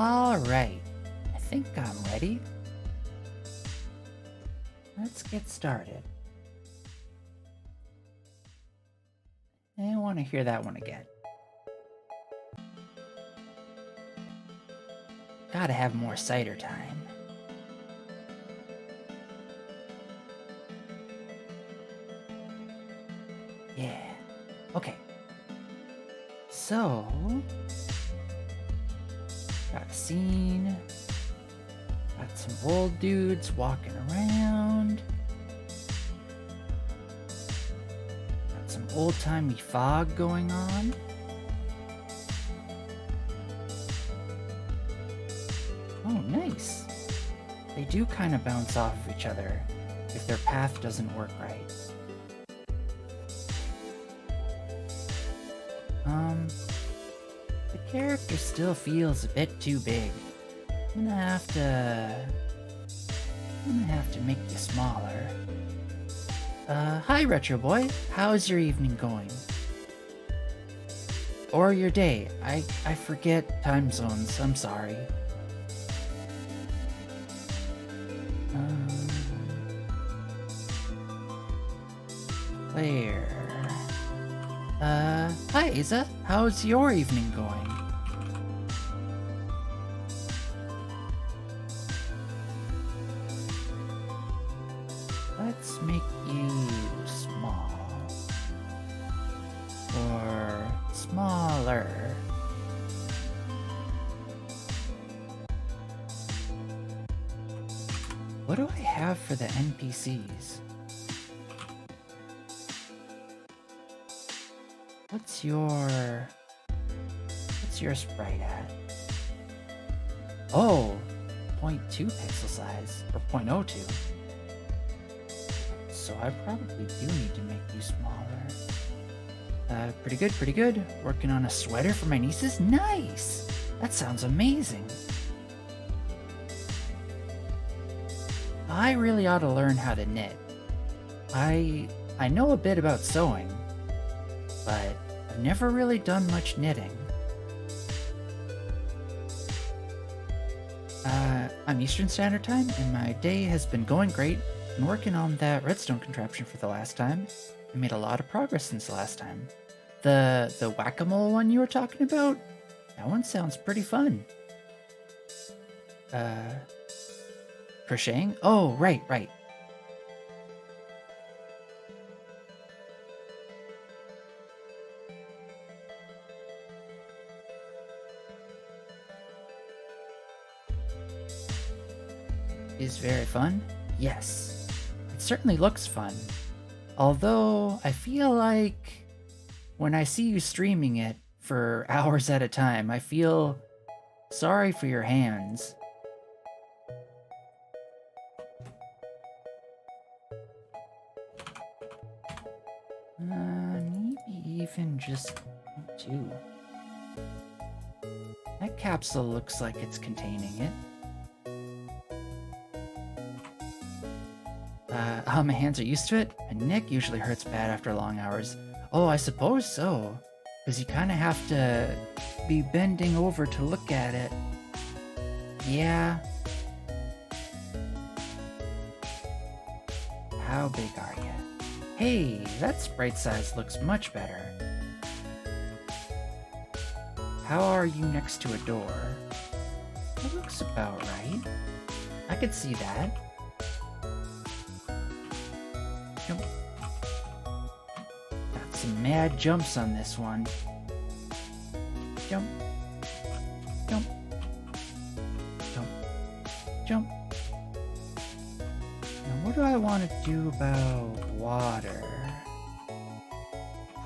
Alright, I think I'm ready. Let's get started. I want to hear that one again. Gotta have more cider time. Yeah. Okay. So, got a scene. Got some old dudes walking around. Got some old-timey fog going on. Oh, nice. They do kind of bounce off of each other if their path doesn't work right. The character still feels a bit too big. I'm gonna have to make you smaller. Hi Retro Boy, how's your evening going? Or your day? I forget time zones, I'm sorry. Player. Hi Asa, how's your evening going? Let's make you small. Or smaller. What do I have for the NPCs? What's your sprite at? Oh, 0.2 pixel size, or 0.02. So I probably do need to make you smaller. Pretty good, pretty good. Working on a sweater for my nieces? Nice! That sounds amazing. I really ought to learn how to knit. I know a bit about sewing, but I've never really done much knitting. I'm Eastern Standard Time, and my day has been going great. Been working on that redstone contraption for the last time. I made a lot of progress since the last time. The whack-a-mole one you were talking about? That one sounds pretty fun. Crocheting? Oh, right. Is very fun? Yes. It certainly looks fun. Although, I feel like when I see you streaming it for hours at a time, I feel sorry for your hands. Maybe even just 2. That capsule looks like it's containing it. My hands are used to it. My neck usually hurts bad after long hours. Oh, I suppose so. Because you kind of have to be bending over to look at it. Yeah. How big are you? Hey, that sprite size looks much better. How are you next to a door? That looks about right. I could see that. Jump. Got some mad jumps on this one. Jump. Jump. Jump. Jump. Now what do I want to do about water?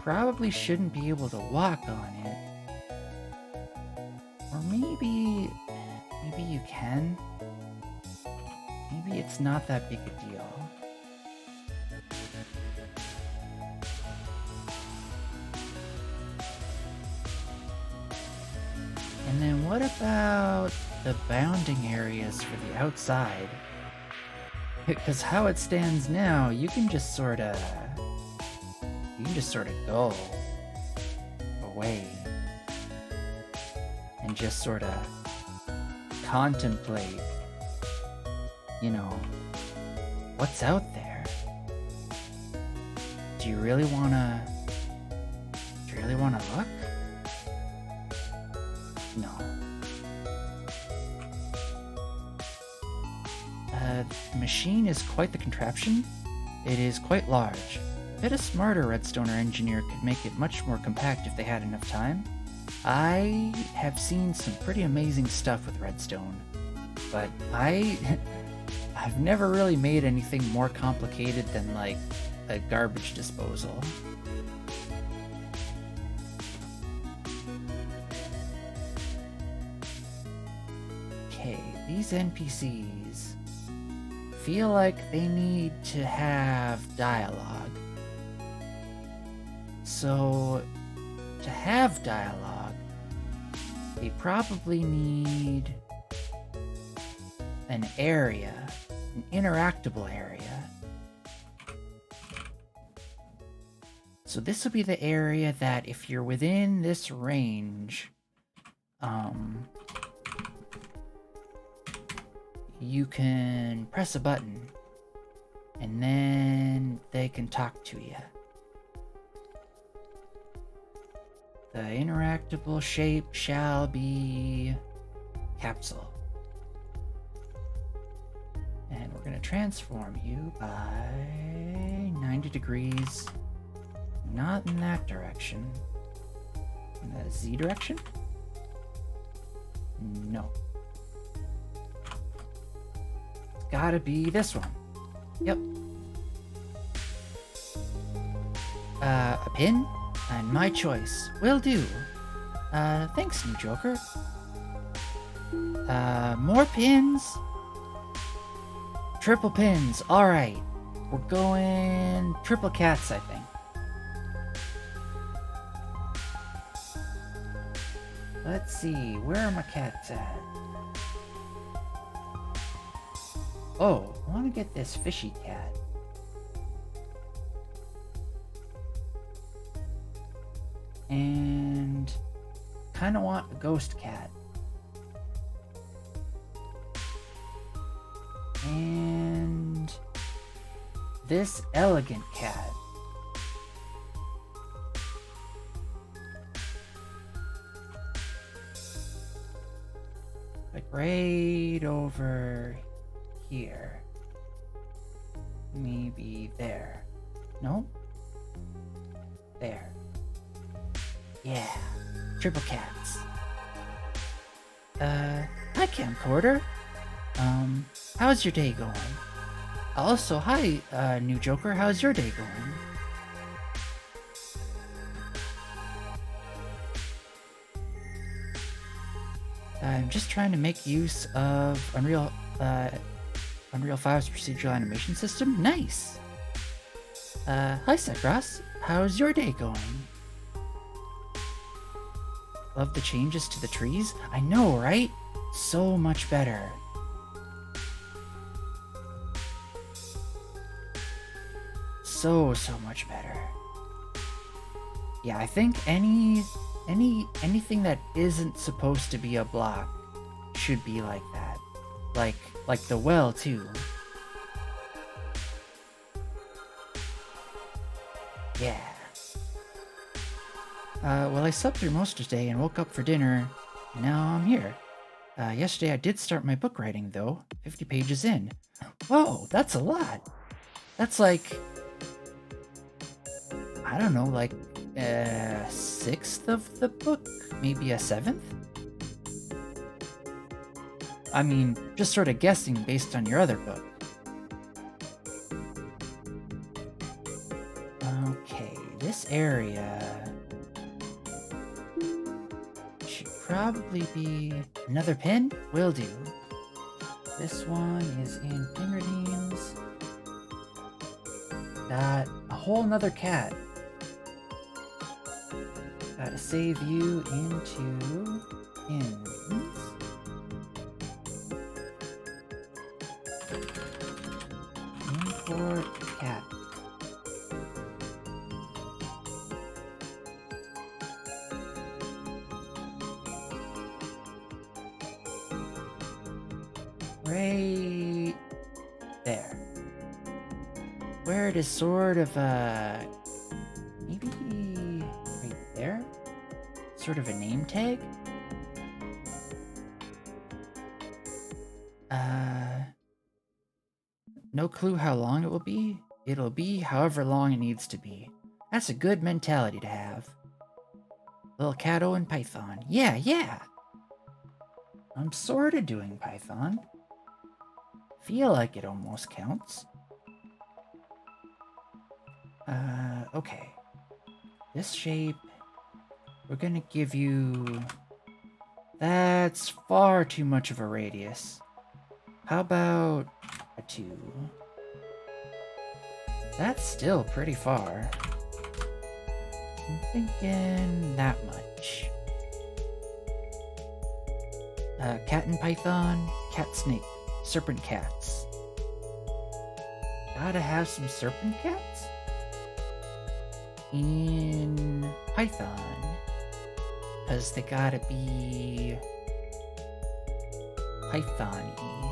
Probably shouldn't be able to walk on it. Or maybe you can. Maybe it's not that big a deal. And then what about the bounding areas for the outside? Because how it stands now, you can just sort of go away and just sort of contemplate, you know, what's out there. Do you really wanna look? No. The machine is quite the contraption. It is quite large. I bet a smarter redstoner engineer could make it much more compact if they had enough time. I have seen some pretty amazing stuff with redstone, but I've never really made anything more complicated than like a garbage disposal. Okay, these NPCs feel like they need to have dialogue. So, to have dialogue, they probably need an area, an interactable area. So this will be the area that if you're within this range, you can press a button and then they can talk to you. The interactable shape shall be capsule. And we're going to transform you by 90 degrees. Not in that direction. In the Z direction? No. It's gotta be this one. Yep. A pin? And my choice. Will do. Thanks, new Joker. More pins? Triple pins. Alright. We're going triple cats, I think. Let's see. Where are my cats at? Oh, I want to get this fishy cat. And kind of want a ghost cat. And this elegant cat. Like right over here. Maybe there. Nope. There. Yeah. Triple cats. Hi camcorder. How's your day going? Also, hi, new Joker, how's your day going? I'm just trying to make use of Unreal 5's procedural animation system. Nice! Hi Sekros, how's your day going? Love the changes to the trees? I know, right? So much better. So much better. Yeah, I think anything that isn't supposed to be a block should be like that. Like the well too. Yeah. Well, I slept through most of the day and woke up for dinner. Now I'm here. Yesterday I did start my book writing though. 50 pages in. Whoa, that's a lot. That's like, I don't know, like a sixth of the book? Maybe a seventh? I mean, just sort of guessing based on your other book. Okay, this area should probably be another pin? Will do. This one is in pin redeems. Got a whole nother cat. Gotta save you into pins. Import cat. right there. Where it is sort of maybe right there? Sort of a name tag? No clue how long it will be. It'll be however long it needs to be. That's a good mentality to have. Little Godot and Python. Yeah. I'm sorta doing Python. Feel like it almost counts. Okay. This shape, we're gonna give you... That's far too much of a radius. How about a 2? That's still pretty far. I'm thinking that much. Cat and Python, cat snake, serpent cats. Gotta have some serpent cats? In Python. Because they gotta be Python-y.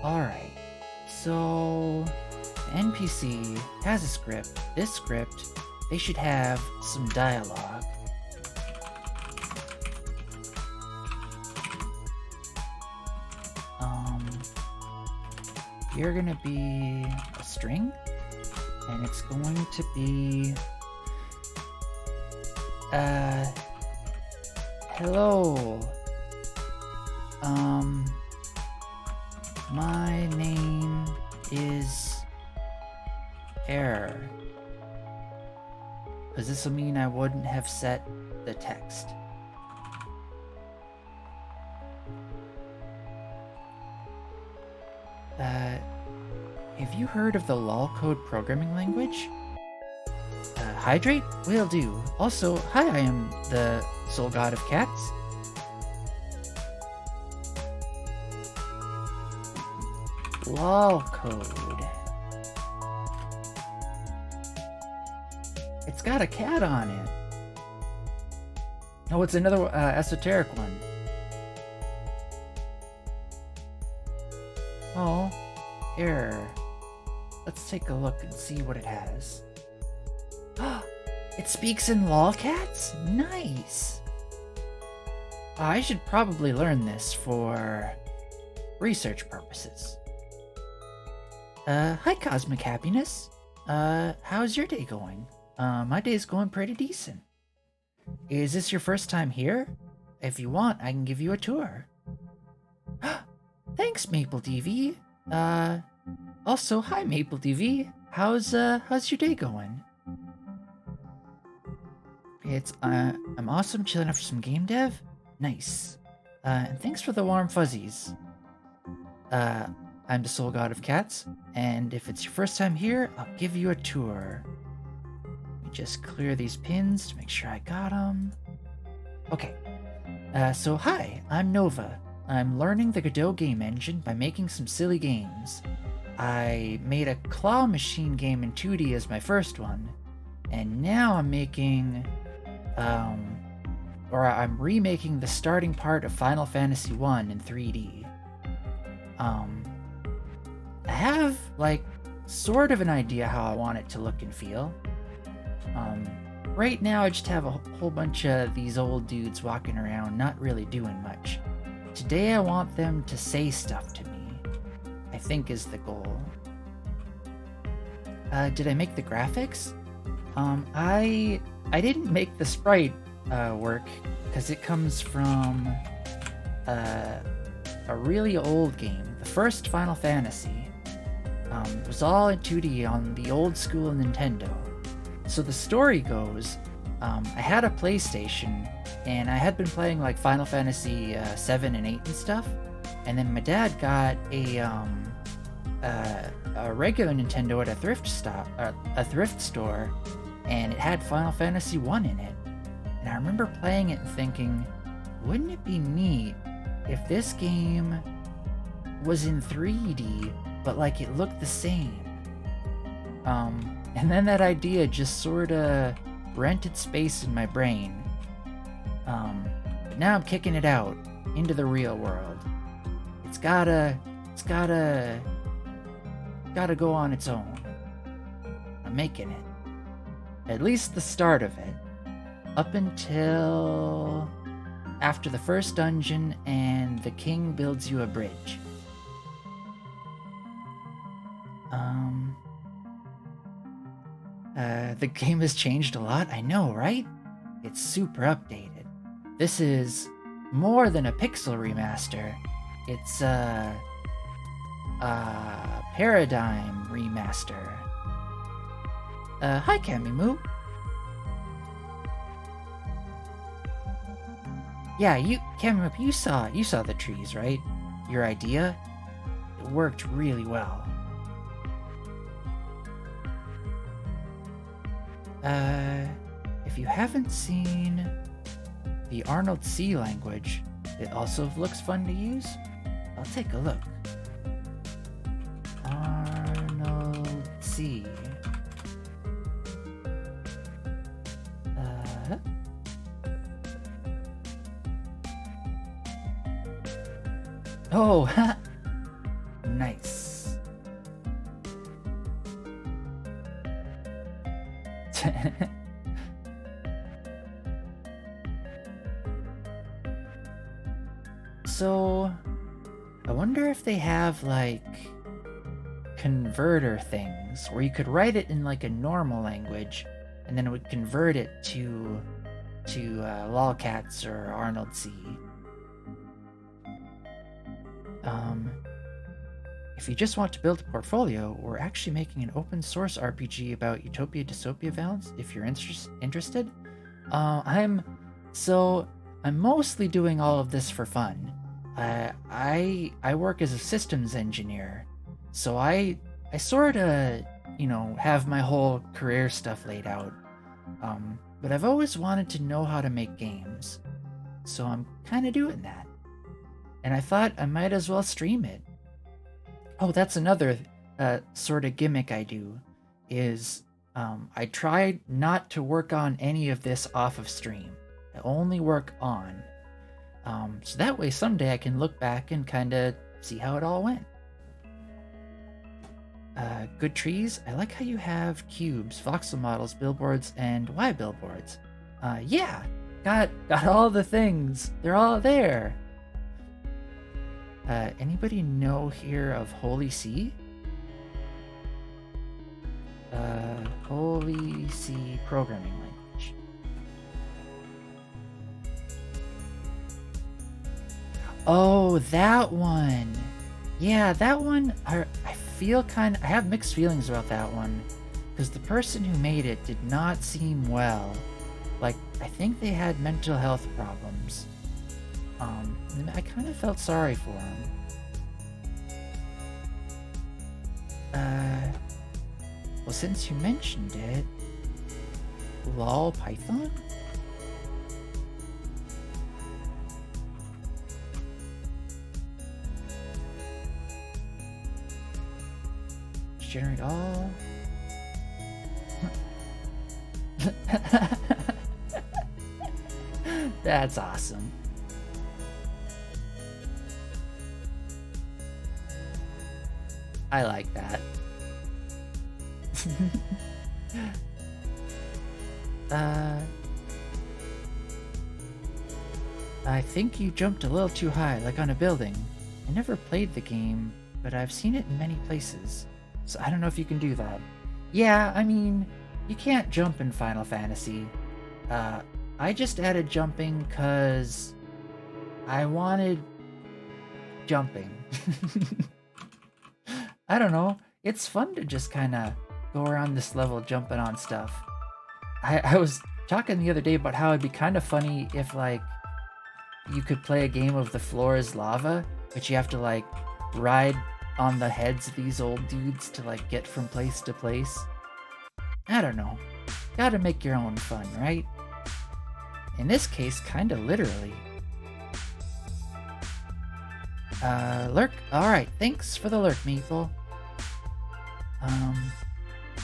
Alright, so the NPC has a script. This script, they should have some dialogue. You're gonna be a string, and it's going to be hello. My name is Error. Because this will mean I wouldn't have set the text. Have you heard of the lol code programming language? Hydrate? Will do. Also, hi, I am the soul god of cats. Lol code. It's got a cat on it. Oh, it's another esoteric one. Oh, error. Let's take a look and see what it has. It speaks in lolcats? Nice! I should probably learn this for research purposes. Hi Cosmic Happiness. How's your day going? My day's going pretty decent. Is this your first time here? If you want, I can give you a tour. Thanks, MapleDV. Also, hi MapleDV. How's your day going? I'm awesome, chilling after some game dev. Nice. And thanks for the warm fuzzies. I'm the soul god of cats, and if it's your first time here, I'll give you a tour. Let me just clear these pins to make sure I got them. Okay. So hi, I'm Nova. I'm learning the Godot game engine by making some silly games. I made a claw machine game in 2D as my first one, and now I'm making, I'm remaking the starting part of Final Fantasy 1 in 3D. I have, sort of an idea how I want it to look and feel. Right now I just have a whole bunch of these old dudes walking around, not really doing much. Today I want them to say stuff to me, I think is the goal. Did I make the graphics? I didn't make the sprite work, because it comes from a really old game, the first Final Fantasy. It was all in 2D on the old school Nintendo. So the story goes, I had a PlayStation, and I had been playing Final Fantasy 7 and 8 and stuff, and then my dad got a regular Nintendo at a thrift store, and it had Final Fantasy 1 in it. And I remember playing it and thinking, wouldn't it be neat if this game was in 3D, but it looked the same? And then that idea just sorta rented space in my brain. But now I'm kicking it out into the real world. It's gotta go on its own. I'm making it. At least the start of it. Up until after the first dungeon and the king builds you a bridge. The game has changed a lot, I know, right? It's super updated. This is more than a pixel remaster. It's a paradigm remaster. Hi, Kamimu. Yeah, Kamimu, you saw the trees, right? Your idea? It worked really well. If you haven't seen the Arnold C language, it also looks fun to use. I'll take a look. Arnold C. Oh, nice. So, I wonder if they have like converter things where you could write it in like a normal language and then it would convert it to lolcats or Arnold C. If you just want to build a portfolio, we're actually making an open source RPG about utopia dystopia balance if you're interested. I'm mostly doing all of this for fun. I work as a systems engineer, so I sort of, have my whole career stuff laid out. But I've always wanted to know how to make games, so I'm kind of doing that. And I thought I might as well stream it. Oh, that's another sort of gimmick I do, is I try not to work on any of this off of stream. I only work on. So that way someday I can look back and kind of see how it all went. Good trees. I like how you have cubes, voxel models, billboards, and Y billboards. Yeah, got all the things. They're all there. Anybody know here of Holy C? Holy C programming language. Oh, that one. Yeah, that one, I have mixed feelings about that one, because the person who made it did not seem well. Like, I think they had mental health problems. And I kind of felt sorry for him. Well, since you mentioned it, lol Python? Generate all. That's awesome. I like that. I think you jumped a little too high, like on a building. I never played the game, but I've seen it in many places. So I don't know if you can do that. Yeah, I mean, you can't jump in Final Fantasy. I just added jumping because I wanted jumping. I don't know. It's fun to just kind of go around this level jumping on stuff. I was talking the other day about how it'd be kind of funny if, like, you could play a game of the floor is lava, but you have to, like, ride on the heads of these old dudes to, like, get from place to place. I don't know. Gotta make your own fun, right? In this case, kinda literally. Lurk? Alright, thanks for the lurk, Meeple.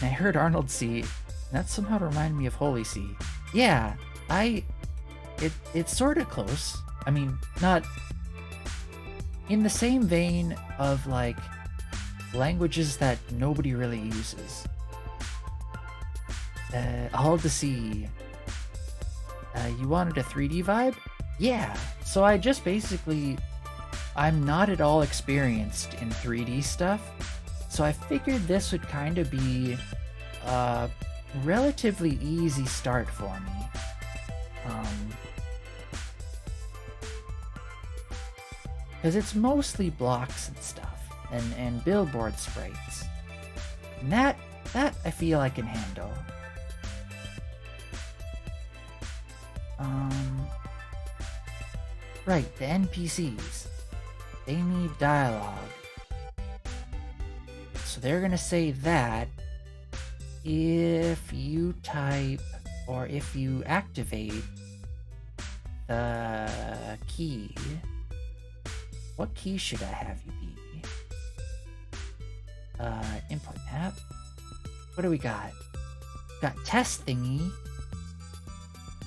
I heard Arnold C. That somehow reminded me of Holy C. Yeah, it's sort of close. I mean, not in the same vein of like languages that nobody really uses. All to see. You wanted a 3D vibe? Yeah. So I just basically, I'm not at all experienced in 3D stuff, so I figured this would kind of be a relatively easy start for me. Because it's mostly blocks and stuff, and billboard sprites. And that I feel I can handle. Right, the NPCs. They need dialogue. So they're gonna say that if you type or if you activate the key. What key should I have you be? Input app. What do we got? Got test thingy.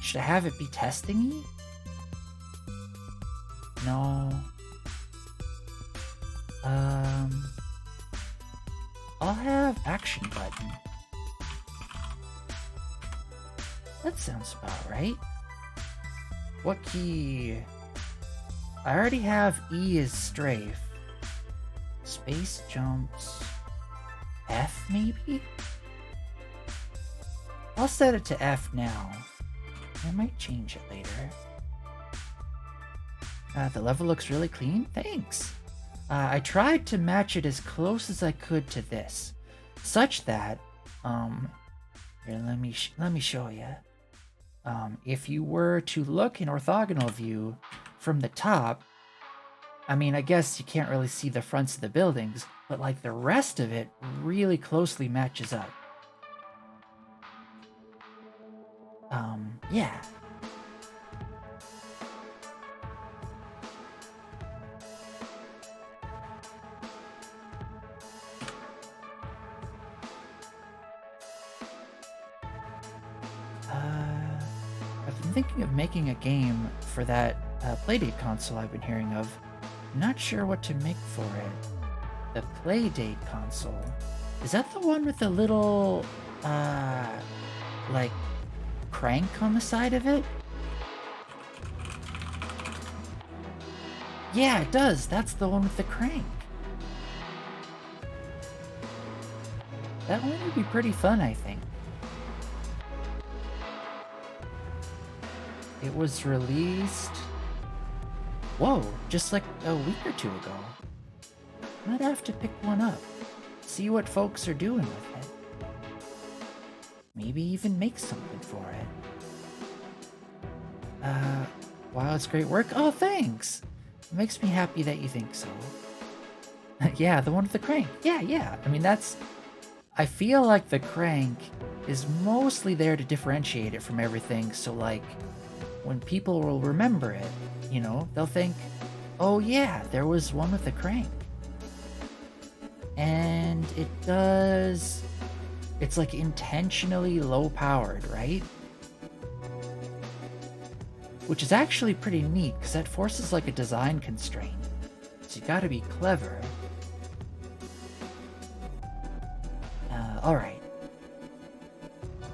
Should I have it be test thingy? No. I'll have action button. That sounds about right. What key? I already have E as strafe. Space jumps. F maybe? I'll set it to F now. I might change it later. The level looks really clean. Thanks. I tried to match it as close as I could to this, such that here, let me show you. If you were to look in orthogonal view from the top, I mean, I guess you can't really see the fronts of the buildings, but like the rest of it really closely matches up. Yeah. I've been thinking of making a game for that Playdate console I've been hearing of. I'm not sure what to make for it. The Playdate console. Is that the one with the little, like, crank on the side of it? Yeah, it does. That's the one with the crank. That one would be pretty fun, I think. It was released... Whoa, just like a week or two ago. Might have to pick one up. See what folks are doing with it. Maybe even make something for it. Wow, it's great work. Oh, thanks! It makes me happy that you think so. Yeah, the one with the crank. Yeah. I mean, that's... I feel like the crank is mostly there to differentiate it from everything, so like, when people will remember it, you know, they'll think, oh yeah, there was one with the crank. And it does... It's like intentionally low powered, right? Which is actually pretty neat, because that forces like a design constraint. So you gotta be clever. Alright.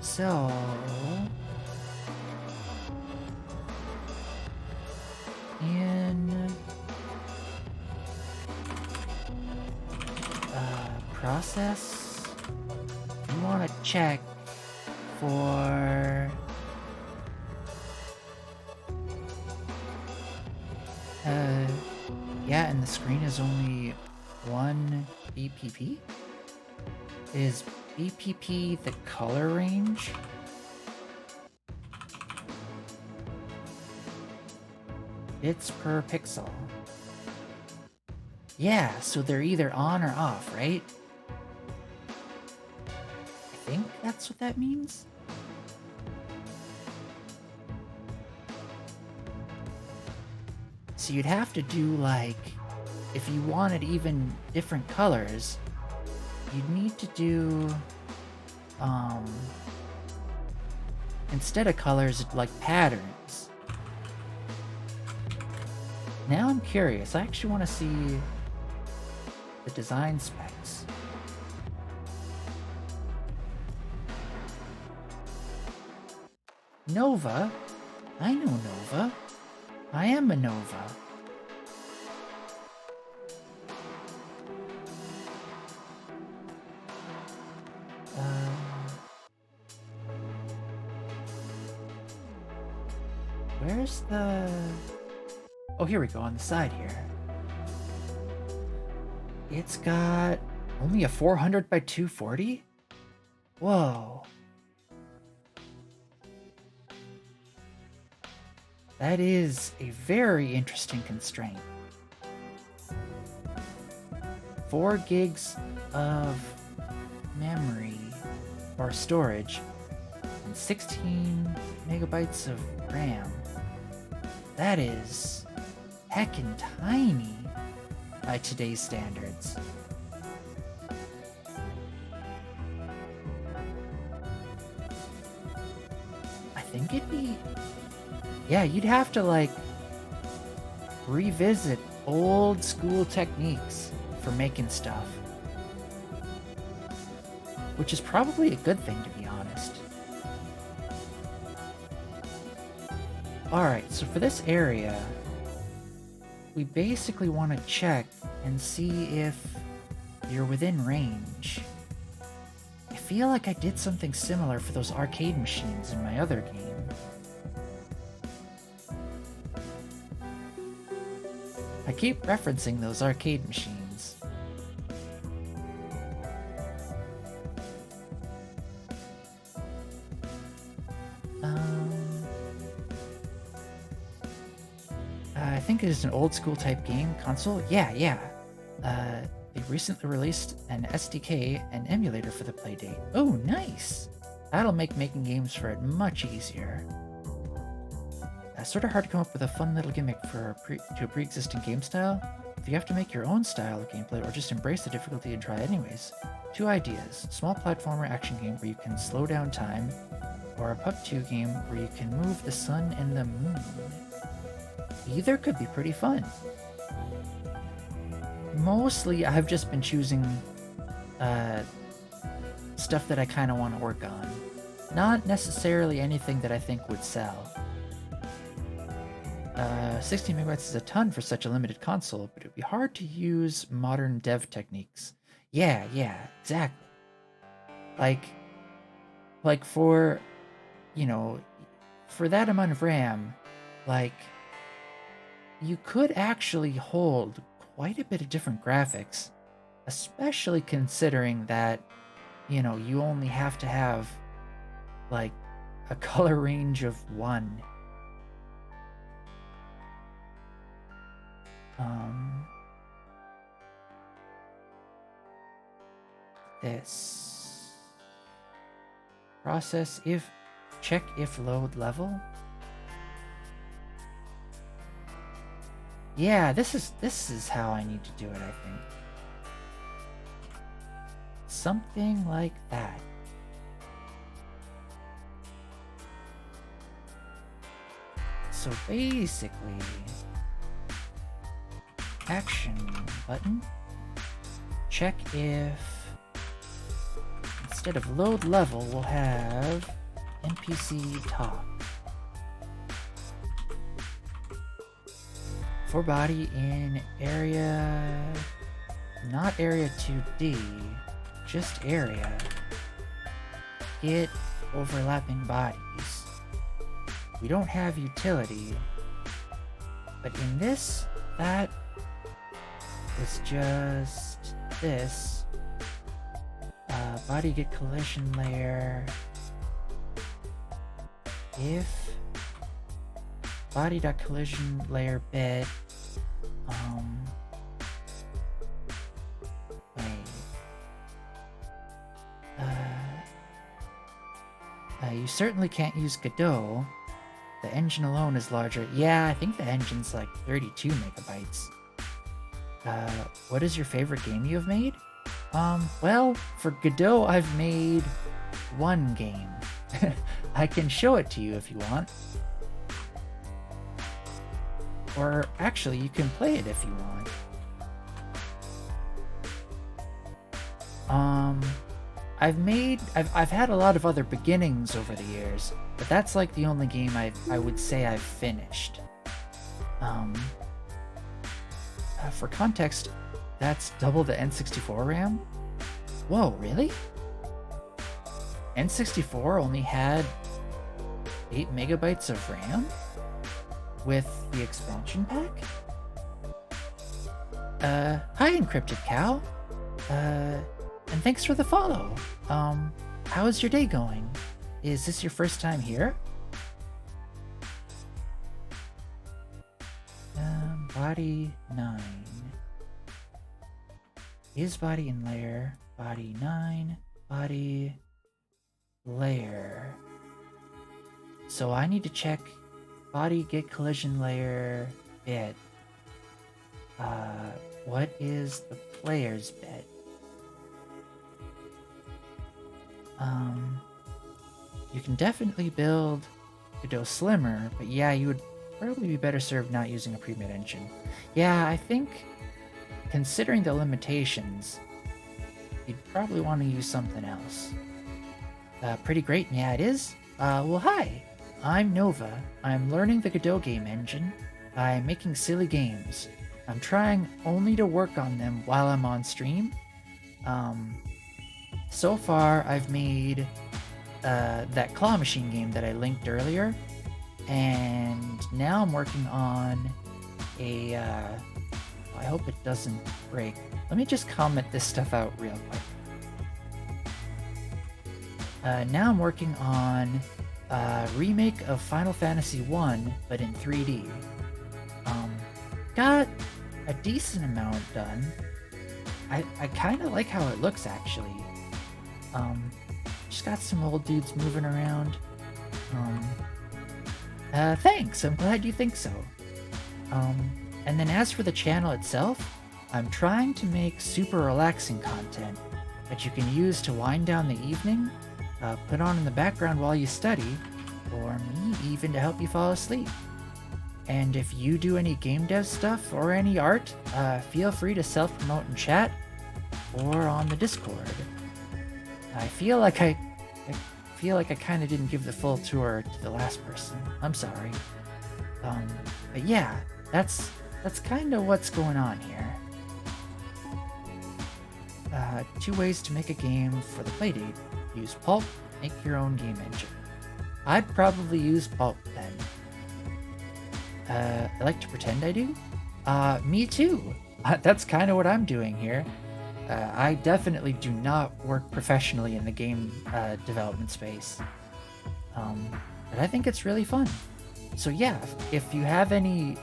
So... in... process... you want to check for... yeah, and the screen is only 1 BPP? Is BPP the color range? Bits per pixel. Yeah, so they're either on or off, right? I think that's what that means. So you'd have to do like, if you wanted even different colors, you'd need to do, instead of colors, like patterns. Now I'm curious. I actually want to see the design specs. Nova? I know Nova. I am a Nova. Where's the... Oh, here we go, on the side here. It's got only a 400 by 240? Whoa. That is a very interesting constraint. 4 gigs of memory or storage and 16 megabytes of RAM. That is heckin' tiny by today's standards. I think it'd be... Yeah, you'd have to, like, revisit old school techniques for making stuff. Which is probably a good thing, to be honest. Alright, so for this area, we basically want to check and see if you're within range. I feel like I did something similar for those arcade machines in my other game. I keep referencing those arcade machines. I think it is an old school type game console. Yeah. They recently released an SDK and emulator for the Playdate. Oh, nice! That'll make making games for it much easier. Sort of hard to come up with a fun little gimmick for a pre-existing game style. If you have to make your own style of gameplay or just embrace the difficulty and try anyways. 2 ideas. Small platformer action game where you can slow down time, or a Pup 2 game where you can move the sun and the moon. Either could be pretty fun. Mostly, I've just been choosing stuff that I kind of want to work on. Not necessarily anything that I think would sell. 16 megabytes is a ton for such a limited console, but it would be hard to use modern dev techniques. Yeah, exactly. Like for, you know, for that amount of RAM, like, you could actually hold quite a bit of different graphics, especially considering that, you know, you only have to have, like, a color range of 1. This process check if load level. Yeah, this is how I need to do it, I think. Something like that. So basically, action button, check if instead of load level, we'll have NPC top. For body in area, not area 2D, just area, get overlapping bodies. We don't have utility, but in this, that is just this. Body get collision layer. If body.collision layer bit, you certainly can't use Godot. The engine alone is larger. Yeah, I think the engine's like 32 megabytes. What is your favorite game you have made? Well, for Godot, I've made 1 game. I can show it to you if you want. Or actually, you can play it if you want. I've had a lot of other beginnings over the years, but that's like the only game I would say I've finished. For context, that's double the N64 RAM. Whoa, really? N64 only had 8 megabytes of RAM with the expansion pack? Hi, Encrypted Cow. And thanks for the follow. How's your day going? Is this your first time here? Body 9. Is body in layer. Body 9. Body layer. So I need to check body get collision layer bit. What is the player's bit? You can definitely build Godot slimmer, but yeah, you would probably be better served not using a pre-made engine. Yeah, I think, considering the limitations, you'd probably want to use something else. Pretty great, yeah it is. Well hi, I'm Nova. I'm learning the Godot game engine by making silly games. I'm trying only to work on them while I'm on stream. So far I've made that claw machine game that I linked earlier, and now I'm working on a I hope it doesn't break. Let me just comment this stuff out real quick. Now I'm working on a remake of Final Fantasy 1 but in 3D. Got a decent amount done. I kind of like how it looks actually. Just got some old dudes moving around. Thanks, I'm glad you think so. And then as for the channel itself, I'm trying to make super relaxing content that you can use to wind down the evening, put on in the background while you study, or maybe even to help you fall asleep. And if you do any game dev stuff or any art, feel free to self-promote in chat or on the Discord. I feel like I kind of didn't give the full tour to the last person. I'm sorry. But yeah, that's kind of what's going on here. 2 ways to make a game for the playdate. Use Pulp, make your own game engine. I'd probably use Pulp then. I like to pretend I do? Me too. That's kind of what I'm doing here. I definitely do not work professionally in the game development space. But I think it's really fun. So yeah, if you have any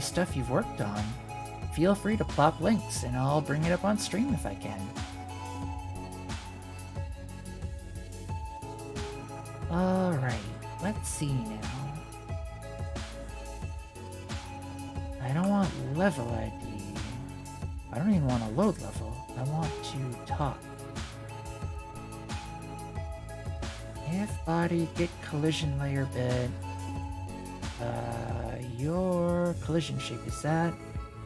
stuff you've worked on, feel free to plop links and I'll bring it up on stream if I can. Alright, let's see now. I don't want level ID. I don't even want to load level. I want to talk. If body get collision layer bit, your collision shape is that.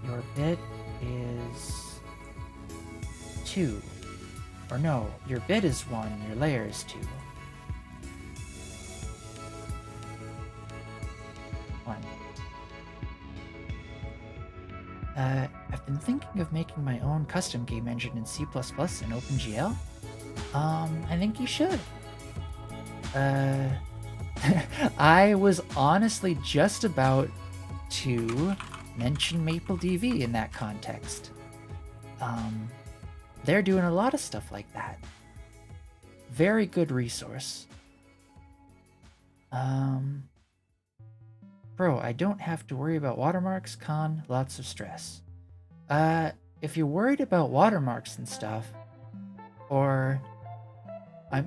Your bit is 2. Or no, your bit is 1, your layer is 2. 1. I've been thinking of making my own custom game engine in C++ and OpenGL. I think you should. I was honestly just about to mention MapleDV in that context. They're doing a lot of stuff like that. Very good resource. Bro, I don't have to worry about watermarks, con, lots of stress. If you're worried about watermarks and stuff, or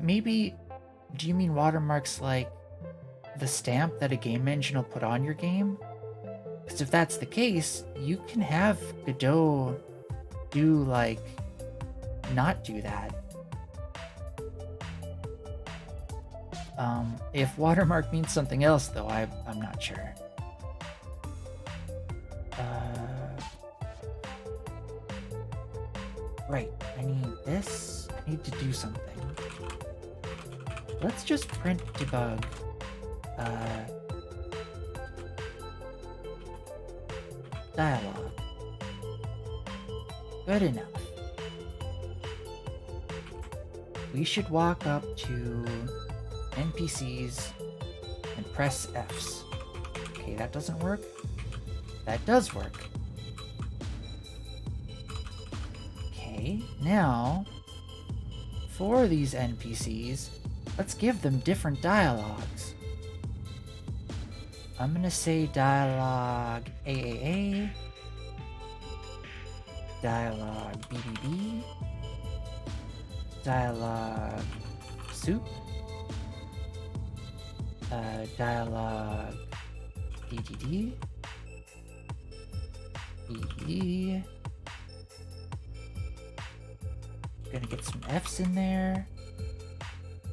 maybe, do you mean watermarks like the stamp that a game engine will put on your game? Because if that's the case, you can have Godot do, like, not do that. If watermark means something else, though, I'm not sure. right, I need this. I need to do something. Let's just print debug. Dialogue. Good enough. We should walk up to NPCs and press Fs. Okay, that doesn't work. That does work. Okay, now for these NPCs, let's give them different dialogues. I'm gonna say dialogue AAA, dialogue BBB, dialogue soup, dialogue DDD, BB. Gonna get some F's in there,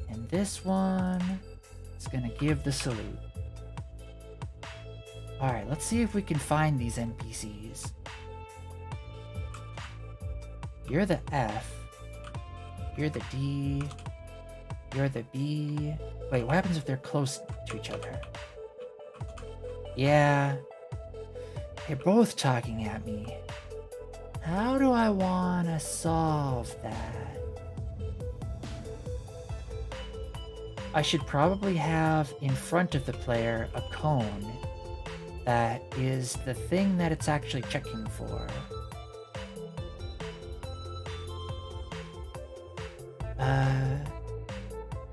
and this one is gonna give the salute. Alright, let's see if we can find these NPCs. You're the F. You're the D. You're the B. Wait, what happens if they're close to each other? Yeah. They're both talking at me. How do I want to solve that? I should probably have in front of the player a cone that is the thing that it's actually checking for.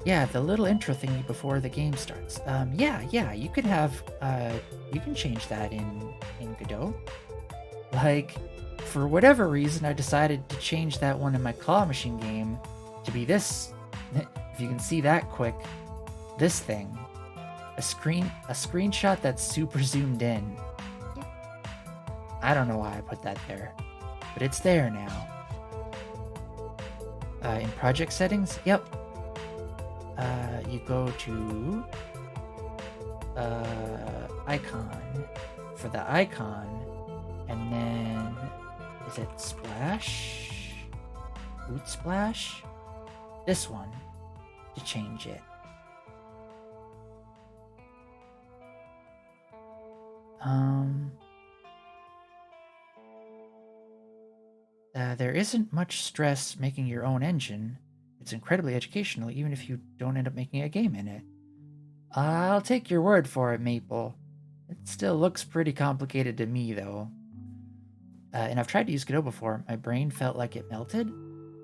Yeah, the little intro thingy before the game starts. Yeah, you can have, you can change that in Godot. Like, for whatever reason, I decided to change that one in my claw machine game to be this, if you can see that quick, this thing. A screenshot that's super zoomed in. I don't know why I put that there, but it's there now. In project settings, yep. You go to icon for the icon, and then is it splash? Boot splash? This one to change it. There isn't much stress making your own engine. It's incredibly educational, even if you don't end up making a game in it. I'll take your word for it, Maple. It still looks pretty complicated to me, though. And I've tried to use Godot before. My brain felt like it melted.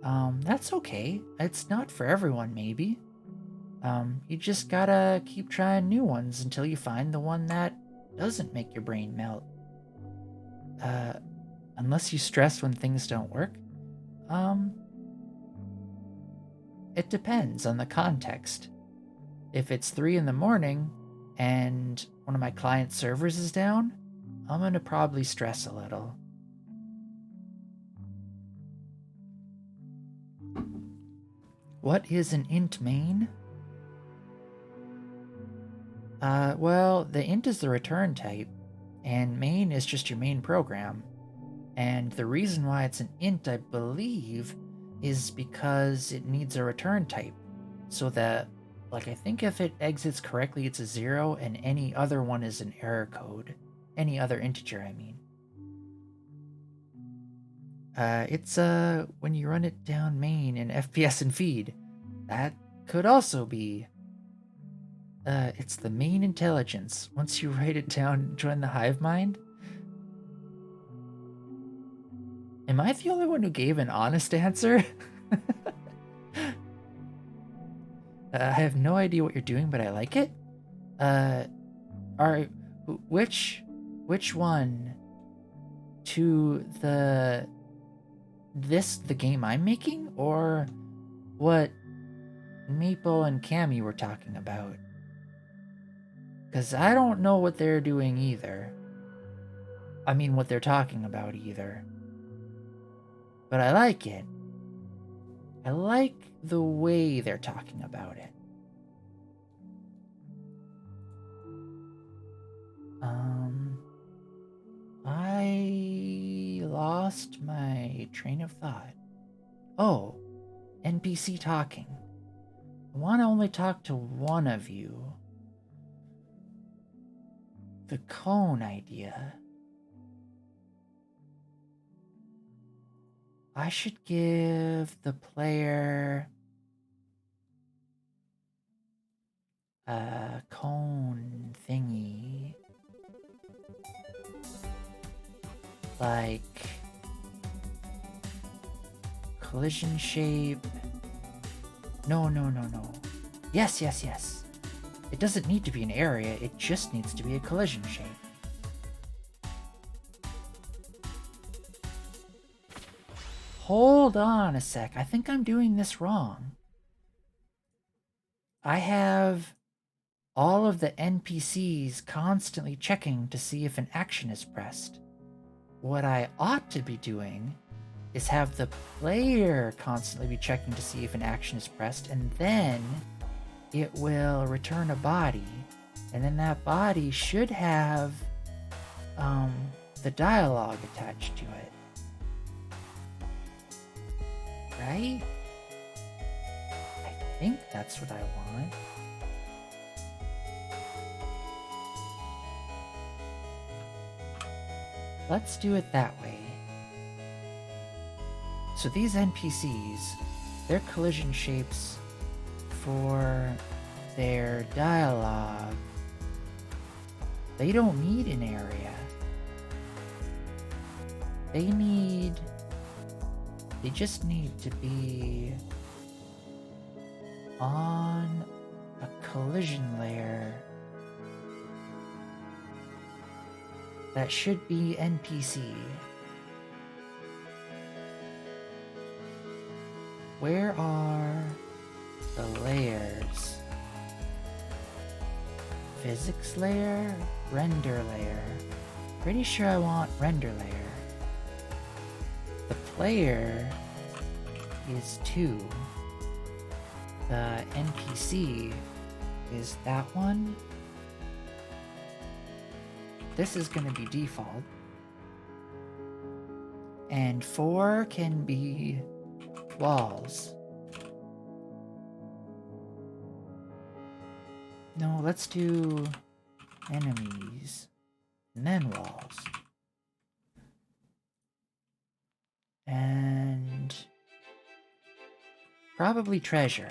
That's okay. It's not for everyone, maybe. You just gotta keep trying new ones until you find the one that doesn't make your brain melt. Unless you stress when things don't work. It depends on the context. If it's 3 in the morning and one of my client servers is down, I'm gonna probably stress a little. What is an int main? Well, the int is the return type, and main is just your main program. And the reason why it's an int, I believe, is because it needs a return type. So that, like, I think if it exits correctly, it's a 0, and any other one is an error code. Any other integer, I mean. It's, when you run it down main in FPS and feed. That could also be. It's the main intelligence. Once you write it down, join the hive mind. Am I the only one who gave an honest answer? I have no idea what you're doing, but I like it. Which one to the game I'm making, or what Maple and Cammy were talking about? Because I don't know what they're doing either. I mean, what they're talking about either. But I like it. I like the way they're talking about it. I lost my train of thought. Oh, NPC talking. I want to only talk to one of you. The cone idea. I should give the player a cone thingy. Like collision shape. No. Yes. It doesn't need to be an area, it just needs to be a collision shape. Hold on a sec, I think I'm doing this wrong. I have all of the NPCs constantly checking to see if an action is pressed. What I ought to be doing is have the player constantly be checking to see if an action is pressed, and then it will return a body, and then that body should have the dialogue attached to it. Right? I think that's what I want. Let's do it that way. So these NPCs, their collision shapes for their dialogue, they don't need an area. They just need to be on a collision layer that should be NPC. Where are the layers? Physics layer? Render layer. Pretty sure I want render layer. The player is 2. The NPC is that one. This is going to be default. And 4 can be walls. No, let's do enemies and then walls. And probably treasure.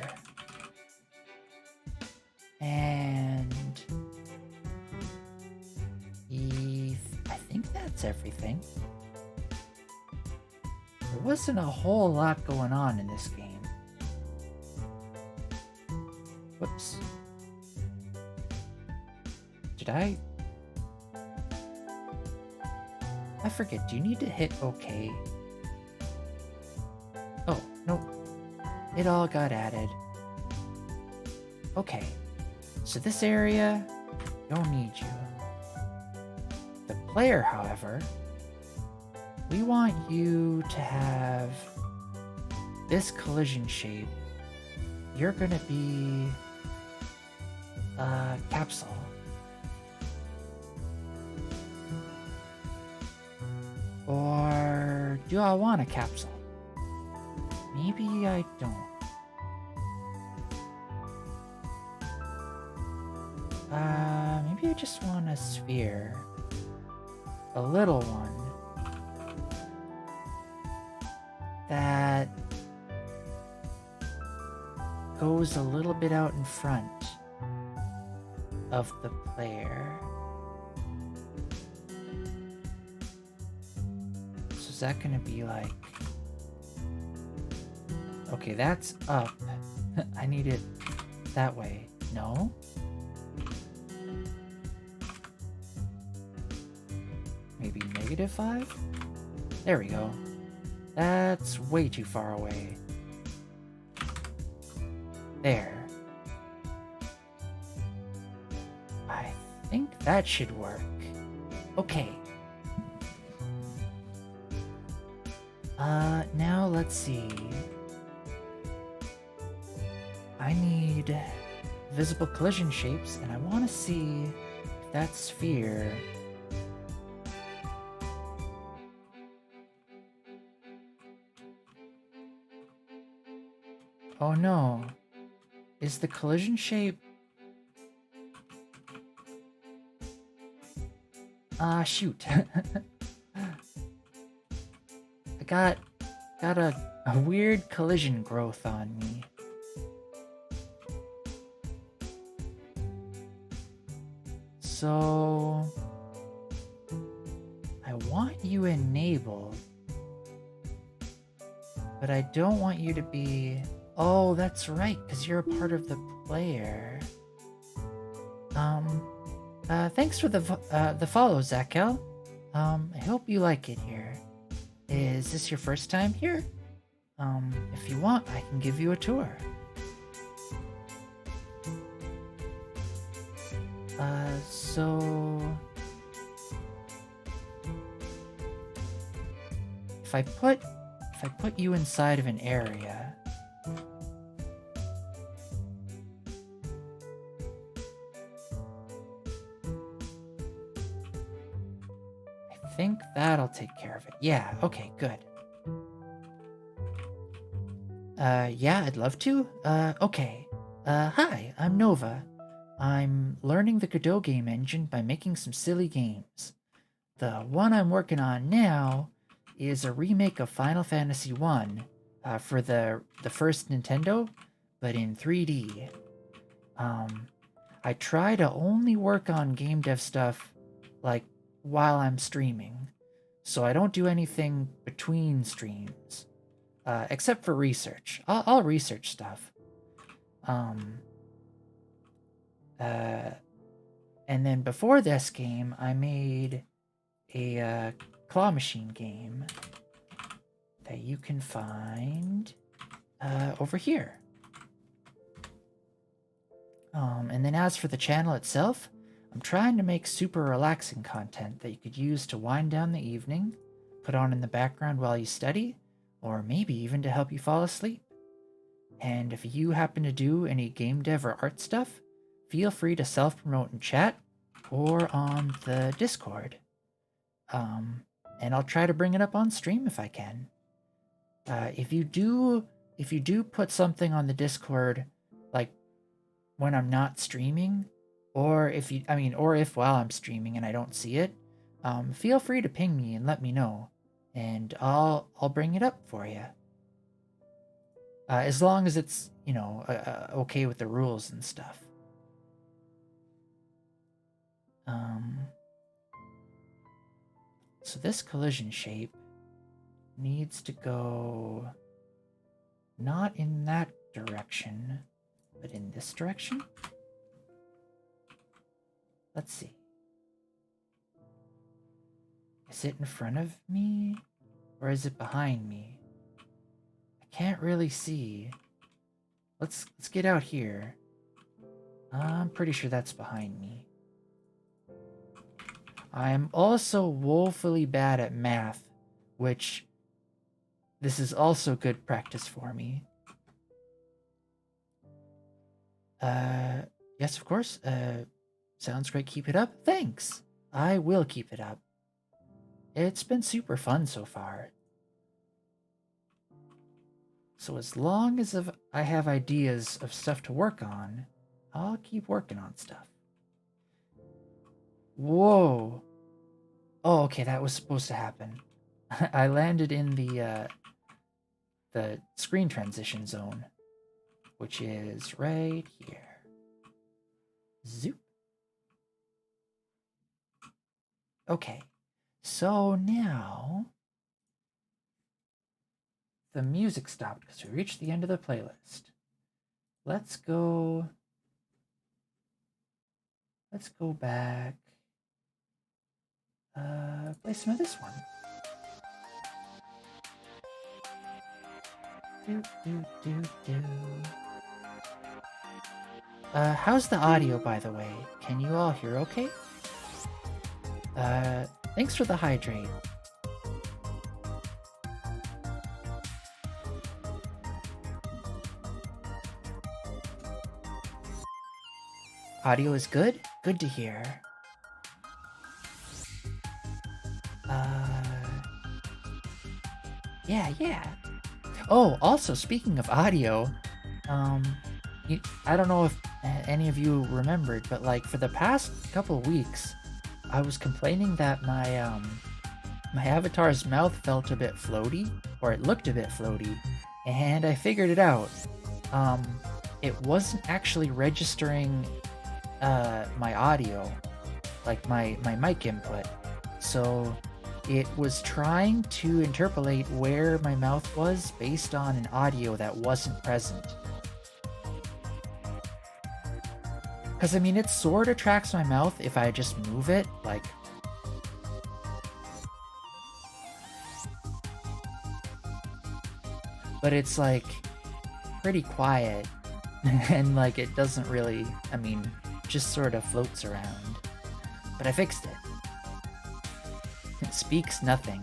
And I think that's everything. There wasn't a whole lot going on in this game. Whoops. Did I forget, do you need to hit OK? Oh, no. It all got added. Okay. So this area, don't need you. The player, however, we want you to have this collision shape. You're gonna be a capsule. Or do I want a capsule? Maybe I don't. Maybe I just want a sphere. A little one. That goes a little bit out in front of the player. So is that gonna be like... Okay, that's up. I need it that way. No? Maybe -5? There we go. That's way too far away. There. I think that should work. Okay. Now let's see. I need visible collision shapes, and I want to see if that sphere... Oh no. Is the collision shape... shoot. I got a weird collision growth on me. So I want you enabled, but I don't want you to be... Oh, that's right, because you're a part of the player. Thanks for the follow, Zakel. I hope you like it here. Is this your first time here? If you want, I can give you a tour. So... If I put you inside of an area... I think that'll take care of it. Yeah, okay, good. Yeah, I'd love to. Okay. Hi, I'm Nova. I'm learning the Godot game engine by making some silly games. The one I'm working on now is a remake of Final Fantasy 1 for the first Nintendo, but in 3D. I try to only work on game dev stuff like while I'm streaming, so I don't do anything between streams, except for research. I'll research stuff. And then before this game, I made a claw machine game that you can find over here. And then as for the channel itself, I'm trying to make super relaxing content that you could use to wind down the evening, put on in the background while you study, or maybe even to help you fall asleep. And if you happen to do any game dev or art stuff, feel free to self-promote in chat or on the Discord. And I'll try to bring it up on stream if I can. If you do put something on the Discord, like when I'm not streaming, or if while I'm streaming and I don't see it, feel free to ping me and let me know, and I'll bring it up for you. As long as it's, okay with the rules and stuff. So this collision shape needs to go not in that direction, but in this direction. Let's see. Is it in front of me, or is it behind me? I can't really see. Let's get out here. I'm pretty sure that's behind me. I'm also woefully bad at math, which this is also good practice for me. Yes, of course. Sounds great. Keep it up. Thanks. I will keep it up. It's been super fun so far. So as long as I have ideas of stuff to work on, I'll keep working on stuff. Whoa. Oh, okay, that was supposed to happen. I landed in the screen transition zone, which is right here. Zoop. Okay, so now the music stopped because we reached the end of the playlist. Let's go back. Play some of this one. How's the audio, by the way? Can you all hear okay? Thanks for the hydrate. Audio is good? Good to hear. Yeah. Oh, also, speaking of audio, Um, I don't know if any of you remembered, but like for the past couple weeks, I was complaining that my avatar's mouth felt a bit floaty, or it looked a bit floaty, and I figured it out. Um, it wasn't actually registering my audio, like my mic input. So it was trying to interpolate where my mouth was based on an audio that wasn't present. Because, I mean, it sort of tracks my mouth if I just move it, like... But it's, like, pretty quiet. And, like, it doesn't really... I mean, just sort of floats around. But I fixed it. It speaks nothing.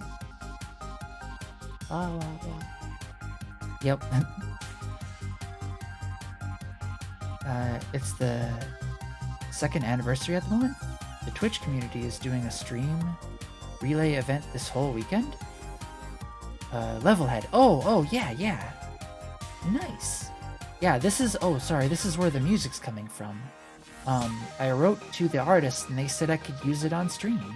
Blah, blah, blah. Yep. It's the second anniversary at the moment. The Twitch community is doing a stream relay event this whole weekend. Levelhead. Oh, yeah. Nice. Yeah, this is... Oh, sorry, this is where the music's coming from. I wrote to the artist and they said I could use it on stream.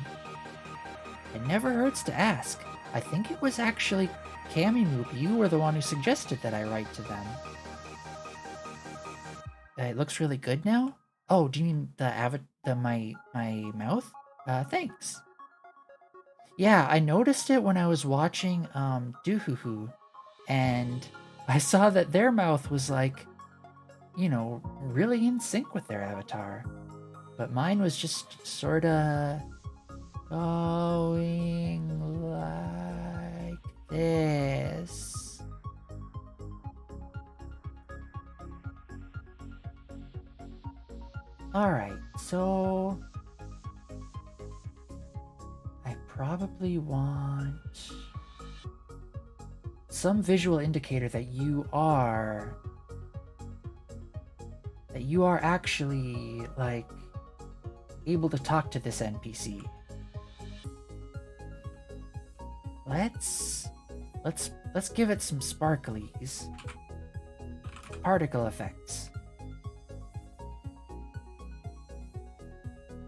It never hurts to ask. I think it was actually Camimoop. You were the one who suggested that I write to them. It looks really good now? Oh, do you mean my mouth? Thanks. Yeah, I noticed it when I was watching Doohoo, and I saw that their mouth was like, you know, really in sync with their avatar. But mine was just sorta going like this. Alright, so I probably want some visual indicator that you are actually, like, able to talk to this NPC. Let's give it some sparklies. Particle effects.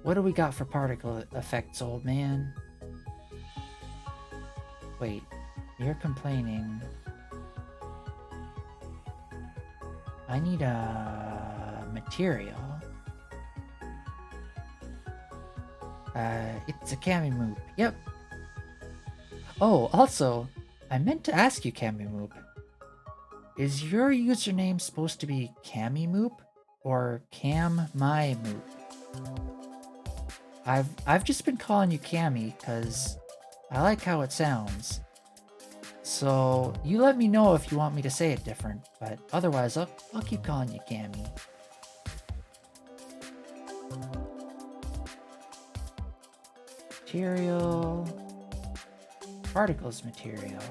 What do we got for particle effects, old man? Wait, you're complaining. I need a material. It's a Camimoop. Yep. Oh, also, I meant to ask you, Camimoop. Is your username supposed to be Camimoop or Cam-my-moop? I've just been calling you Cammy because I like how it sounds. So you let me know if you want me to say it different, but otherwise I'll keep calling you Cammy. Material. Particles material.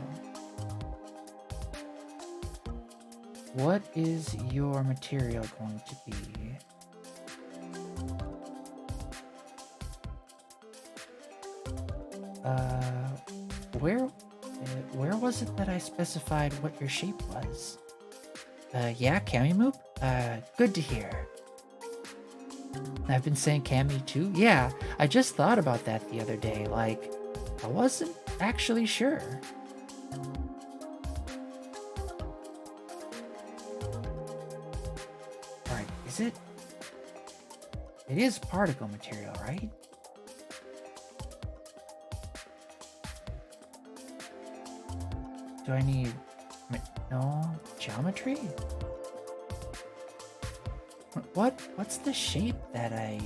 What is your material going to be? Where was it that I specified what your shape was? Yeah, Camimoop? Good to hear. I've been saying Cammy too? Yeah, I just thought about that the other day, like, I wasn't actually sure. Alright, is it? It is particle material, right? Do I need... no... geometry? What's the shape that I...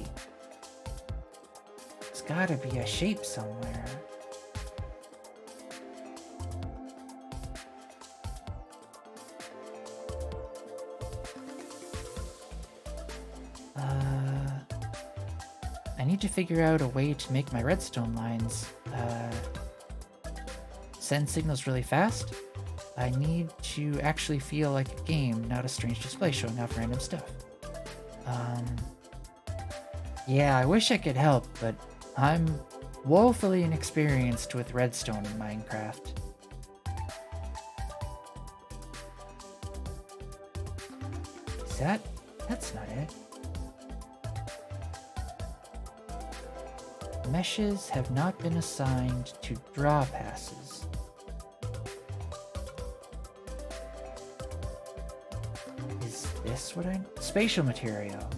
There's gotta be a shape somewhere. I need to figure out a way to make my redstone lines, send signals really fast. I need to actually feel like a game, not a strange display showing off random stuff. Yeah, I wish I could help, but I'm woefully inexperienced with redstone in Minecraft. That's not it. Meshes have not been assigned to draw passes. Is this what spatial material.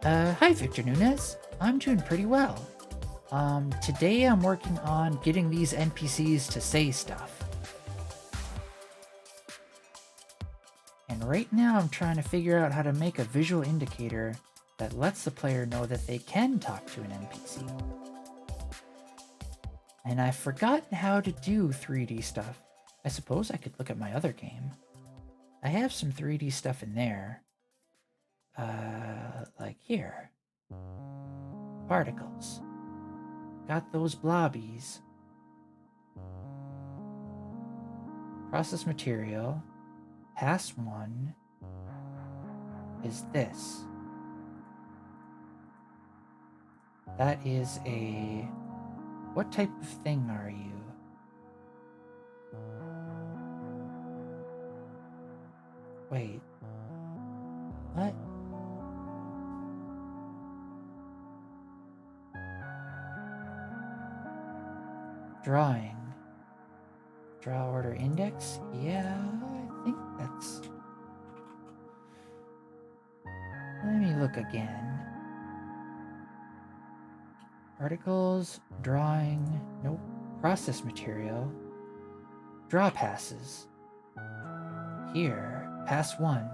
Hi Victor Nunez. I'm doing pretty well. Today I'm working on getting these NPCs to say stuff. And right now I'm trying to figure out how to make a visual indicator that lets the player know that they can talk to an NPC. And I've forgotten how to do 3D stuff. I suppose I could look at my other game. I have some 3D stuff in there. Like here. Particles. Got those blobbies. Process material. Pass 1 is this. That is a... What type of thing are you? Wait. What? Drawing. Draw order index? Yeah, I think that's... Let me look again. Articles, drawing, nope. Process material. Draw passes. Here, pass 1.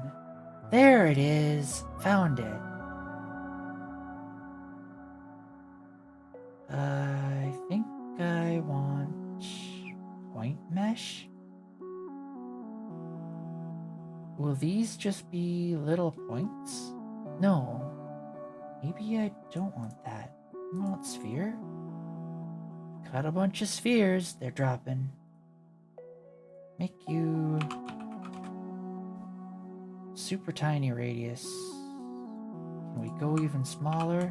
There it is! Found it. I think I want point mesh. Will these just be little points? No. Maybe I don't want that. I want sphere. Got a bunch of spheres. They're dropping. Make you super tiny radius. Can we go even smaller?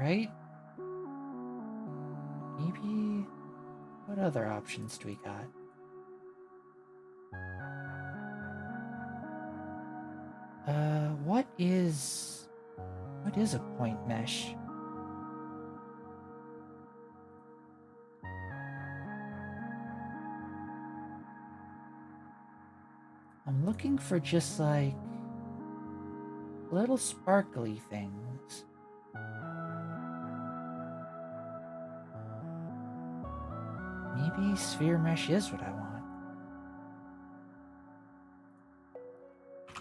Right? Maybe... What other options do we got? What is a point mesh? I'm looking for just like little sparkly things. Maybe sphere mesh is what I want.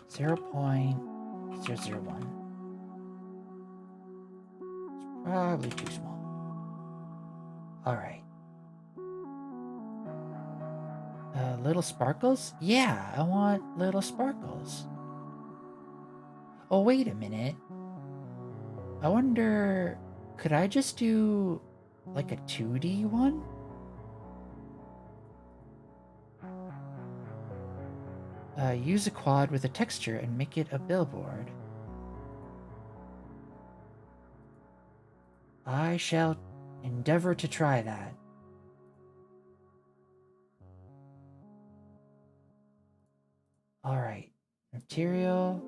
0.001. It's probably too small. Alright. Little sparkles? Yeah, I want little sparkles. Oh, wait a minute. I wonder, could I just do like a 2D one? Use a quad with a texture and make it a billboard. I shall endeavor to try that. Alright, material.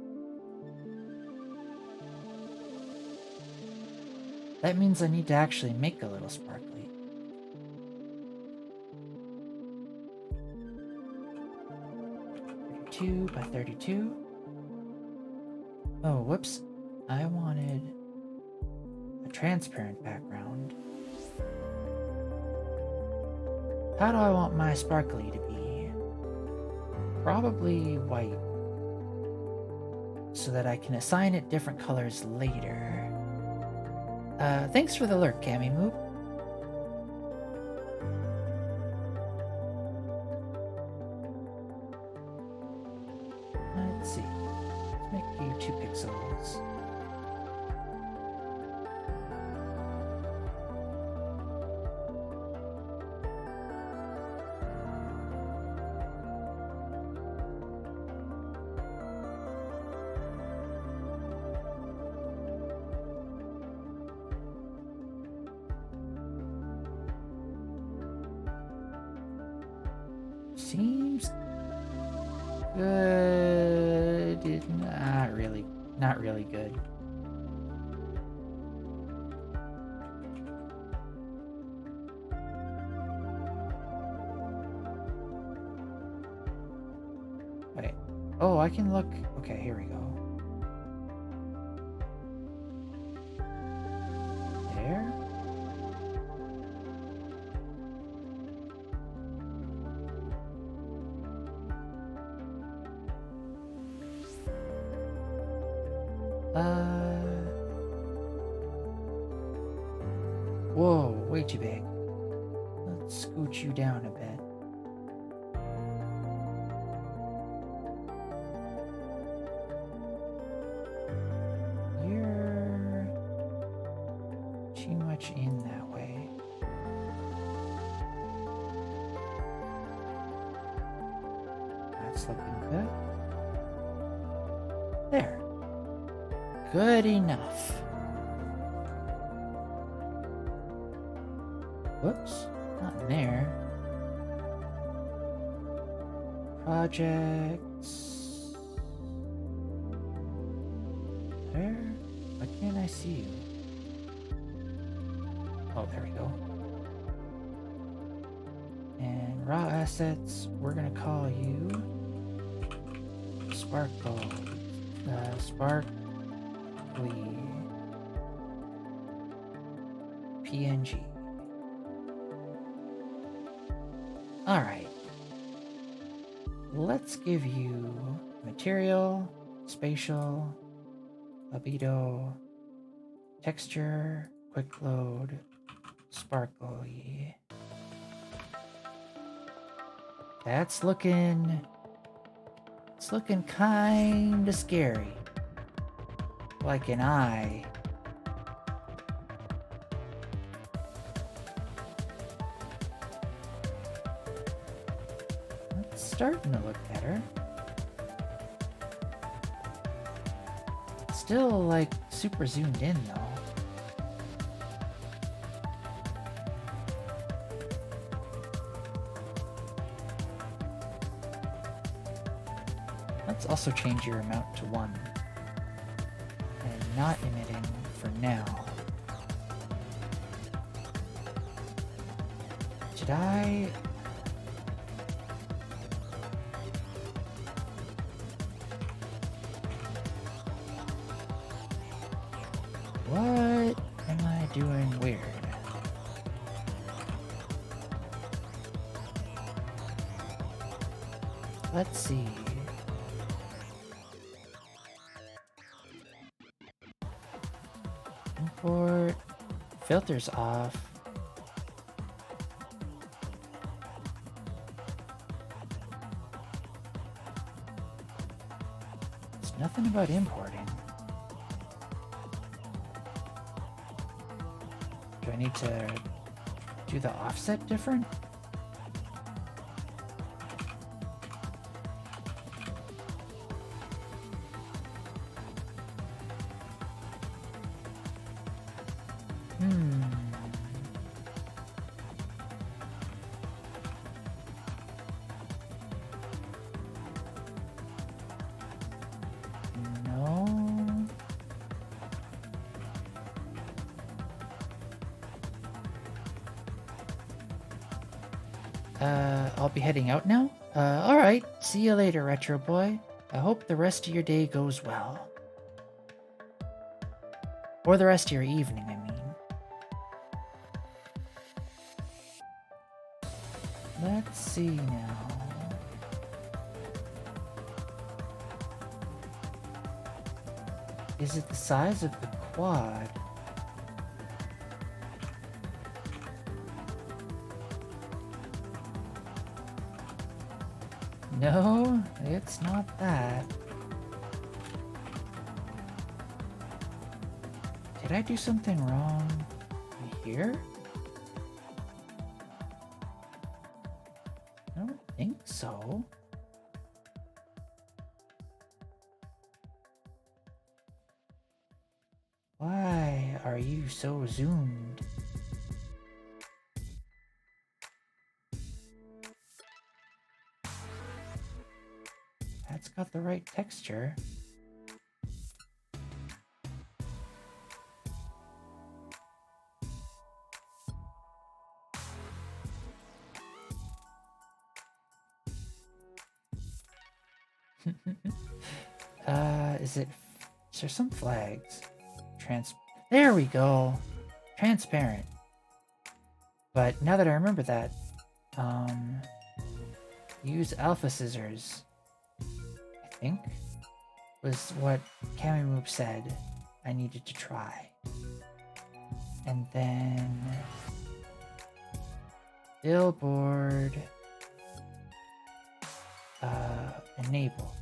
That means I need to actually make a little sparkly. 32 by 32. Oh, whoops. I wanted a transparent background. How do I want my sparkly to be? Probably white, so that I can assign it different colors later. Thanks for the lurk, Cammy Moop. Let's see. Let's make you 2 pixels. Seems good. Not really good. Wait. Oh, I can look. Okay, here we go. There. Whoa, way too big. Let's scooch you down a bit. You're too much in that way. That's looking good. There. Good enough. Whoops, not in there. Projects. There? Why can't I see you? Oh, there we go. And raw assets, we're gonna call you Sparkle. Sparkly PNG. Alright. Let's give you material, spatial, albedo, texture, quick load, sparkly. It's looking kinda scary. Like an eye. It's starting to look better. Still like super zoomed in though. Let's also change your amount to 1. And not emitting for now. Did I... What am I doing weird? Let's see. Import filters off. There's nothing about importing. Do I need to do the offset different? I'll be heading out now. Alright, see you later, Retro Boy. I hope the rest of your day goes well. Or the rest of your evening, I mean. Let's see now. Is it the size of the quad? No, it's not that. Did I do something wrong here? I don't think so. Why are you so zoomed? That's got the right texture. Is there some flags? There we go. Transparent. But now that I remember that, use alpha scissors, I think, was what Kamimoop said I needed to try. And then billboard, enable.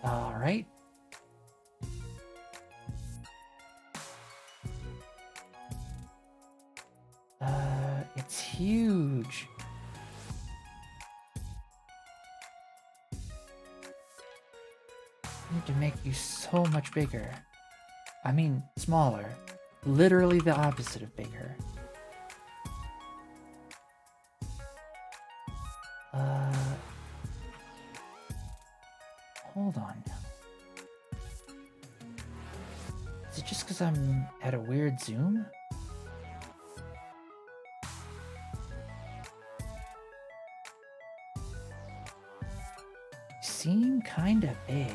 All right. It's huge. I need to make you so much bigger. I mean, smaller. Literally the opposite of bigger. Hold on now. Is it just because I'm at a weird zoom? Seem kinda big.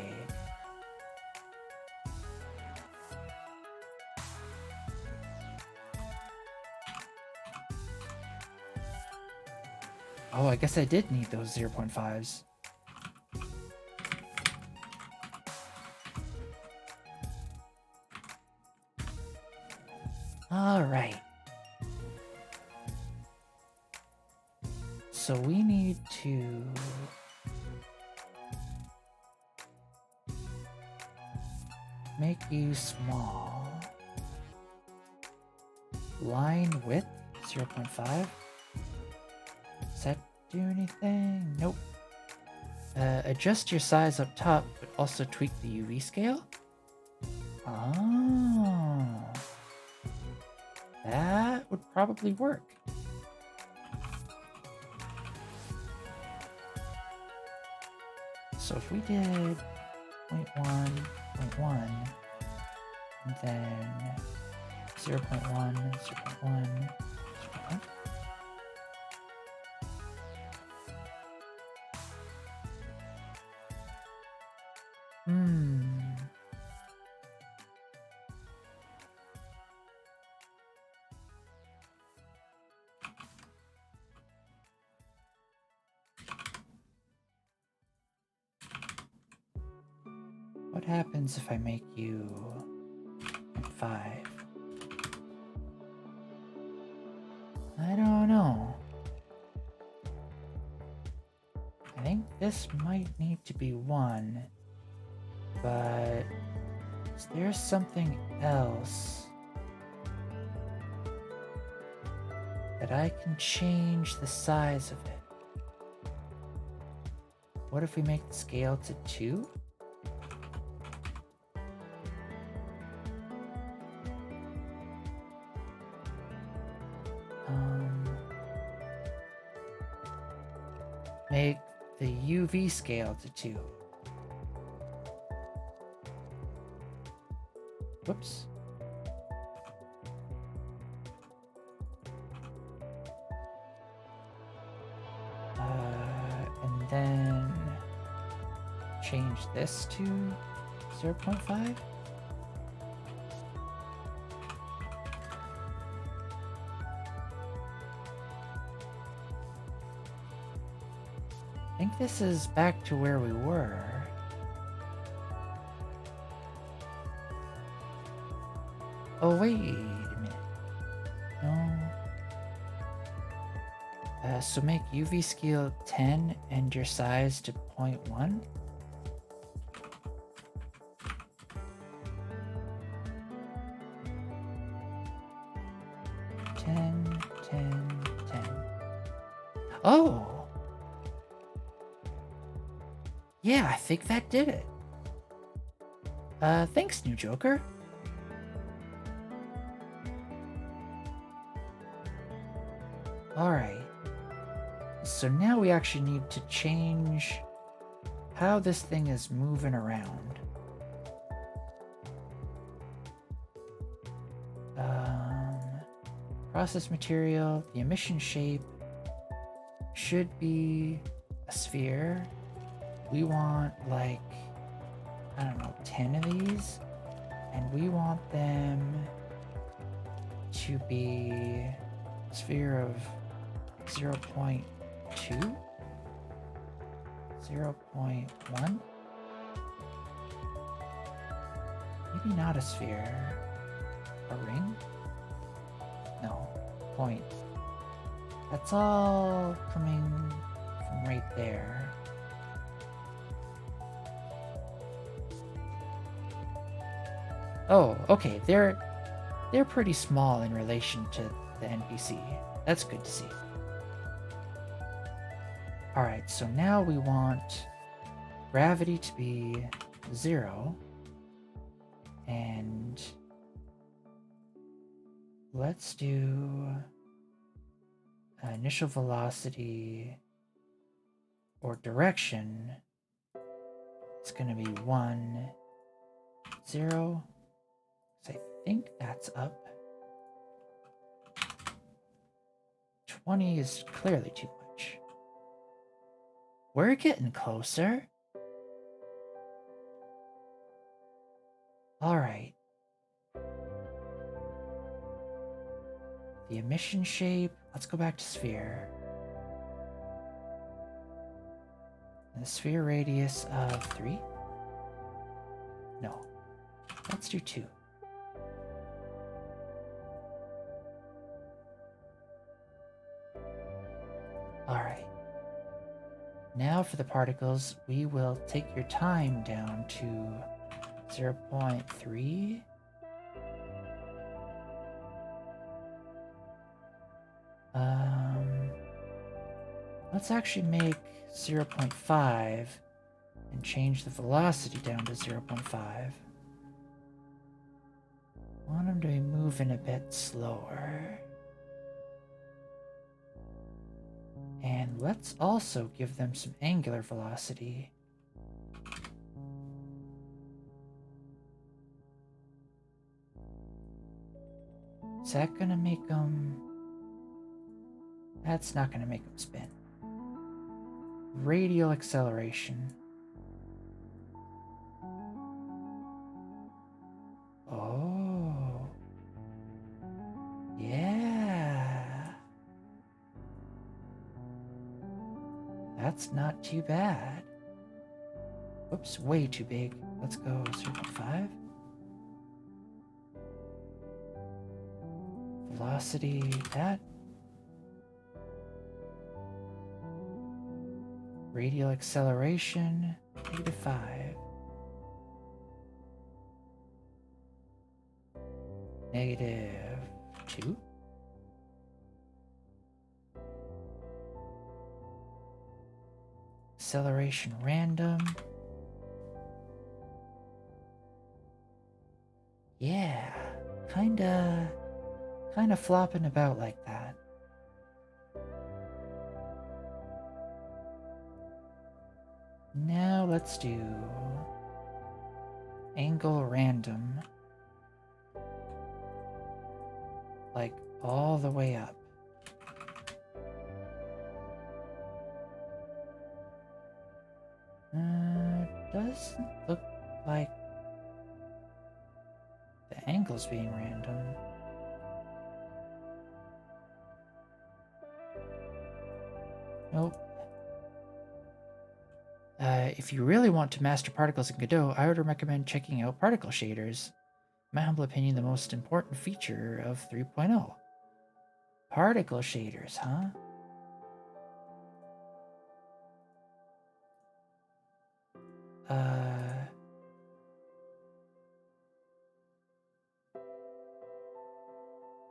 Oh, I guess I did need those 0.5s. All right. So we need to make you small. Line width 0.5. Does that do anything? Nope. Adjust your size up top, but also tweak the UV scale? Oh. That would probably work. So if we did 0.1, 0.1, and then 0.1, 0.1, 0.1. What happens if I make you 5? I don't know. I think this might need to be 1, but is there something else that I can change the size of it? What if we make the scale to 2? Make the UV scale to 2. Whoops. And then change this to 0.5. I think this is back to where we were. Oh, wait a minute. No. So make UV scale 10 and your size to 0.1. Oh! Yeah, I think that did it. Thanks, new Joker. Alright. So now we actually need to change how this thing is moving around. Process material, the emission shape should be a sphere. We want like, I don't know, 10 of these. And we want them to be a sphere of 0.2, 0.1. Maybe not a sphere. A ring? No. Point. That's all coming from right there. Oh, okay. They're pretty small in relation to the NPC. That's good to see. Alright, so now we want gravity to be 0. And let's do initial velocity or direction. It's going to be 1, 0. So I think that's up. 20 is clearly too much. We're getting closer. All right. The emission shape, let's go back to sphere. And the sphere radius of 3? No. Let's do 2. Alright. Now for the particles, we will take your time down to 0.3. Let's actually make 0.5 and change the velocity down to 0.5. Want them to be moving a bit slower. And let's also give them some angular velocity. Is that gonna make them... That's not gonna make them spin. Radial acceleration. Oh. Yeah. That's not too bad. Whoops, way too big. Let's go 0.5. Velocity, that. Radial acceleration, -5. -2. Acceleration random. Yeah, kinda flopping about like that. Now let's do angle random, like all the way up. Doesn't look like the angle's being random. Nope. If you really want to master particles in Godot, I would recommend checking out particle shaders. In my humble opinion, the most important feature of 3.0. Particle shaders, huh?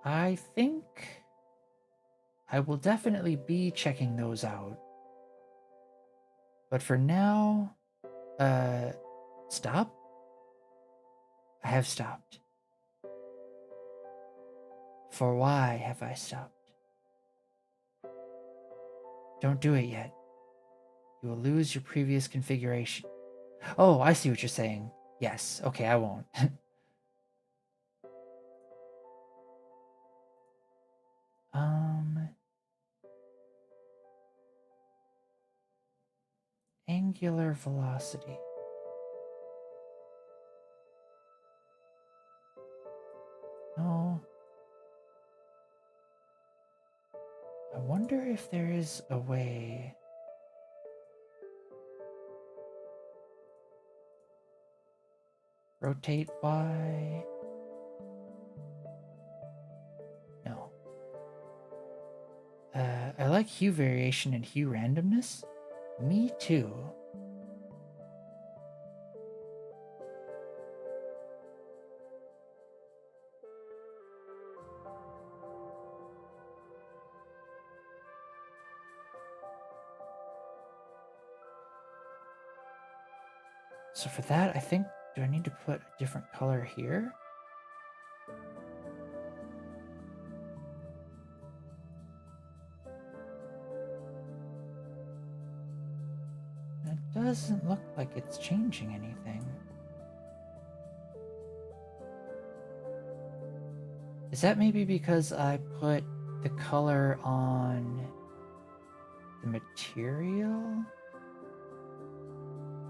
I think I will definitely be checking those out. But for now, stop? I have stopped. For why have I stopped? Don't do it yet. You will lose your previous configuration. Oh, I see what you're saying. Yes, okay, I won't. Angular velocity. No. I wonder if there is a way. Rotate Y. No. I like hue variation and hue randomness. Me too. So for that, I think, do I need to put a different color here? It doesn't look like it's changing anything. Is that maybe because I put the color on the material?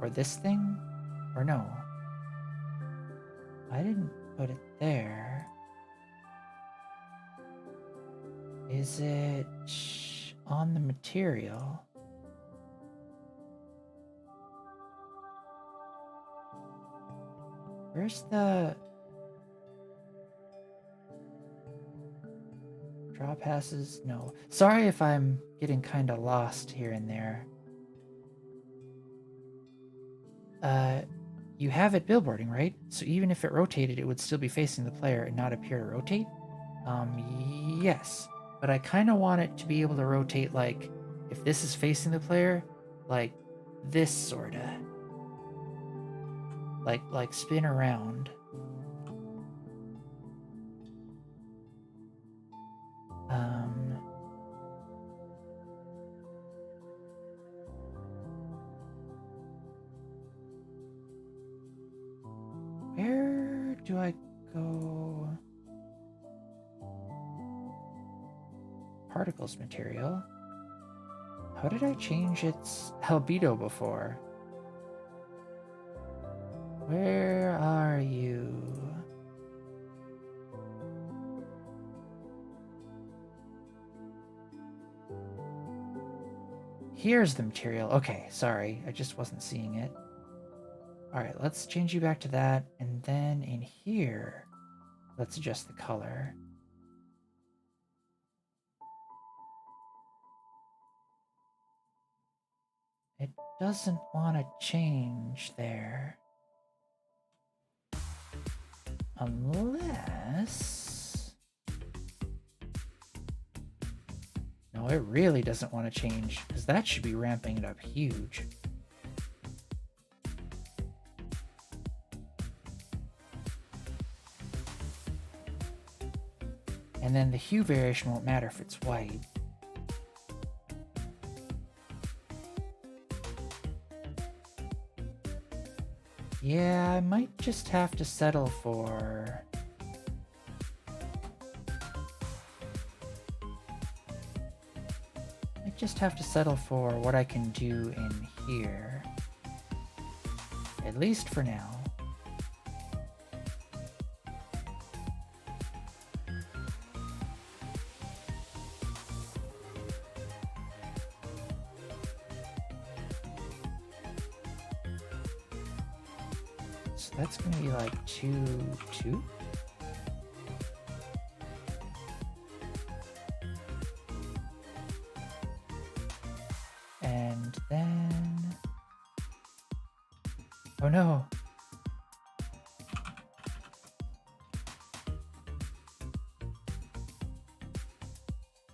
Or this thing? Or no? I didn't put it there. Is it on the material? Where's the draw passes? No. Sorry if I'm getting kind of lost here and there. You have it billboarding, right? So even if it rotated, it would still be facing the player and not appear to rotate? Yes. But I kind of want it to be able to rotate, like, if this is facing the player, like this sorta. Like spin around. Where do I go? Particles material. How did I change its albedo before? Where are you? Here's the material. Okay, sorry. I just wasn't seeing it. All right, let's change you back to that. And then in here, let's adjust the color. It doesn't want to change there. Unless... No, it really doesn't want to change, because that should be ramping it up huge. And then the hue variation won't matter if it's white. Yeah, I might just have to settle for... I just have to settle for what I can do in here. At least for now. So that's going to be like 2, 2? And then... Oh no!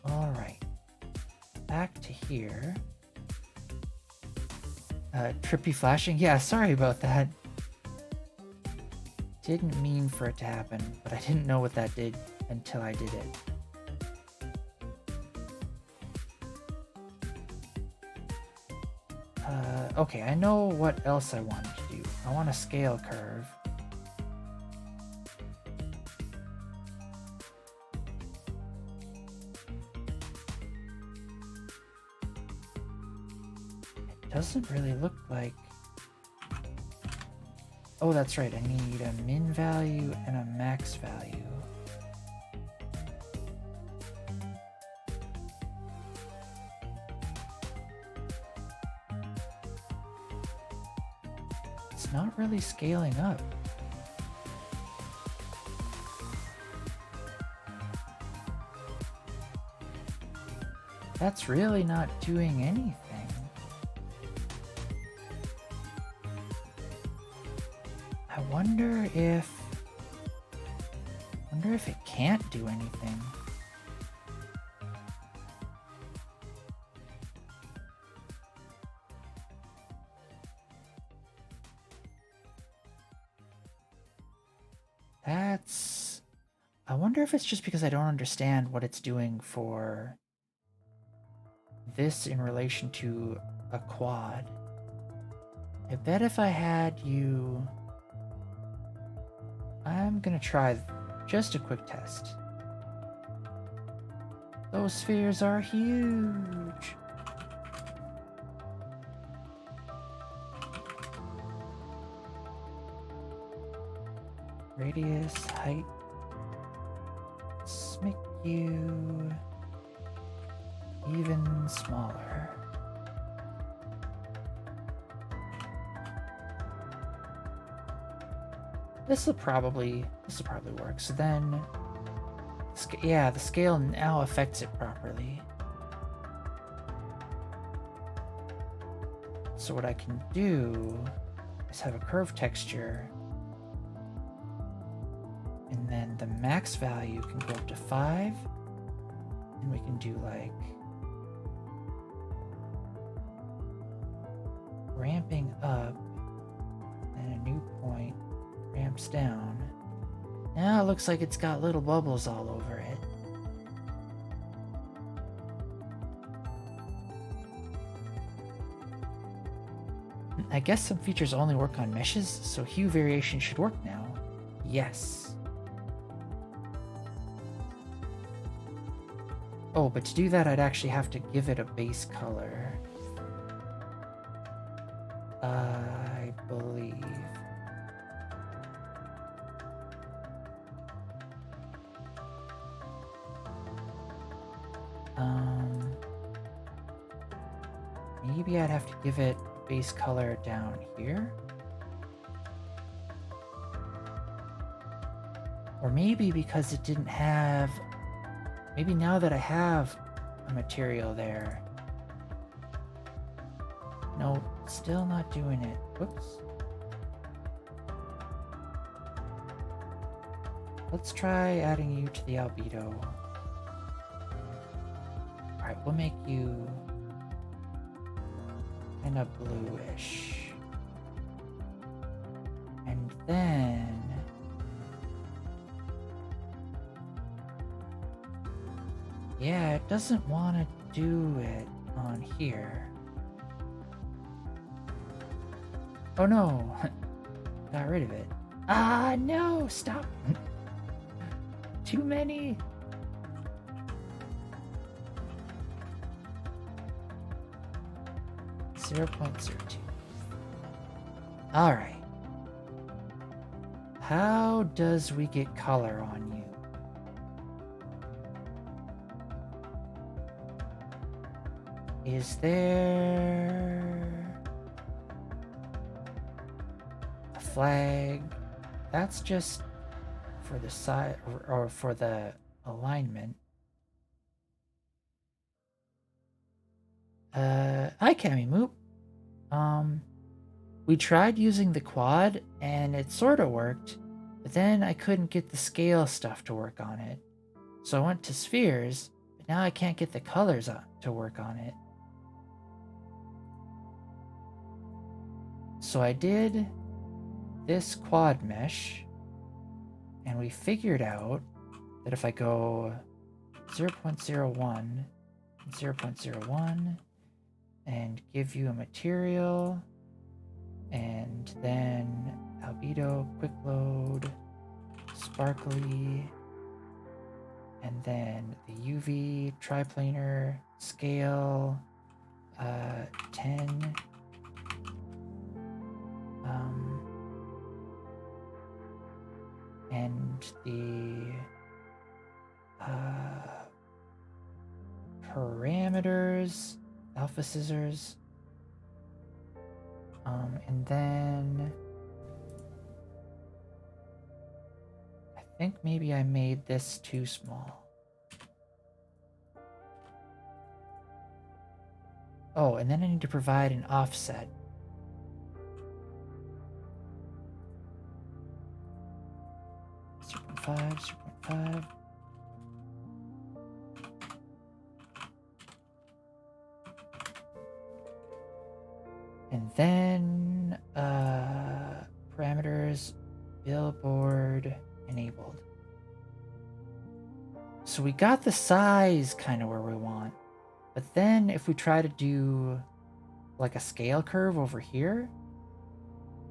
Alright. Back to here. Trippy flashing? Yeah, sorry about that. Didn't mean for it to happen, but I didn't know what that did until I did it. Okay, I know what else I wanted to do. I want a scale curve. It doesn't really look like... Oh, that's right. I need a min value and a max value. It's not really scaling up. That's really not doing anything. I wonder if it can't do anything. I wonder if it's just because I don't understand what it's doing for this in relation to a quad. I bet if I had you... I'm gonna try just a quick test. Those spheres are huge. Radius, height. Let's make you even smaller. This will probably work. So then, yeah, the scale now affects it properly. So what I can do is have a curve texture, and then the max value can go up to 5, and we can do like ramping up, and a new point ramps down. Now it looks like it's got little bubbles all over it. I guess some features only work on meshes, so hue variation should work now. Yes. Oh, but to do that, I'd actually have to give it a base color. I believe. Maybe I'd have to give it base color down here. Or maybe because it didn't have... Maybe now that I have a material there. No, still not doing it. Whoops. Let's try adding you to the albedo. Alright, we'll make you kind of bluish. And then... yeah, it doesn't want to do it on here. Oh no! Got rid of it. Ah, no! Stop! Too many! .02. Alright. How does we get color on you? Is there a flag? That's just for the side or for the alignment. Hi, Cammy Moop. We tried using the quad and it sort of worked, but then I couldn't get the scale stuff to work on it. So I went to spheres, but now I can't get the colors to work on it. So I did this quad mesh, and we figured out that if I go 0.01, 0.01, and give you a material, and then albedo, quick load, sparkly, and then the UV, triplanar, scale, 10. And the parameters, alpha scissors, and then I think maybe I made this too small. Oh, and then I need to provide an offset. Five, 0.5. And then parameters, billboard enabled. So we got the size kind of where we want, but then if we try to do like a scale curve over here,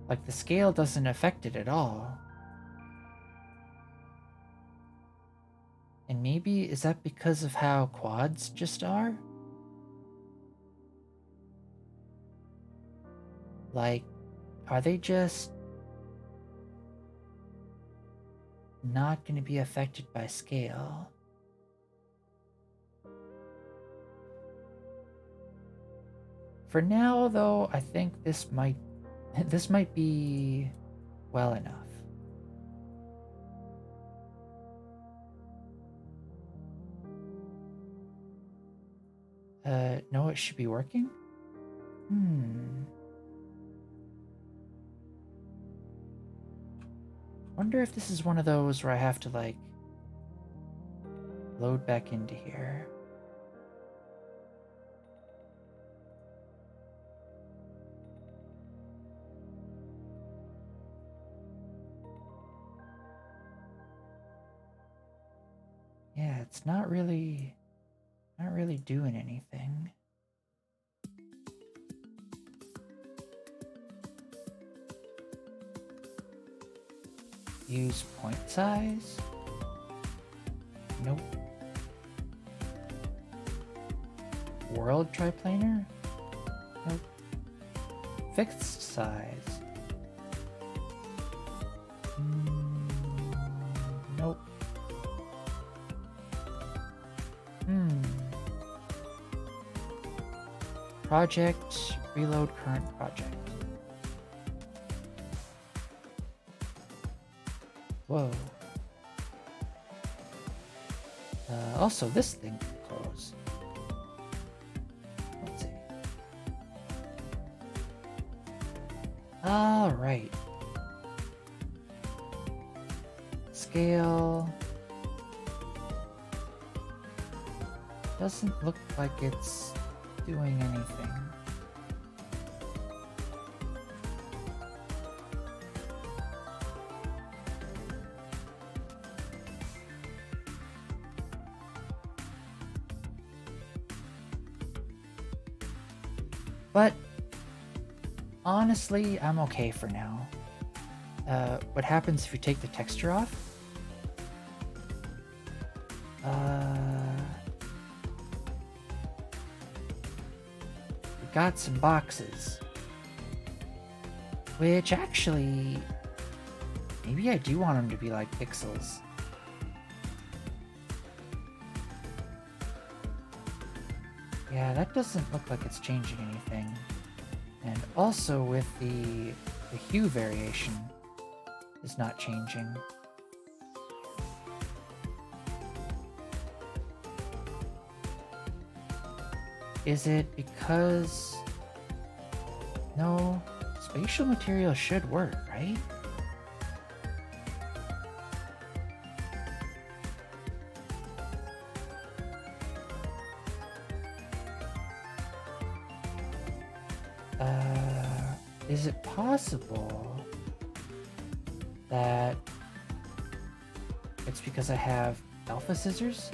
like the scale doesn't affect it at all. And maybe, is that because of how quads just are? Like, are they just not going to be affected by scale? For now, though, I think this might be well enough. No, it should be working? Wonder if this is one of those where I have to, like, load back into here. Yeah, it's not really doing anything. Use point size? Nope. World triplanar? Nope. Fixed size? Nope. Project, reload current project. Whoa. Also, this thing can close. Let's see. All right. Scale. Doesn't look like it's doing anything. But honestly, I'm okay for now. What happens if you take the texture off? We got some boxes. Which actually, maybe I do want them to be like pixels. Yeah, that doesn't look like it's changing anything. And also with the hue variation is not changing. Is it because... No, spatial material should work, right? Is it possible that it's because I have alpha scissors?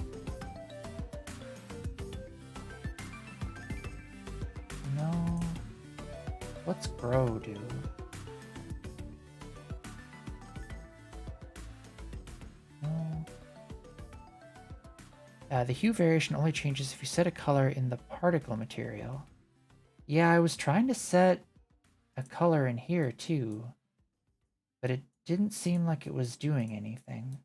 What's grow do? The hue variation only changes if you set a color in the particle material. Yeah, I was trying to set a color in here too, but it didn't seem like it was doing anything.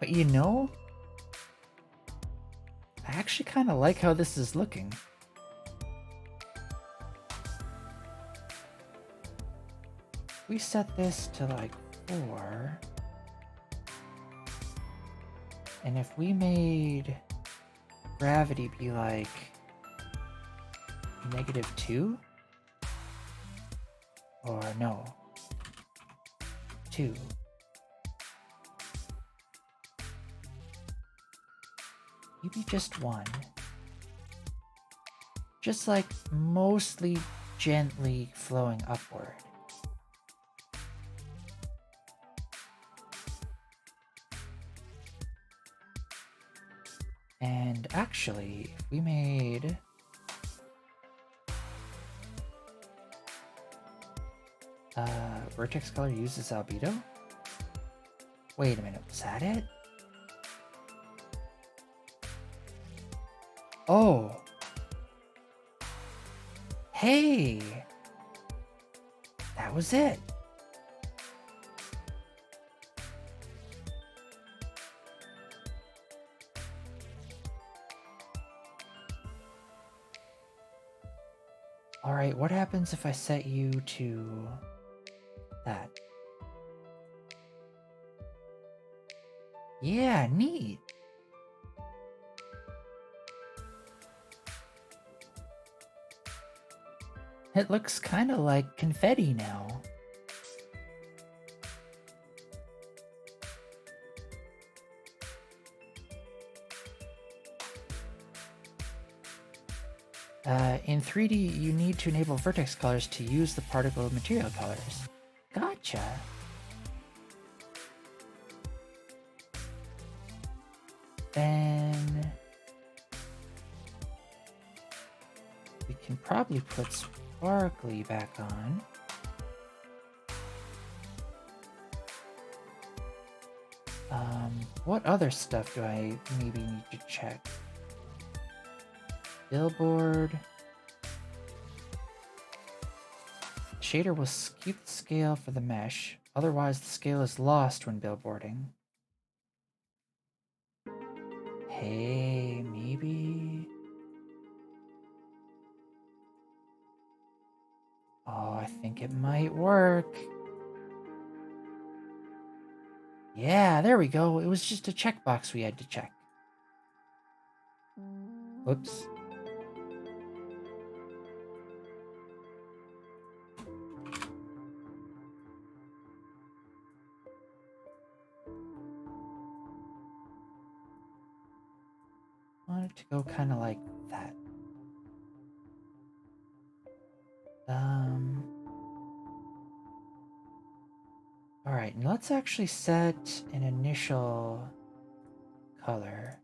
But you know, I actually kind of like how this is looking. We set this to like 4. And if we made gravity be like -2? Or no, 2. Maybe just 1. Just like mostly gently flowing upward. And actually, if we made vertex color uses albedo? Wait a minute, was that it? Oh. Hey! That was it. Alright, what happens if I set you to that? Yeah, neat. It looks kind of like confetti now. In 3D, you need to enable vertex colors to use the particle material colors. Gotcha. Then we can probably put sparkly back on. What other stuff do I maybe need to check? Billboard. Shader will keep the scale for the mesh, otherwise the scale is lost when billboarding. Hey, maybe... Oh, I think it might work. Yeah, there we go. It was just a checkbox we had to check. Whoops. I want it to go kind of like that. All right, and let's actually set an initial color.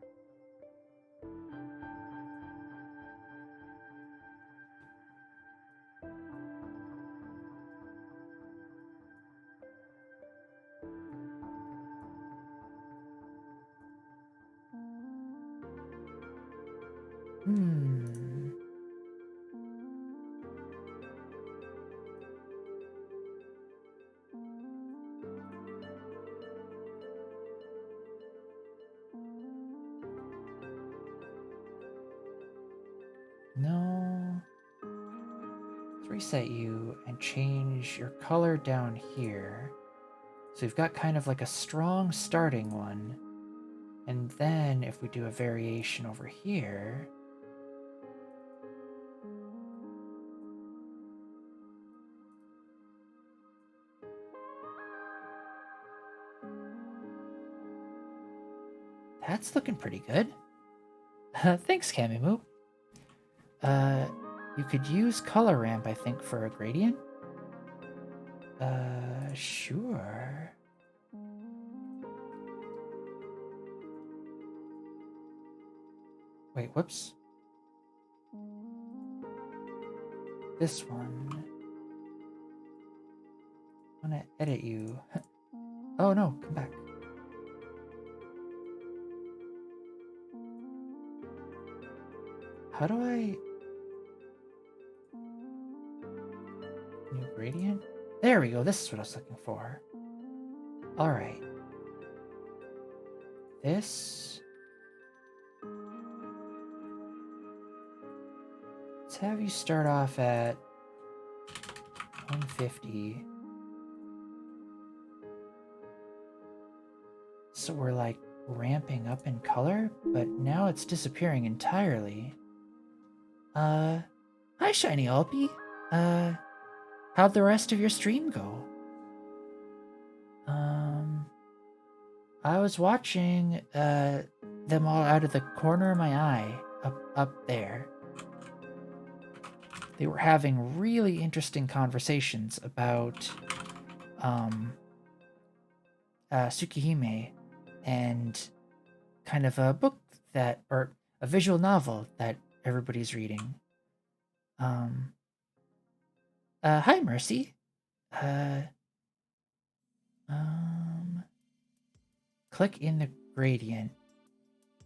No. Let's reset you and change your color down here. So you've got kind of like a strong starting one. And then if we do a variation over here, that's looking pretty good. Thanks, Kamimu. You could use color ramp, I think, for a gradient. Sure. Wait, whoops. This one. I want to edit you. Oh no, come back. How do I... New gradient? There we go, this is what I was looking for. Alright. This... Let's have you start off at 150. So we're like ramping up in color, but now it's disappearing entirely. Hi Shiny Alpi. How'd the rest of your stream go? I was watching them all out of the corner of my eye, up there. They were having really interesting conversations about Tsukihime and kind of a book that, or a visual novel that everybody's reading. Hi Mercy. Click in the gradient.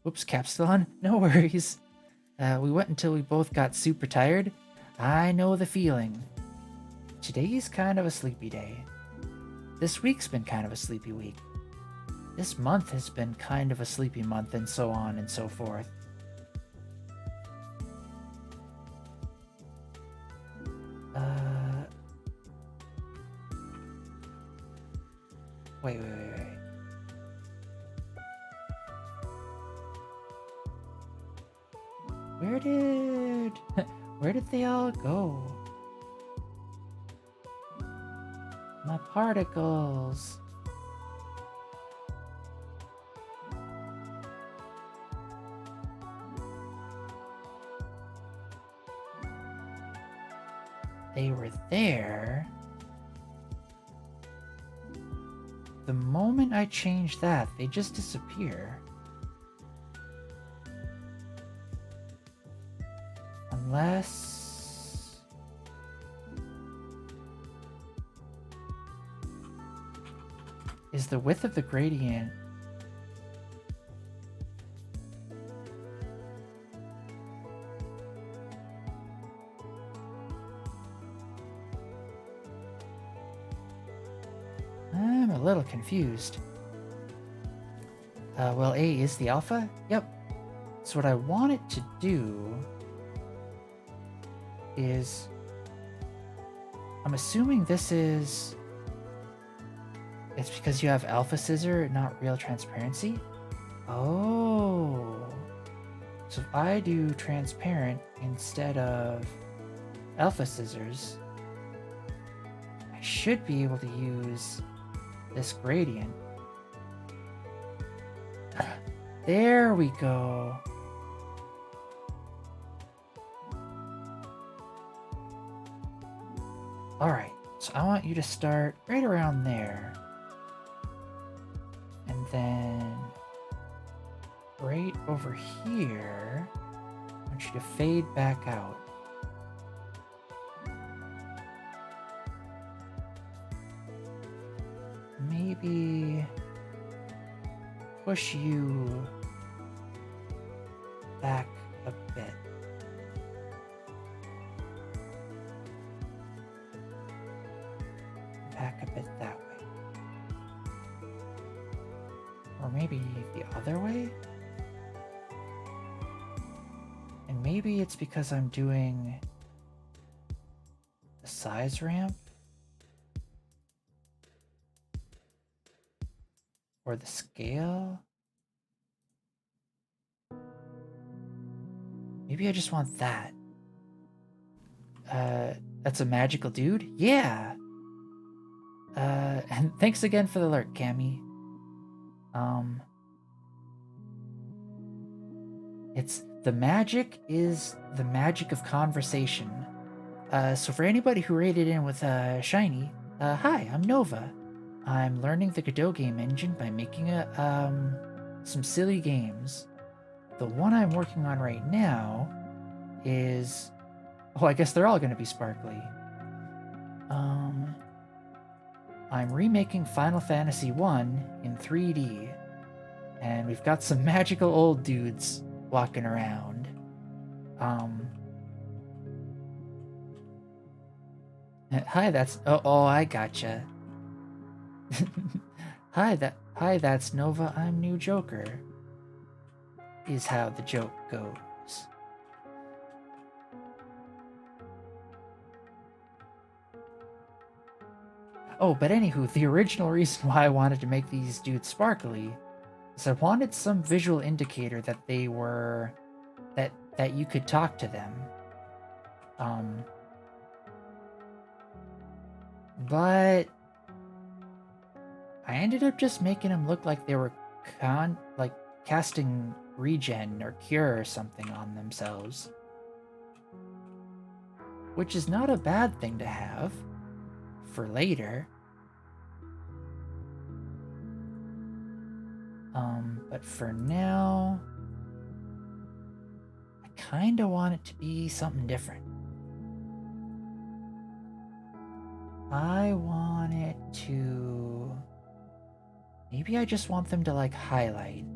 Whoops, cap's still on? No worries. We went until we both got super tired. I know the feeling. Today's kind of a sleepy day. This week's been kind of a sleepy week. This month has been kind of a sleepy month, and so on and so forth. Wait. Where did they all go? My particles. They were there. The moment I change that, they just disappear. Unless... Is the width of the gradient... I'm a little confused. Well, A is the alpha? Yep. So what I want it to do is... I'm assuming this is... It's because you have alpha scissor, not real transparency? Oh. So if I do transparent instead of alpha scissors, I should be able to use this gradient. There we go. Alright, so I want you to start right around there. And then right over here, I want you to fade back out. Maybe push you back a bit. Back a bit that way. Or maybe the other way? And maybe it's because I'm doing the size ramp? Or the scale? Maybe I just want that. That's a magical dude? Yeah! And thanks again for the alert, Cammy. The magic is the magic of conversation. So for anybody who rated in with Shiny, hi, I'm Nova. I'm learning the Godot game engine by making some silly games. The one I'm working on right now is... Oh, I guess they're all going to be sparkly. I'm remaking Final Fantasy 1 in 3D. And we've got some magical old dudes walking around. Hi, that's... Oh, I gotcha. Hi, that's Nova. I'm new Joker. Is how the joke goes. Oh, but anywho, the original reason why I wanted to make these dudes sparkly is I wanted some visual indicator that they were... that you could talk to them. But I ended up just making them look like they were casting regen or cure or something on themselves. Which is not a bad thing to have for later. But for now, I kinda want it to be something different. I want it to... Maybe I just want them to, like, highlight.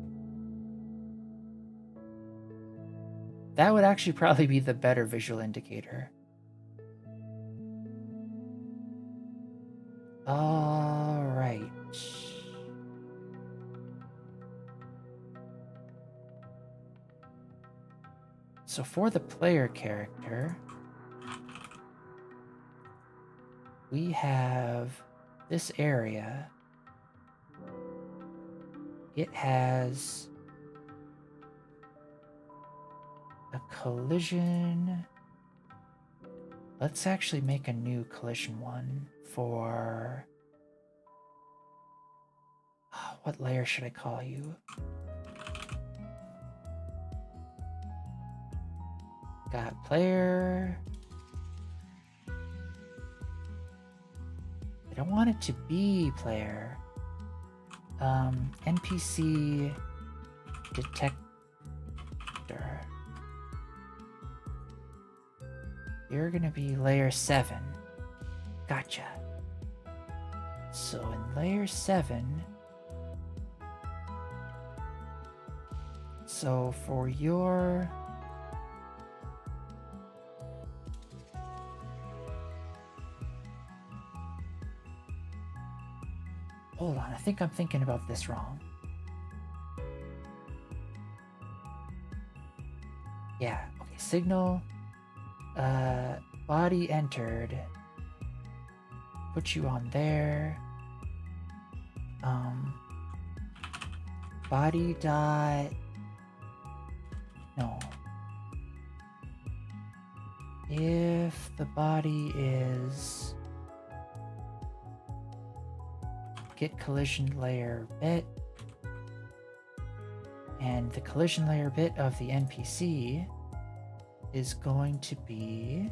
That would actually probably be the better visual indicator. Alright. So for the player character, we have this area. It has a collision. Let's actually make a new collision one for... what layer should I call you? Got player. I don't want it to be player. NPC detector. You're gonna be layer 7. Gotcha. So in layer 7, so for your... Hold on, I think I'm thinking about this wrong. Yeah, okay, signal, body entered, put you on there, body dot, no, if the body is get collision layer bit, and the collision layer bit of the NPC is going to be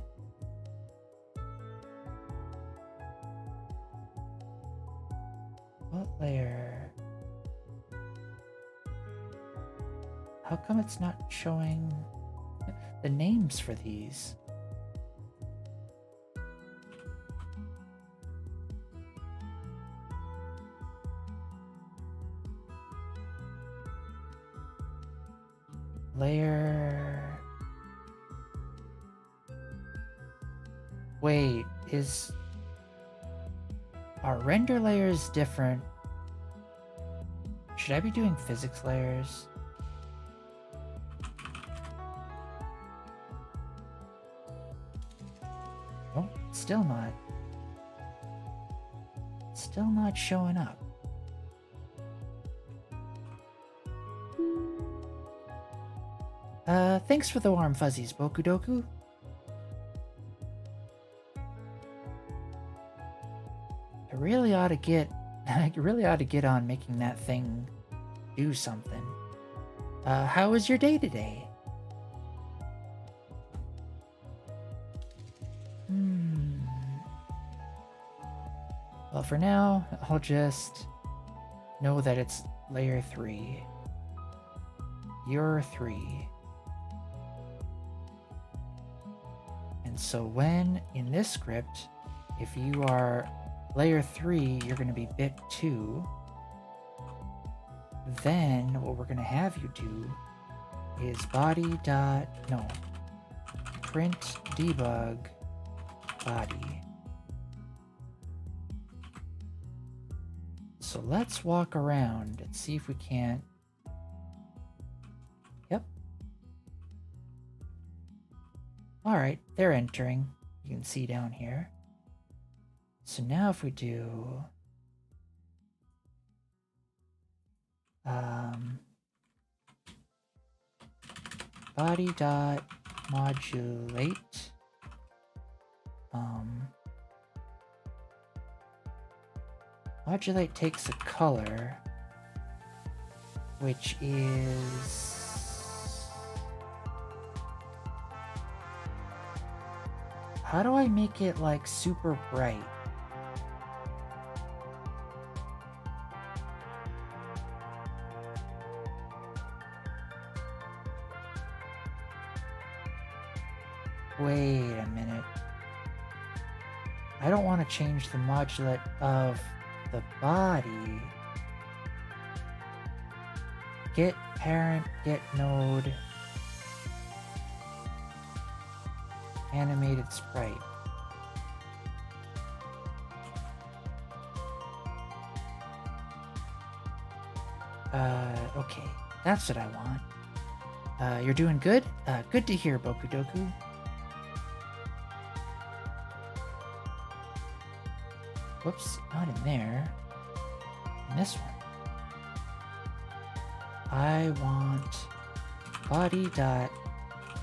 what layer? How come it's not showing the names for these? Layer... Wait, is... Are render layers different? Should I be doing physics layers? Oh, still not. Still not showing up. Thanks for the warm fuzzies, Bokudoku. I really ought to get on making that thing do something. How was your day today? for now, I'll just know that it's layer 3. You're 3. And so when in this script, if you are layer 3, you're going to be bit 2. Then what we're going to have you do is print debug body. So let's walk around and see if we can't. Yep. All right, they're entering. You can see down here. So now if we do body dot modulate modulate takes a color which is, how do I make it like super bright? Wait a minute. I don't want to change the modulate of the body. Get parent, get node, animated sprite. Okay, that's what I want. You're doing good? Good to hear, Boku Doku. Whoops, not in there. In this one. I want body dot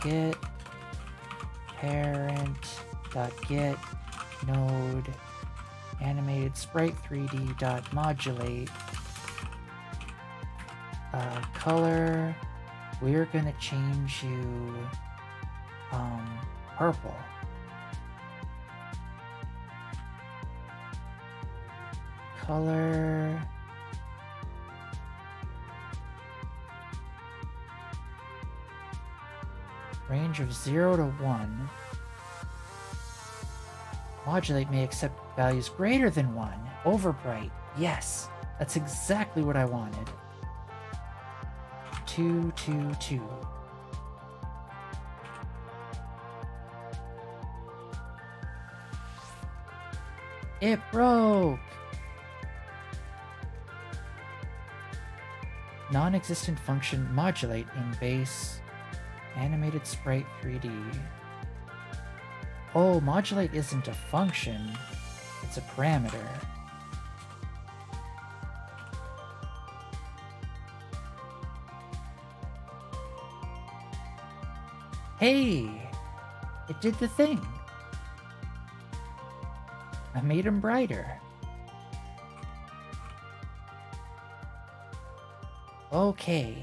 get parent dot get node animated sprite 3D dot modulate color. We're gonna change you purple. Color range of 0 to 1. Modulate may accept values greater than 1. Overbright. Yes, that's exactly what I wanted. 2, 2, 2. It broke! Non-existent function modulate in base animated sprite 3D. Oh, modulate isn't a function, it's a parameter. Hey! It did the thing! I made him brighter. Okay.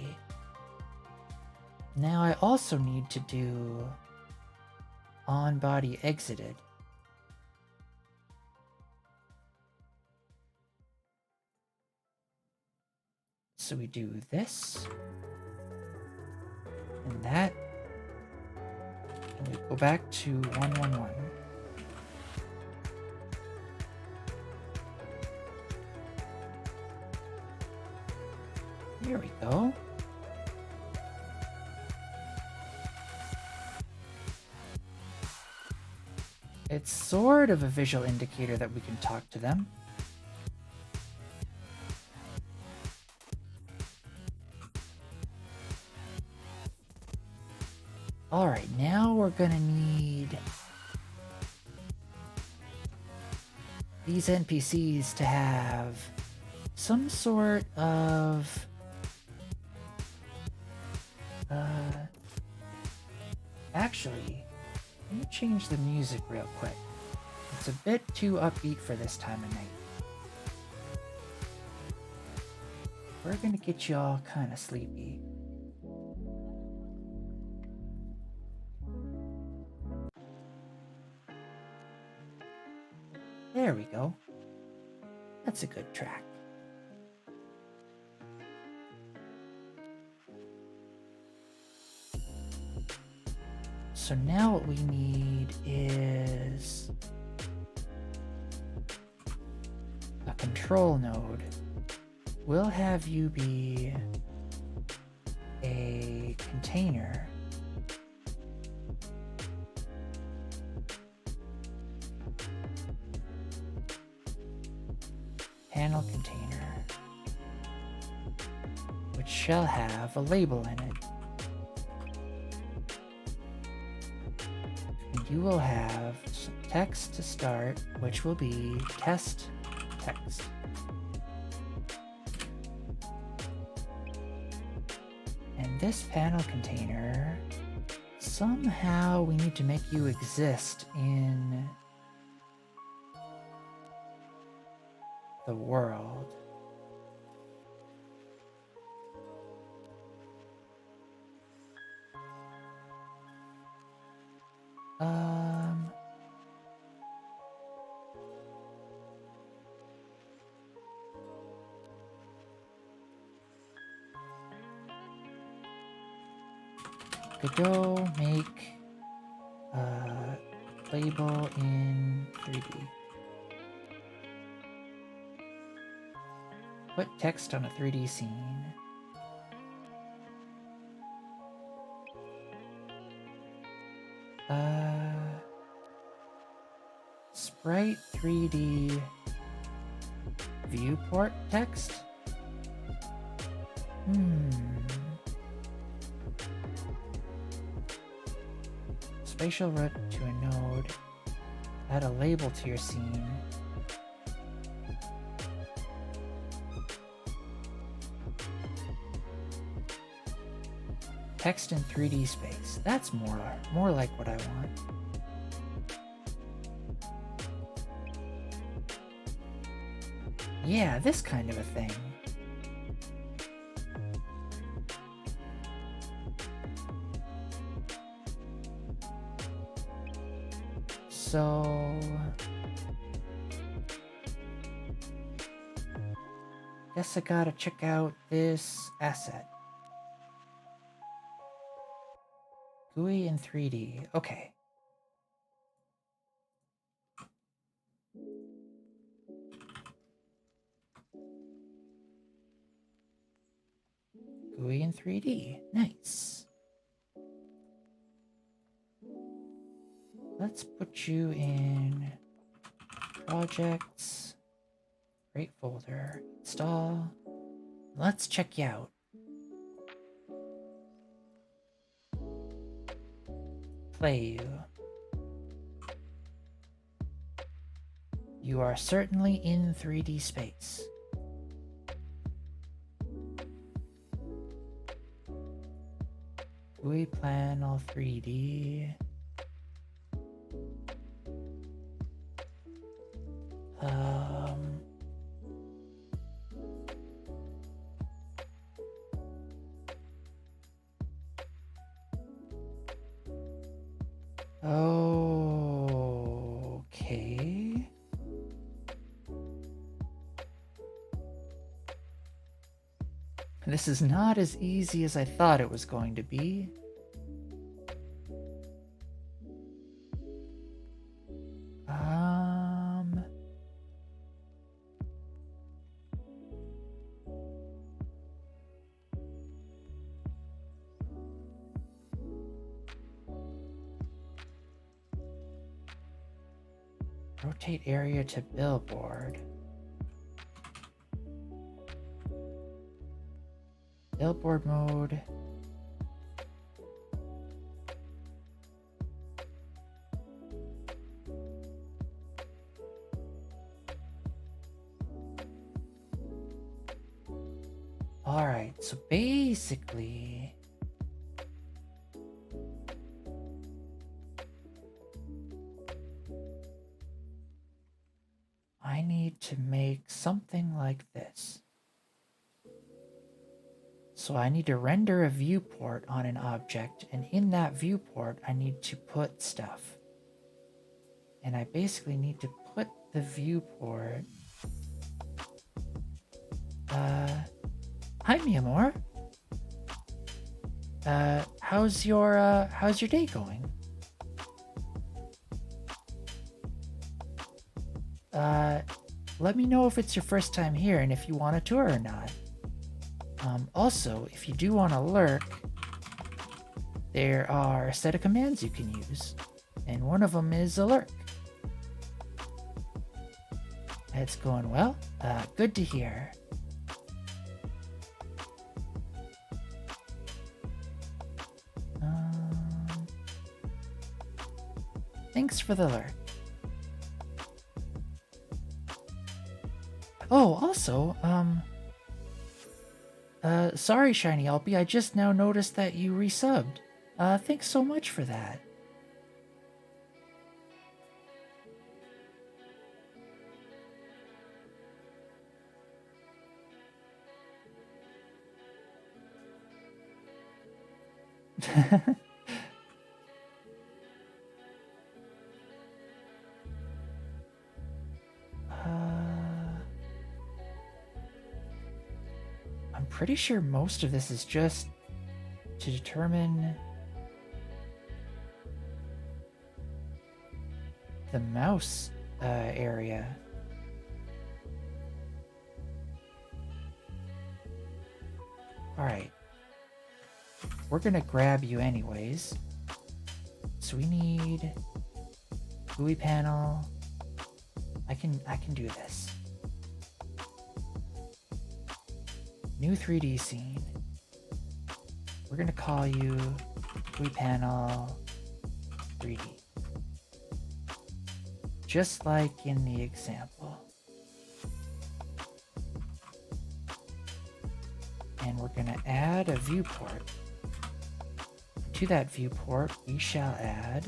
Now I also need to do on body exited. So we do this and that, and we go back to 111. Here we go. It's sort of a visual indicator that we can talk to them. Alright, now we're gonna need these NPCs to have some sort of actually, let me change the music real quick. It's a bit too upbeat for this time of night. We're gonna get you all kind of sleepy. There we go. That's a good track. So now what we need is a control node. We'll have you be a container. Panel container, which shall have a label in it. And you will have some text to start, which will be test text. And this panel container, somehow we need to make you exist in the world. Godot make label in 3D. Put text on a 3D scene. Sprite 3D viewport text? Spatial root to a node. Add a label to your scene. Text in 3D space. That's more like what I want. Yeah, this kind of a thing. So guess I gotta check out this asset. GUI in 3D. Okay. GUI in 3D. Nice. Let's put you in projects. Create folder. Install. Let's check you out. Play you. You are certainly in 3D space. GUI panel 3D. Okay. This is not as easy as I thought it was going to be. Rotate area to billboard. Billboard mode. All right, so basically I need to make something like this. So I need to render a viewport on an object, and in that viewport I need to put stuff. And I basically need to put the viewport Hi, mi amor. How's your day going? Let me know if it's your first time here and if you want a tour or not. Also, if you do want to lurk, there are a set of commands you can use, and one of them is a lurk. It's going well. Good to hear. Thanks for the lurk. Oh, also, sorry, Shiny Alpy, I just now noticed that you resubbed. Thanks so much for that. I'm pretty sure most of this is just to determine the mouse area. Alright. We're gonna grab you anyways. So we need GUI panel. I can do this. New 3D scene. We're gonna call you GUI panel 3D. Just like in the example. And we're gonna add a viewport. To that viewport, we shall add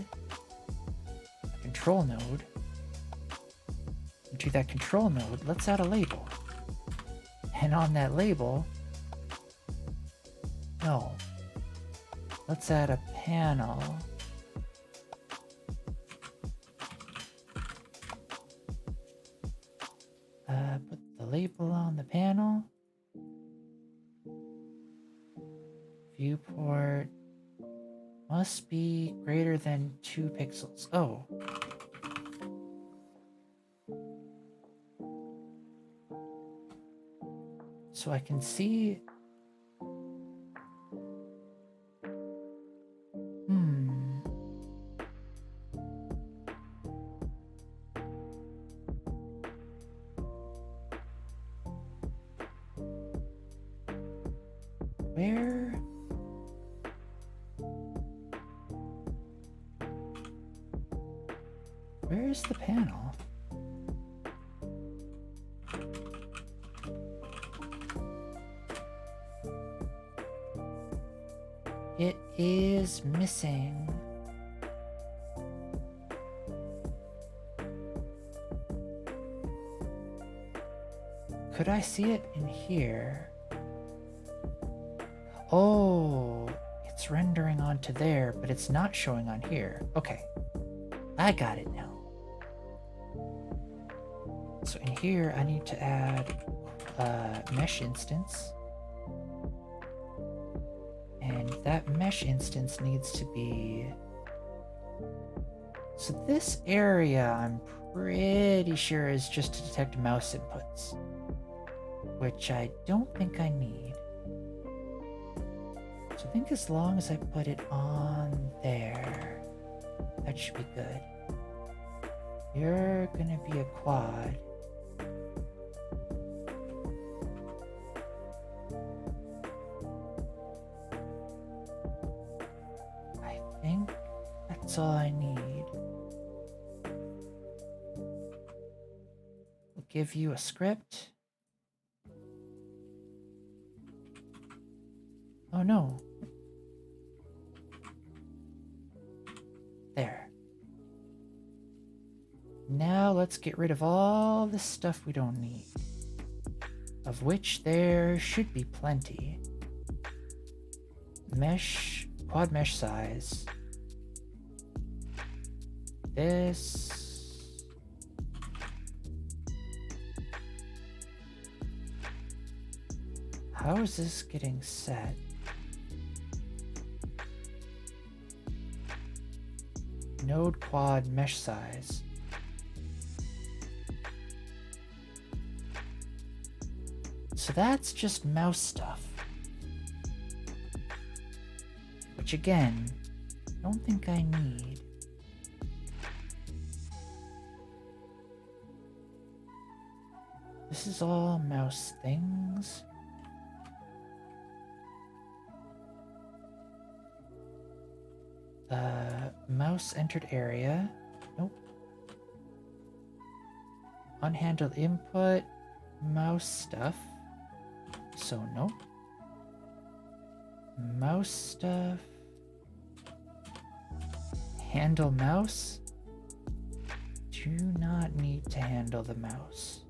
a control node. And to that control node, let's add a label. And on that label, no, let's add a panel. Put the label on the panel. Viewport must be greater than 2 pixels. Oh. So I can see. Where's the panel? It is missing. Could I see it in here? Oh, it's rendering onto there, but it's not showing on here. Okay, I got it now. So in here, I need to add a mesh instance. And that mesh instance needs to be... So this area, I'm pretty sure, is just to detect mouse inputs, which I don't think I need. So I think as long as I put it on there, that should be good. You're gonna be a quad. I think that's all I need. We'll give you a script. Oh no. There. Now let's get rid of all the stuff we don't need, of which there should be plenty. Mesh, quad mesh size. This. How is this getting set? Node quad mesh size. So that's just mouse stuff. Which again, I don't think I need. This is all mouse things. Mouse entered area. Nope. Unhandled input. Mouse stuff. So nope. Mouse stuff. Handle mouse. Do not need to handle the mouse.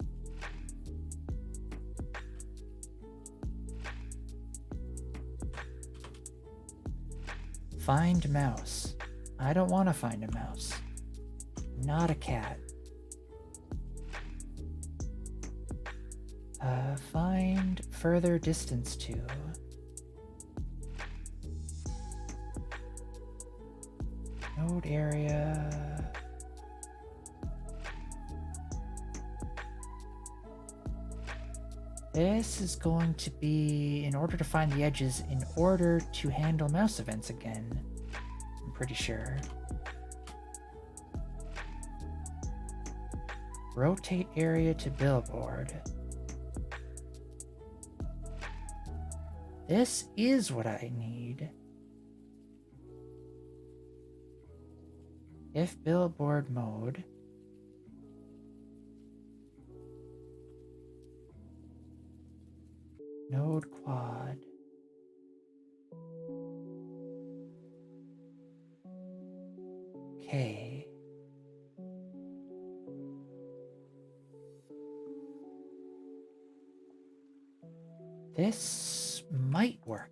Find mouse. I don't want to find a mouse. Not a cat. Find further distance to. Node area. This is going to be in order to find the edges in order to handle mouse events again. I'm pretty sure. Rotate area to billboard. This is what I need. If billboard mode. Node quad. Okay. This might work.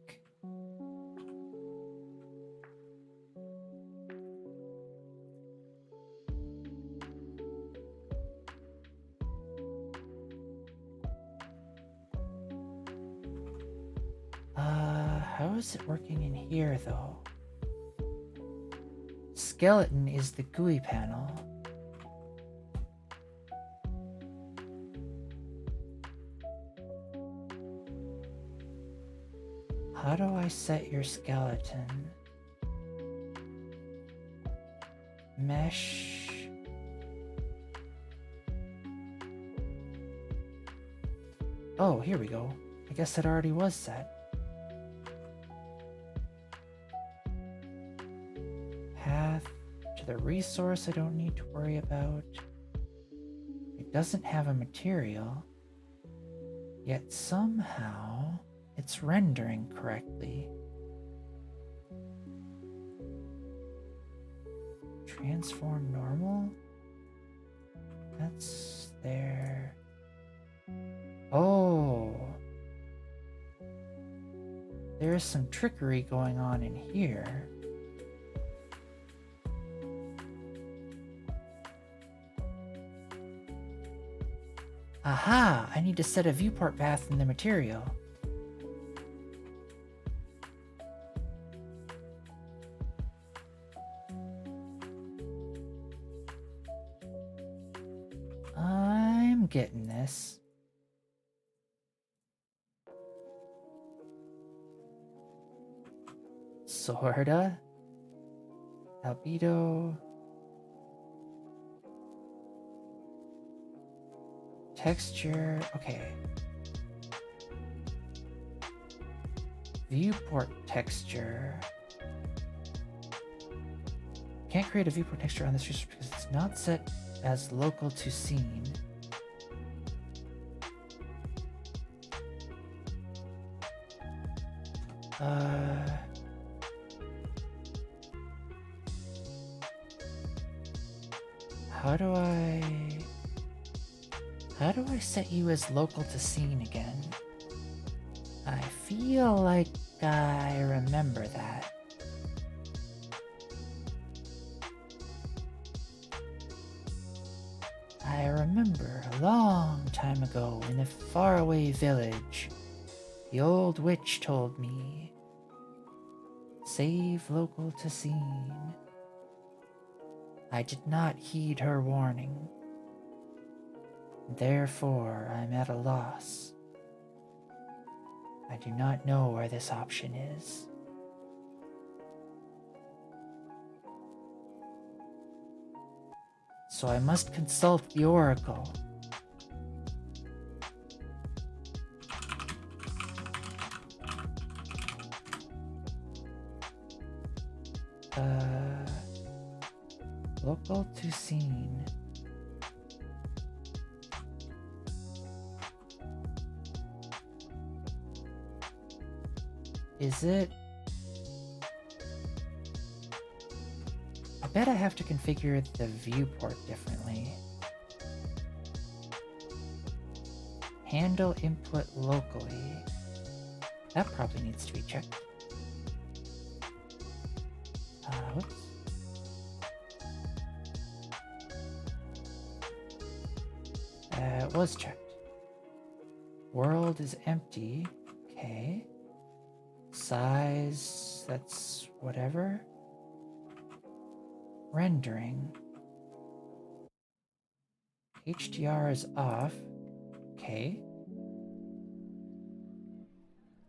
How is it working in here though? Skeleton is the GUI panel. How do I set your skeleton? Mesh. Oh, here we go. I guess it already was set. Path to the resource I don't need to worry about. It doesn't have a material, yet somehow it's rendering correctly. Transform normal? That's there. Oh. There's some trickery going on in here. Aha! I need to set a viewport path in the material. I'm getting this. Sorta. Albedo. Texture. Okay. Viewport texture. Can't create a viewport texture on this resource because it's not set as local to scene. How do I set you as local to scene again? I feel like I remember that. I remember a long time ago in a faraway village, The old witch told me, save local to scene. I did not heed her warning. Therefore, I'm at a loss. I do not know where this option is. So I must consult the Oracle. Local to scene. Is it? I bet I have to configure the viewport differently. Handle input locally. That probably needs to be checked. Whoops. It was checked. World is empty. Okay. Size, that's whatever. Rendering. HDR is off. Okay.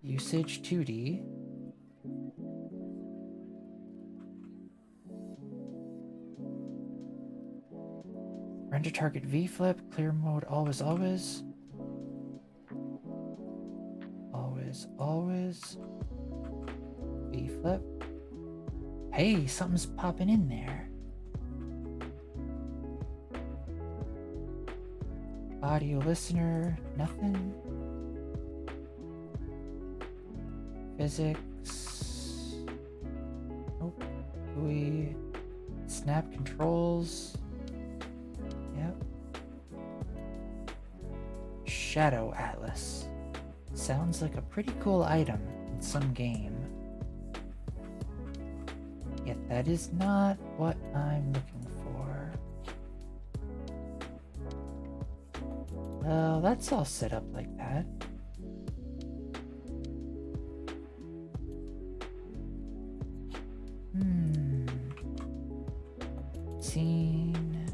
Usage 2D. Render target V-flip, clear mode, always, always. Always, always. V-flip. Hey, something's popping in there. Audio listener, nothing. Physics. Nope. GUI. Snap controls. Yep. Shadow Atlas. Sounds like a pretty cool item in some game. Yet that is not what I'm looking for. Well, that's all set up like that. Scene.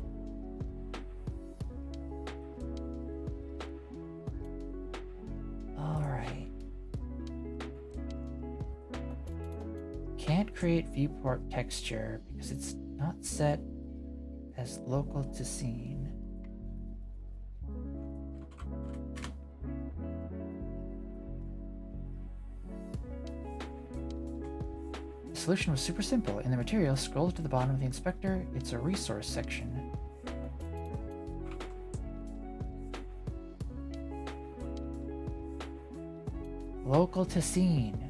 Alright. Can't create viewport texture because it's not set as local to scene. The solution was super simple. In the material, scroll to the bottom of the inspector. It's a resource section. Local to scene.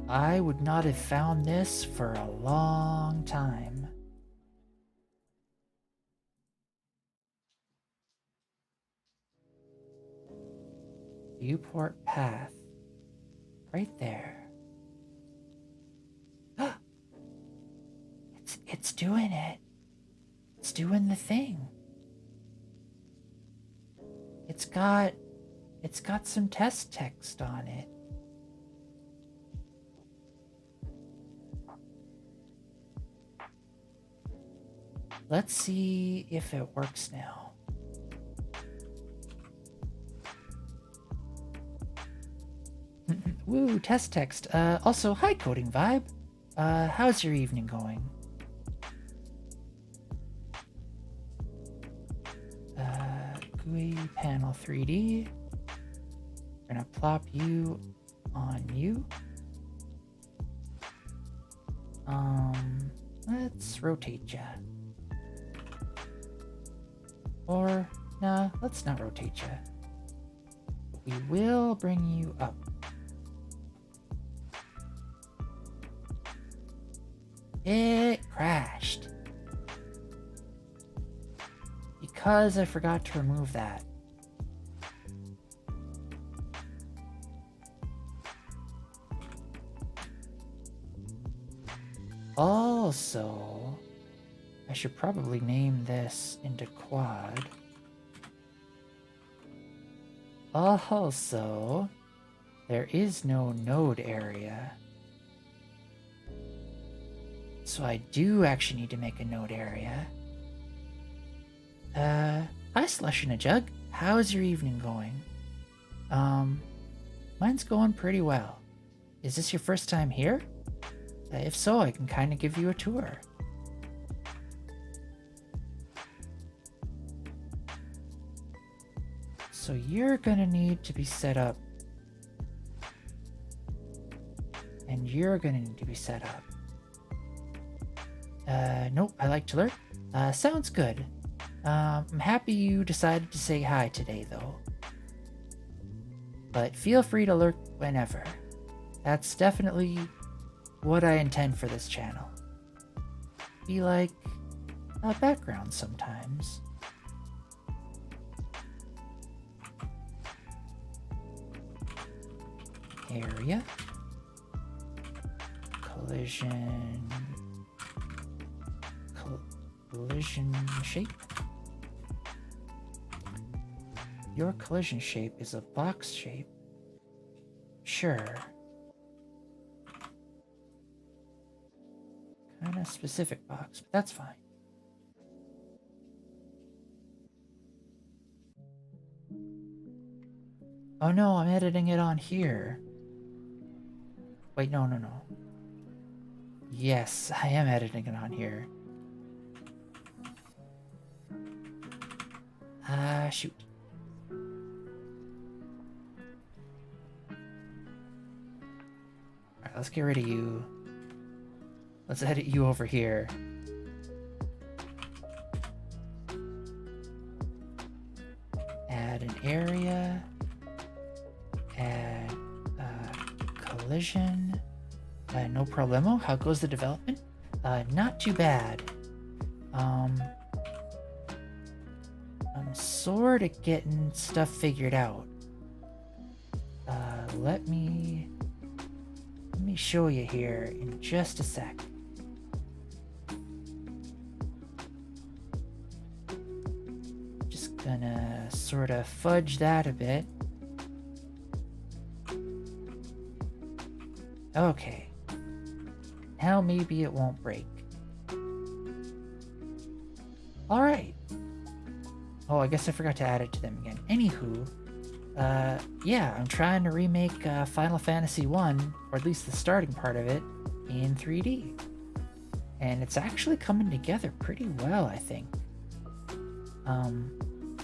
I would not have found this for a long time. Viewport path. Right there. It's doing it. It's doing the thing. It's got some test text on it. Let's see if it works now. Woo, test text. Also, hi, Coding Vibe. How's your evening going? GUI panel 3D. We're gonna plop you on you. Let's rotate ya. Or, nah, let's not rotate ya. We will bring you up. It crashed. Because I forgot to remove that. Also, I should probably name this into quad. Also, there is no node area. So I do actually need to make a node area. Hi Slush in a Jug. How's your evening going? Mine's going pretty well. Is this your first time here? If so, I can kind of give you a tour. So you're gonna need to be set up. And you're gonna need to be set up. Nope, I like to lurk. Sounds good. I'm happy you decided to say hi today, though. But feel free to lurk whenever. That's definitely what I intend for this channel. Be like a background sometimes. Area. Collision. Collision shape. Your collision shape is a box shape. Sure. Kind of specific box, but that's fine. Oh no, I'm editing it on here. Wait, no. Yes, I am editing it on here. Shoot. Alright, let's get rid of you. Let's edit you over here. Add an area. Add collision. No problemo. How goes the development? Not too bad. I'm sort of getting stuff figured out. Let me show you here in just a sec. Just gonna sort of fudge that a bit. Okay. Now maybe it won't break. Alright. Oh, I guess I forgot to add it to them again. Anywho, yeah, I'm trying to remake Final Fantasy 1, or at least the starting part of it, in 3D. And it's actually coming together pretty well, I think.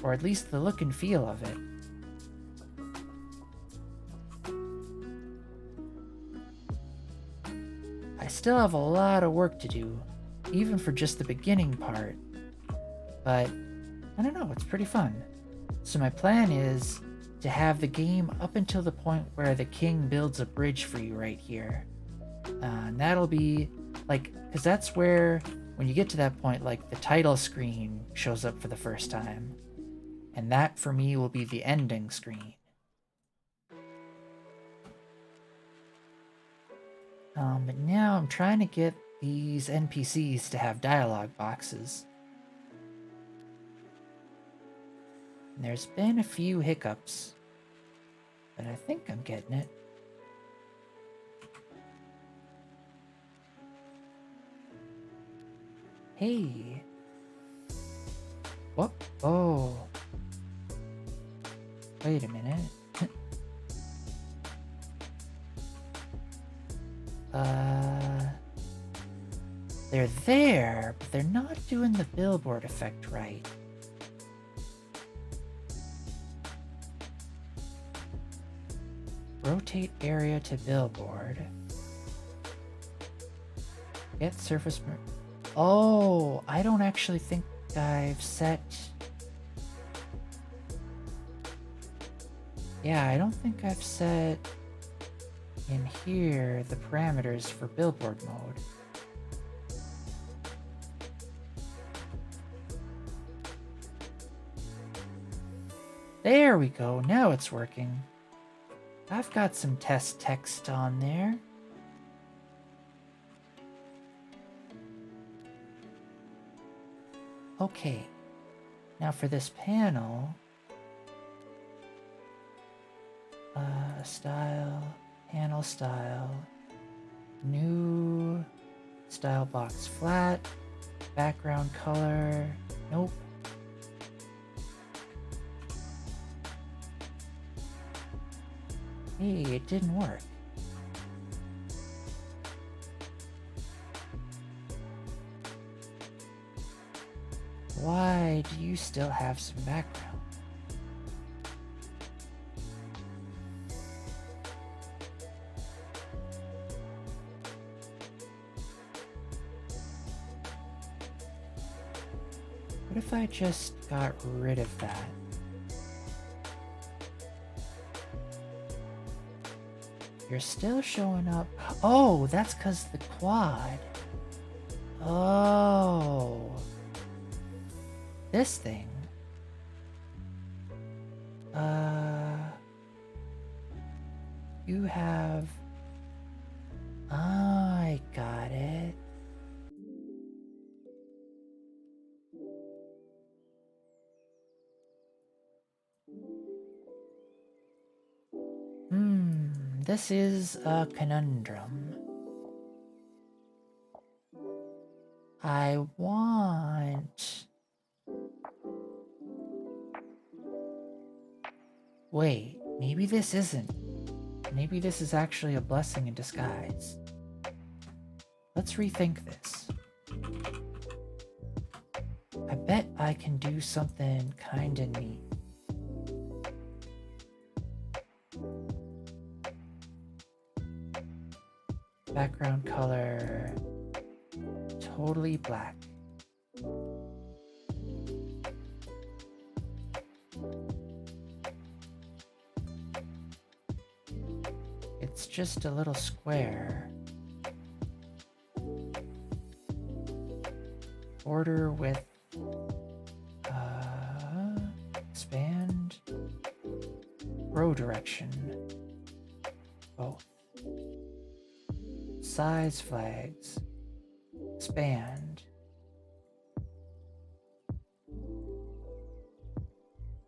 Or at least the look and feel of it. I still have a lot of work to do, even for just the beginning part. But, I don't know, it's pretty fun. So my plan is to have the game up until the point where the king builds a bridge for you right here. And that'll be, like, because that's where, when you get to that point, like, the title screen shows up for the first time. And that, for me, will be the ending screen. But now I'm trying to get these NPCs to have dialogue boxes. And there's been a few hiccups, but I think I'm getting it. Hey. What? Oh. Wait a minute. They're there, but they're not doing the billboard effect right. Rotate area to billboard. Get surface. Oh, I don't actually think I've set. Yeah, I don't think I've set in here the parameters for billboard mode. There we go, now it's working. I've got some test text on there. Okay, now for this panel, Style, panel style, new style box flat, background color, nope. Hey, it didn't work. Why do you still have some background? What if I just got rid of that? You're still showing up. Oh, that's because the quad. Oh. This thing. You have... I got it. This is a conundrum. I want... Wait, maybe this isn't. Maybe this is actually a blessing in disguise. Let's rethink this. I bet I can do something kinda neat. Background color, totally black. It's just a little square. Border with expand, row direction, both. Size flags, expand.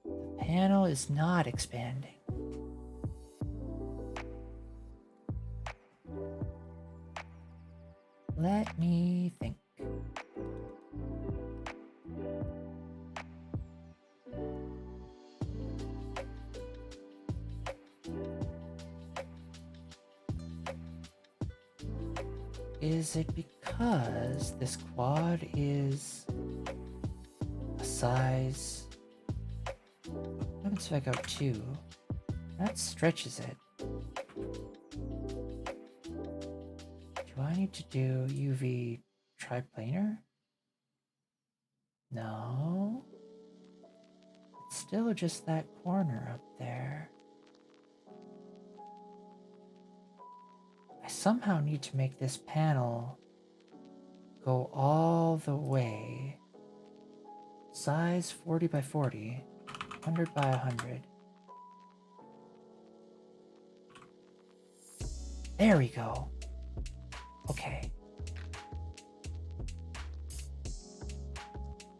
The panel is not expanding. Let me think. Is it because this quad is a size... Let me spec out 2. That stretches it. Do I need to do UV triplanar? No. It's still just that corner up there. I somehow need to make this panel go all the way. Size 40 by 40, 100 by 100. There we go. Okay.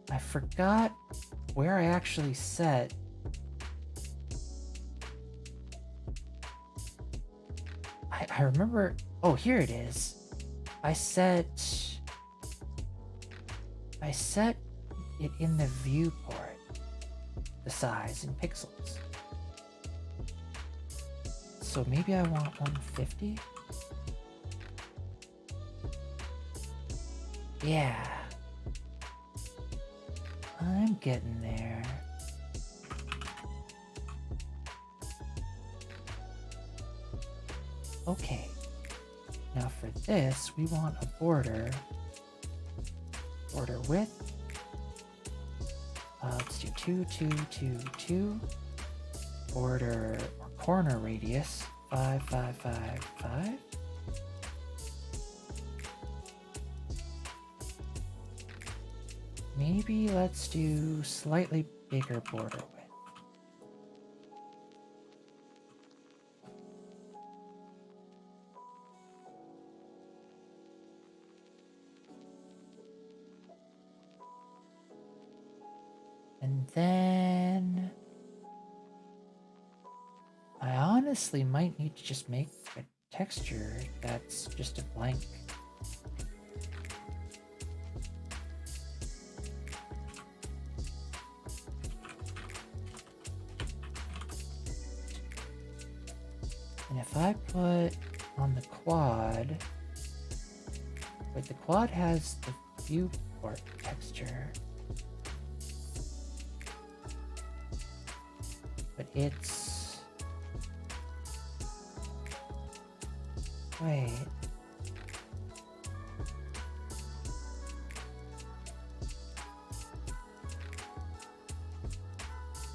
I forgot where I actually set. I remember. Oh, here it is. I set it in the viewport, the size in pixels. So maybe I want 150. Yeah. I'm getting there. Okay. Now for this, we want a border width. Let's do 2, 2, 2, 2. Border or corner radius 5, 5, 5, 5. Maybe let's do slightly bigger border width. And then I honestly might need to just make a texture that's just a blank. And if I put on the quad, wait, the quad has the viewport texture, but it's, wait,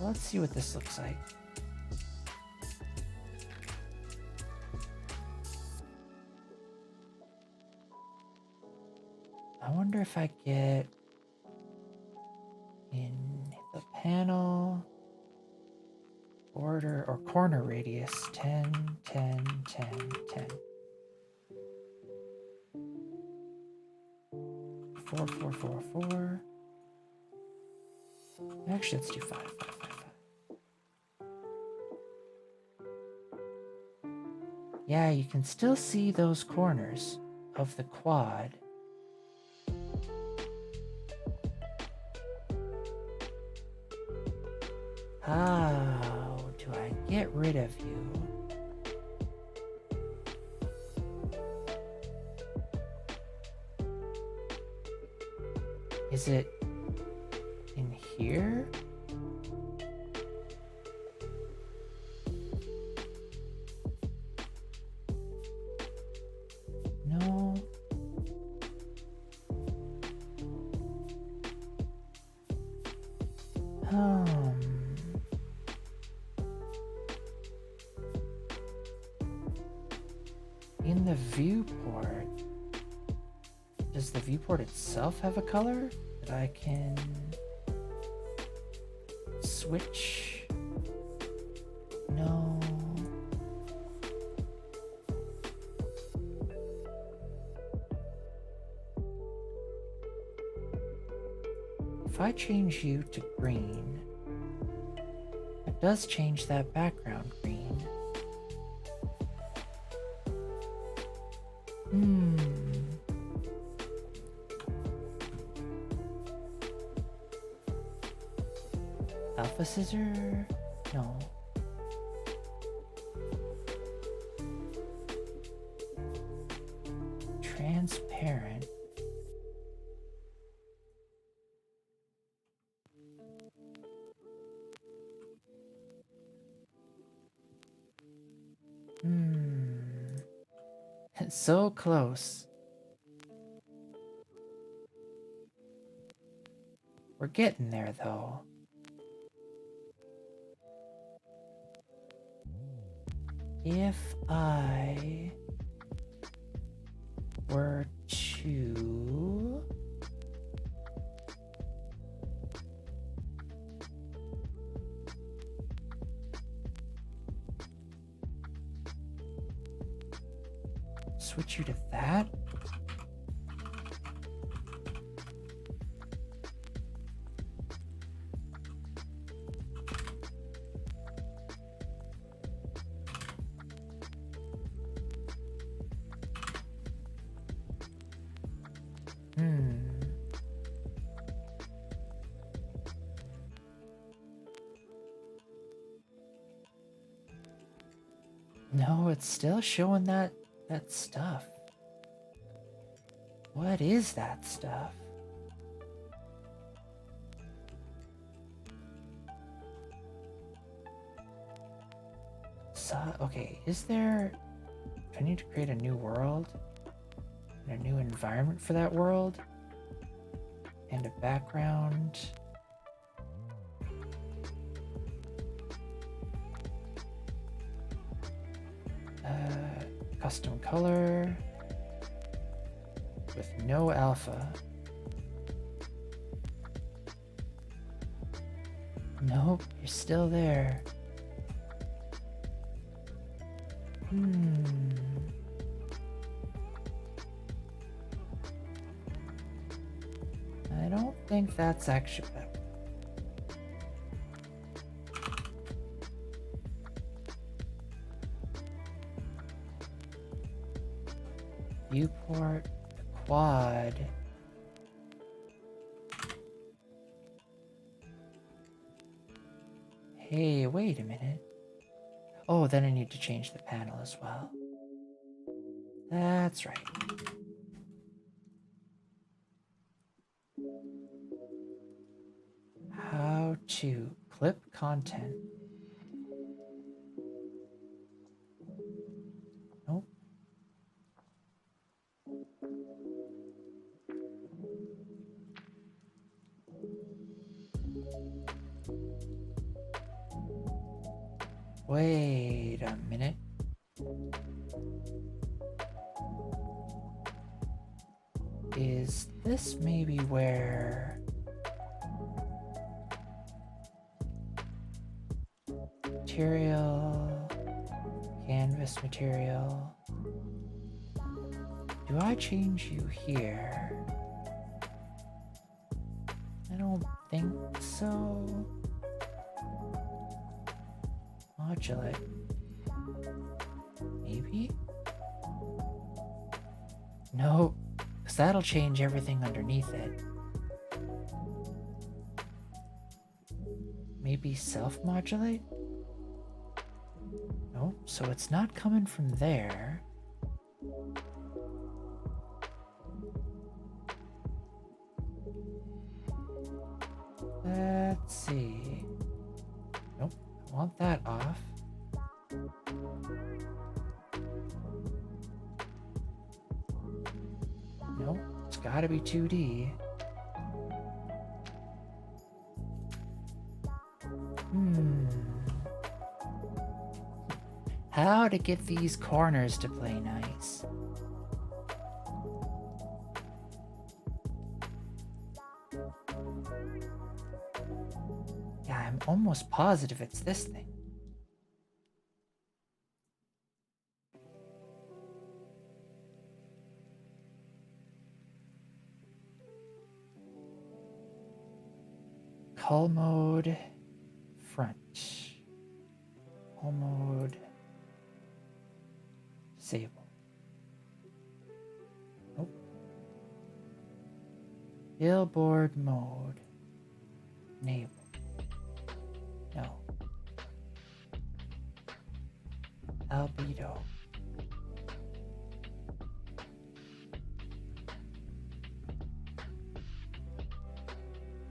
let's see what this looks like. I wonder if I get in the panel border or corner radius 10, 10, 10, 10. 4, 4, 4, 4. Actually, let's do 5, 5, 5, 5. Yeah, you can still see those corners of the quad. How do I get rid of you? Is it in here? No. In the viewport, does the viewport itself have a color that I can switch? No. If I change you to green, it does change that background green. Alpha scissor? No. Transparent. So close. We're getting there, though. If I were to switch you to that, no, it's still showing that stuff. What is that stuff? So, okay, is there... Do I need to create a new world? And a new environment for that world? And a background? Custom color with no alpha. Nope, you're still there. I don't think that's actually... Viewport, quad. Hey, wait a minute. Oh, then I need to change the panel as well. That's right. How to clip content. Nope. Wait a minute. Is this maybe where material, canvas material? Do I change you here? I don't think so. Modulate. Maybe? No, because that'll change everything underneath it. Maybe self-modulate? Nope, so it's not coming from there. Let's see. Nope, I want that off. Nope, it's gotta be 2D. How to get these corners to play nice. Yeah, I'm almost positive it's this thing. Cull mode, front. Cull mode, disable. Nope. Billboard mode, enable. No. Albedo.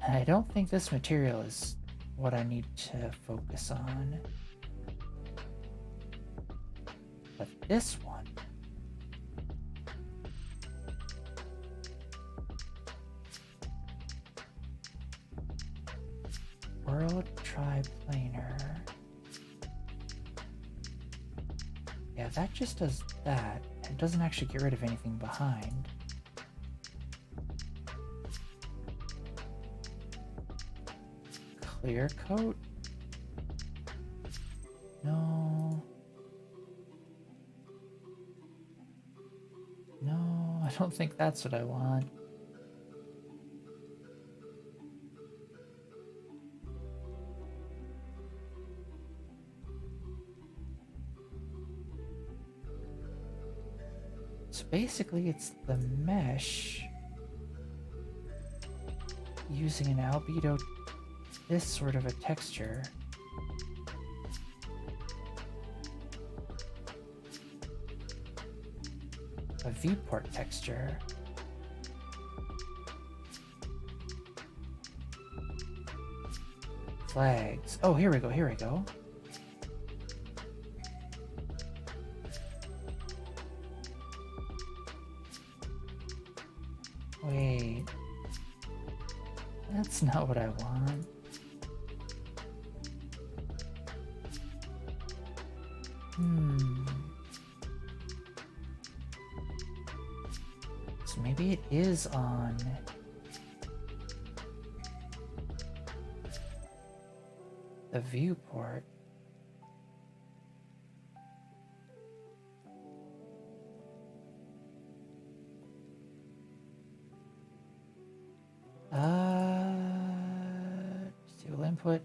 I don't think this material is what I need to focus on. But this one. World triplanar. Yeah, that just does that. It doesn't actually get rid of anything behind. Clear coat? No. No, I don't think that's what I want. So basically it's the mesh using an albedo, this sort of a texture. A viewport texture. Flags. Oh, here we go, here we go. Wait. That's not what I want. So maybe it is on the viewport. Disable input.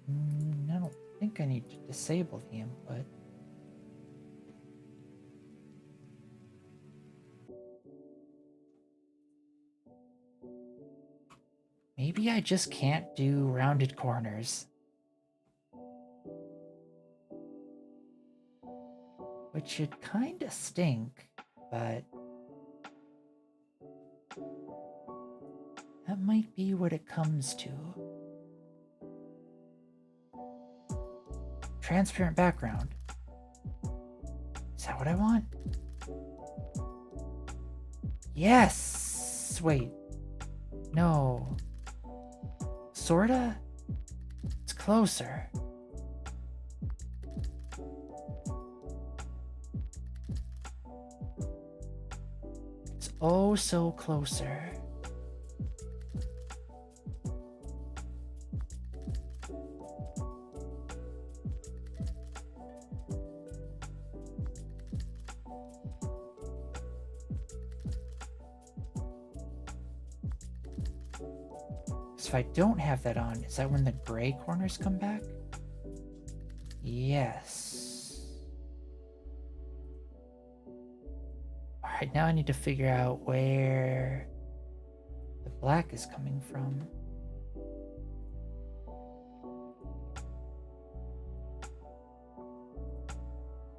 I don't think I need to disable the input. Maybe I just can't do rounded corners. Which should kinda stink, but that might be what it comes to. Transparent background. Is that what I want? Yes! Wait. No. Sorta? It's closer. It's oh so closer. If I don't have that on, is that when the gray corners come back? Yes. Alright, now I need to figure out where the black is coming from.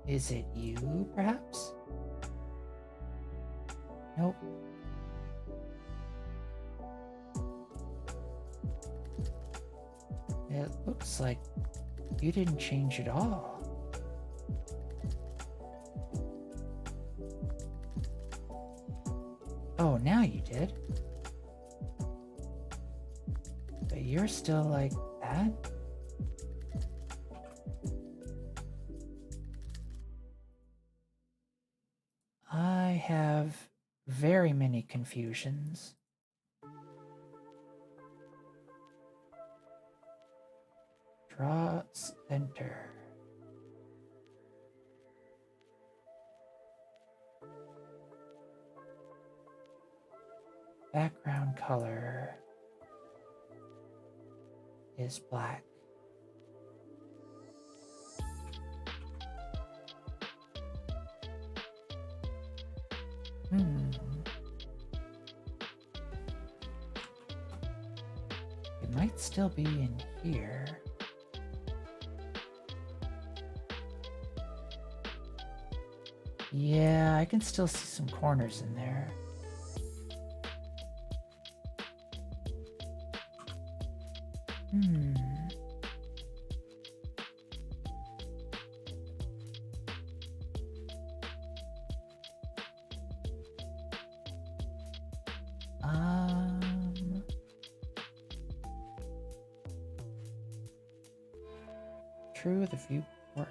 Is it you, perhaps? Nope. It looks like you didn't change at all. Oh, now you did. But you're still like that? I have very many confusions. Draw center. Background color is black. It might still be in here. Yeah, I can still see some corners in there. True, the viewport.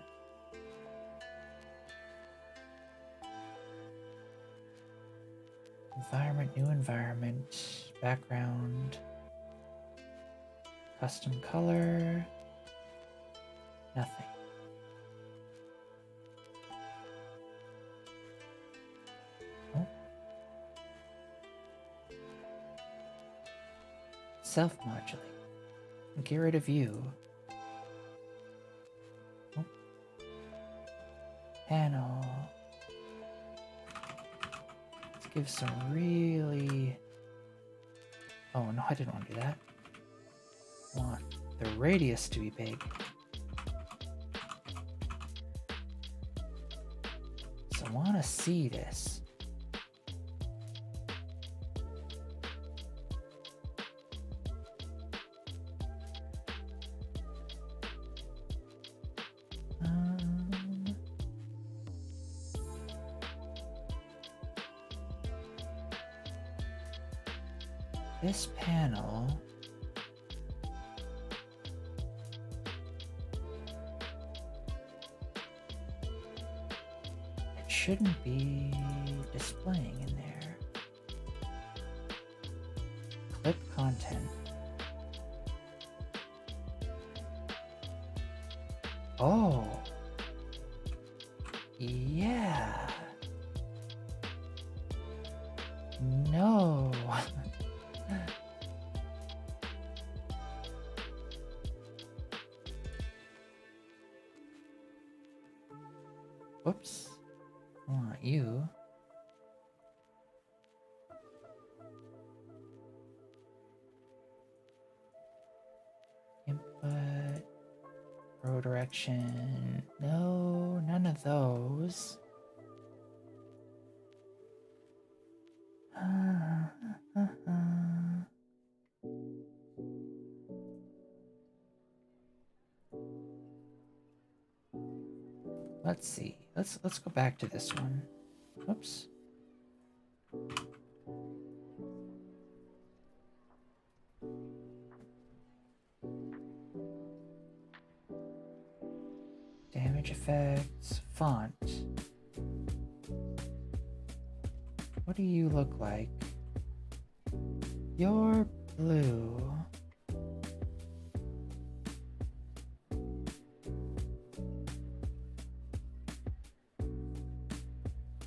Environment, new environment, background, custom color, nothing. Oh. Self-modulate. Get rid of you. Oh. Panel. Give some really... Oh, no, I didn't want to do that. I want the radius to be big. So I want to see this. This panel it shouldn't be displaying in there. Clip content. Oh, yeah. No. Whoops. I want you. direction. No, none of those. Let's see. Let's go back to this one. Oops. Damage effects, font. What do you look like? You're blue.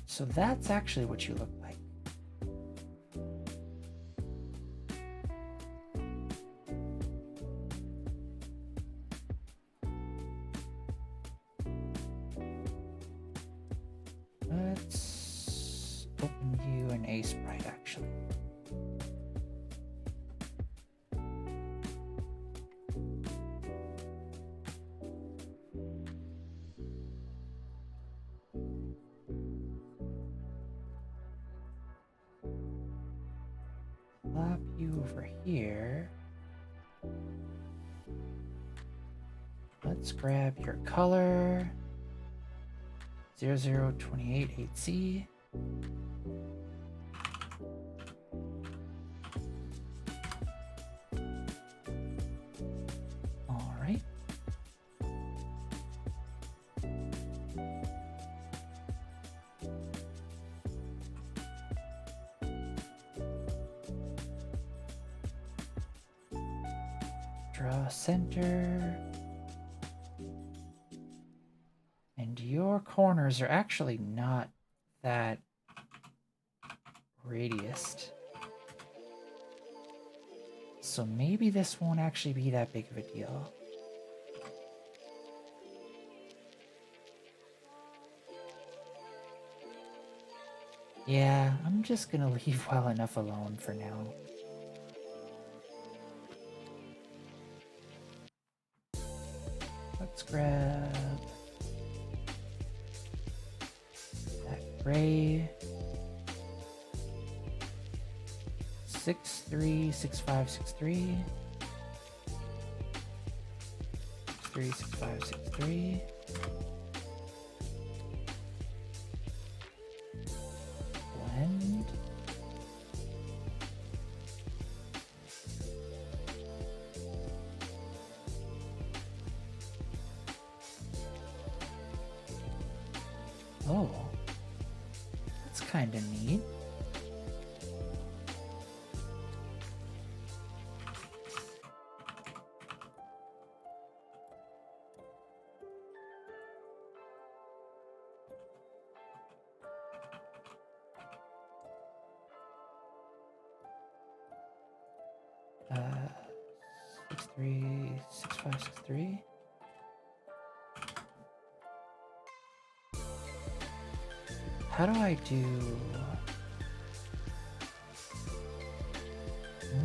So that's actually what you look like. Let's open you an A sprite actually. Plop you over here. Let's grab your color. 00288C. All right. Draw center. And your corners are actually not that radiused. So maybe this won't actually be that big of a deal. Yeah, I'm just gonna leave well enough alone for now. Let's grab that gray. 636563. 636563. Blend. Oh, that's kind of neat. Uh, 636563. How do I do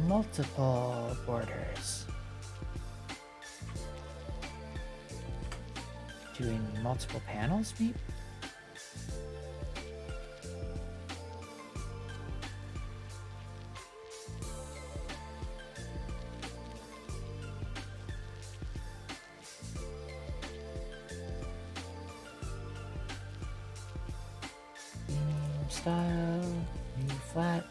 multiple borders? Doing multiple panels, maybe? Style, new flat,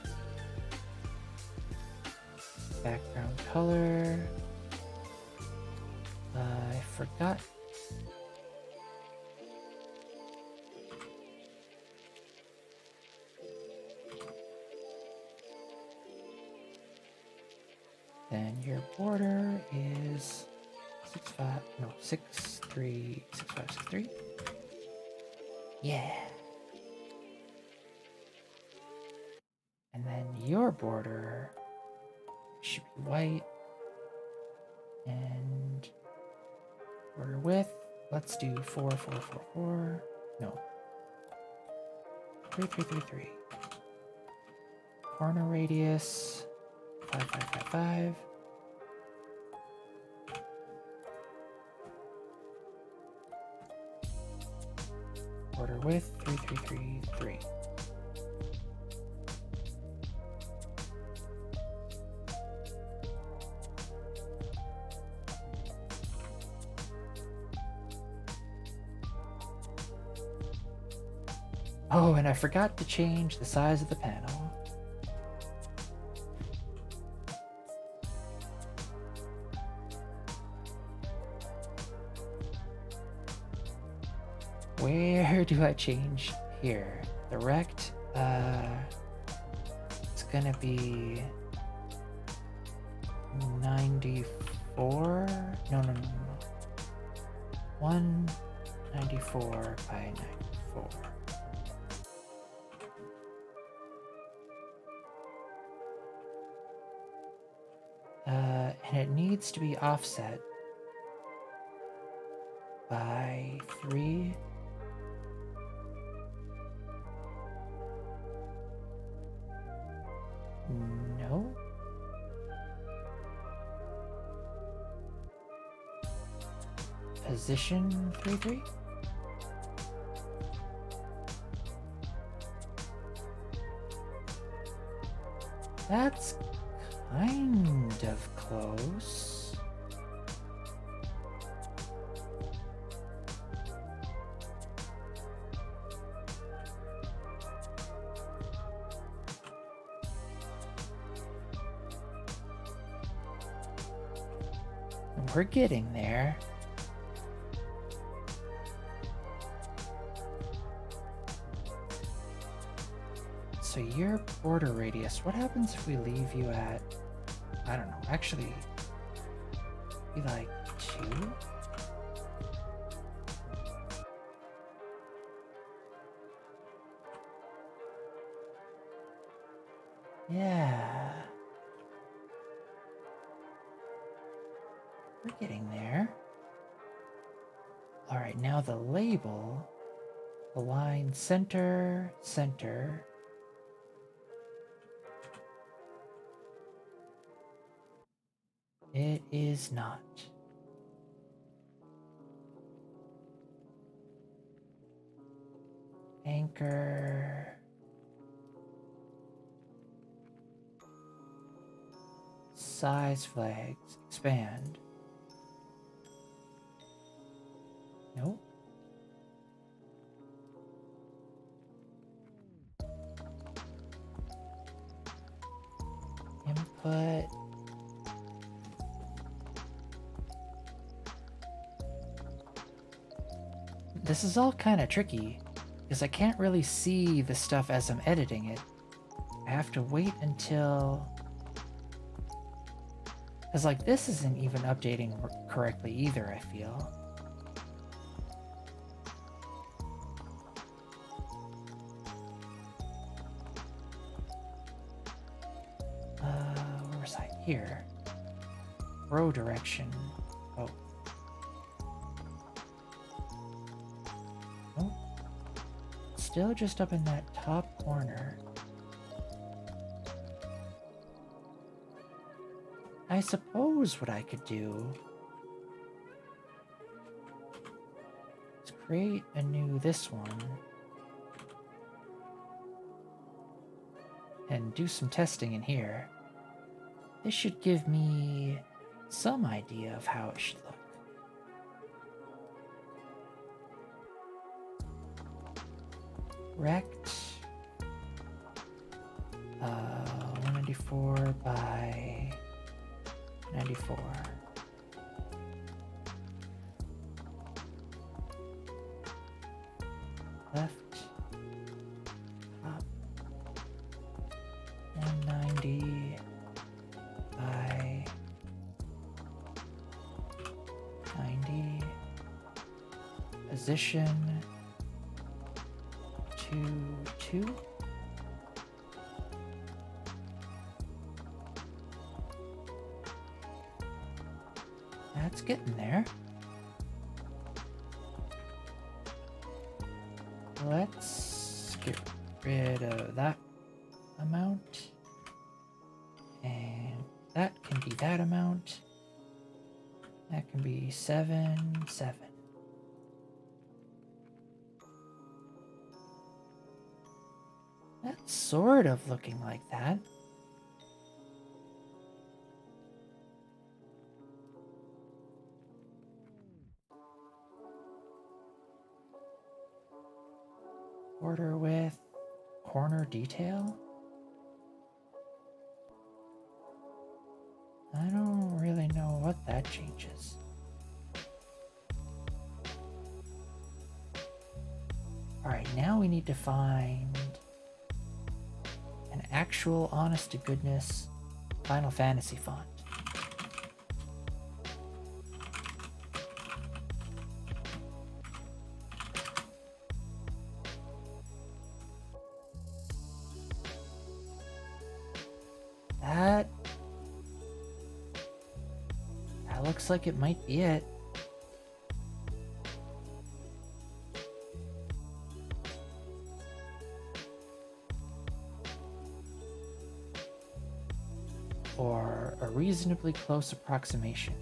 background color. I forgot. Then your border is 636563. Yeah. And then your border should be white. And border width, let's do 4444. No. 3333. Corner radius 5555. border width 3333. Oh, and I forgot to change the size of the panel. Where do I change here? The rect, it's gonna be 94? No. 194 by 94. And it needs to be offset by 3. No. Position 33. That's kind of close. We're getting there. So your border radius, what happens if we leave you at, I don't know, actually, be like 2? Yeah. We're getting there. All right, now the label, align center, center. It is not. Anchor. Size flags, expand. Nope. Input. This is all kind of tricky because I can't really see the stuff as I'm editing it. I have to wait until... Because like this isn't even updating correctly either, I feel. Where was I? Here. Row direction. Oh. Oh. Still just up in that top corner. I suppose what I could do is create a new this one and do some testing in here. This should give me some idea of how it should look. Rect 194 by 94. Left, up, 190 by 90. Position 2, 2. That's getting there. Let's get rid of that amount. And that can be that amount. That can be 7, 7. sort of looking like that. Border with corner detail? I don't really know what that changes. Alright, now we need to find an actual honest-to-goodness Final Fantasy font. That looks like it might be it. Or a reasonably close approximation.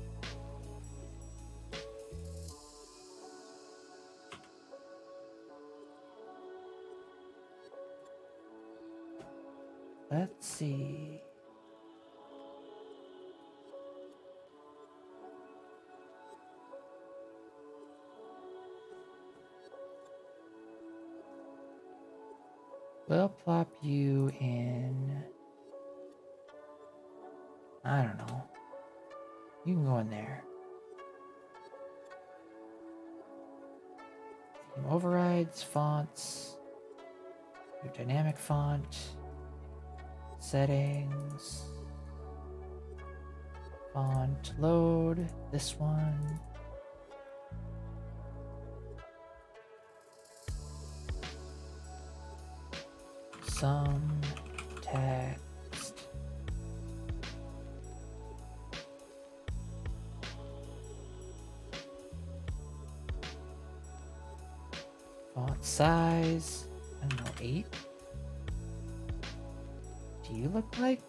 Let's see. We'll plop you in. I don't know. You can go in there. Theme overrides, fonts, new dynamic font, settings, font load, this one. Some text. Font size, I don't know, 8? Do you look like?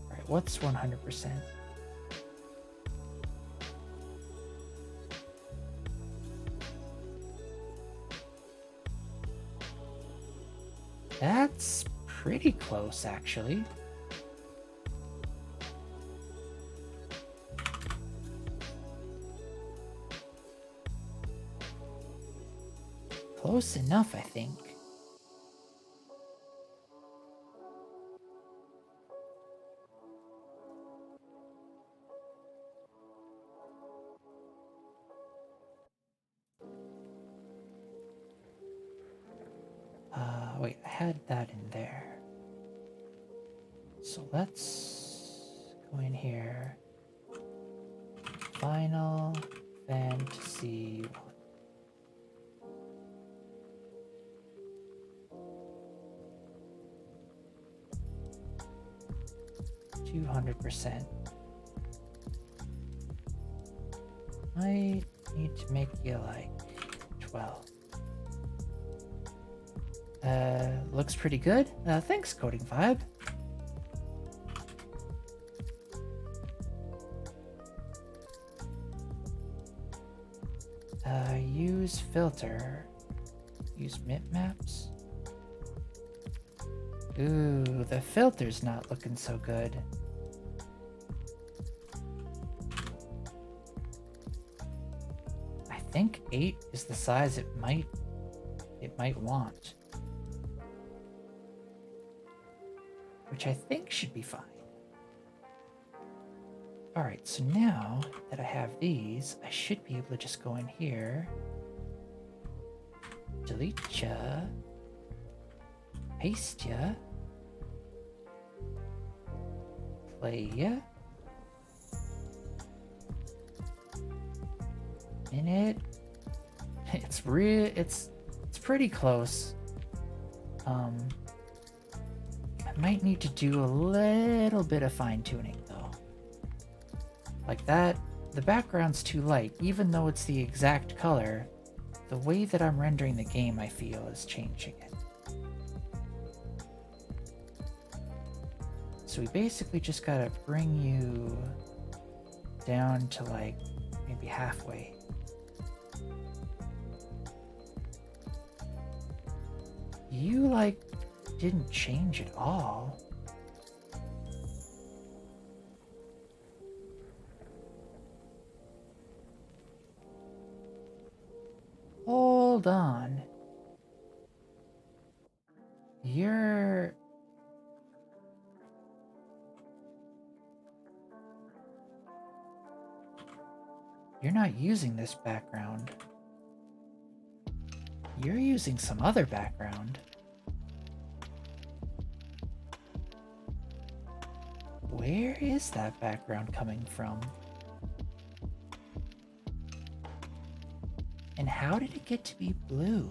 Alright, what's 100%? That's pretty close, actually. Close enough, I think. Wait, I had that in there. So let's go in here. Final Fantasy 200%. Might need to make you like 12. Looks pretty good. Thanks, Coding Vibe. Use filter. Use bitmaps. Ooh, the filter's not looking so good. I think 8 is the size it might want. Which I think should be fine. Alright, so now that I have these, I should be able to just go in here, delete ya, paste ya, play ya, minute. It's pretty close. I might need to do a little bit of fine-tuning though. Like that, the background's too light. Even though it's the exact color, the way that I'm rendering the game, I feel, is changing it. So we basically just gotta bring you down to like maybe halfway. You, like, didn't change at all. Hold on. You're not using this background. You're using some other background. Where is that background coming from? And how did it get to be blue?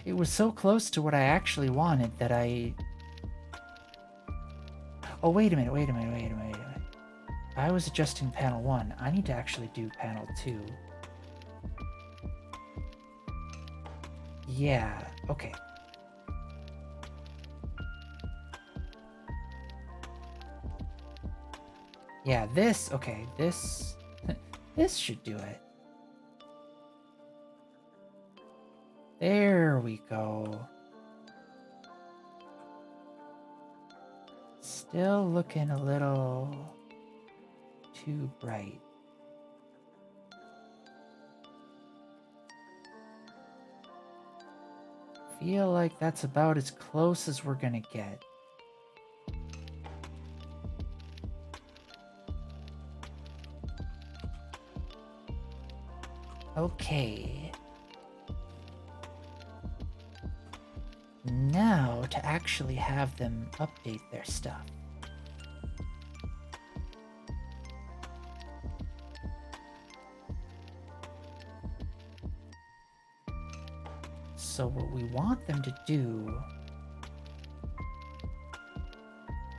It was so close to what I actually wanted that I... Oh, wait a minute. I was adjusting panel 1. I need to actually do panel 2. Yeah, okay. Yeah, this, okay, this, this should do it. There we go. Still looking a little too bright. Feel like that's about as close as we're gonna get. Okay. Now to actually have them update their stuff. So what we want them to do,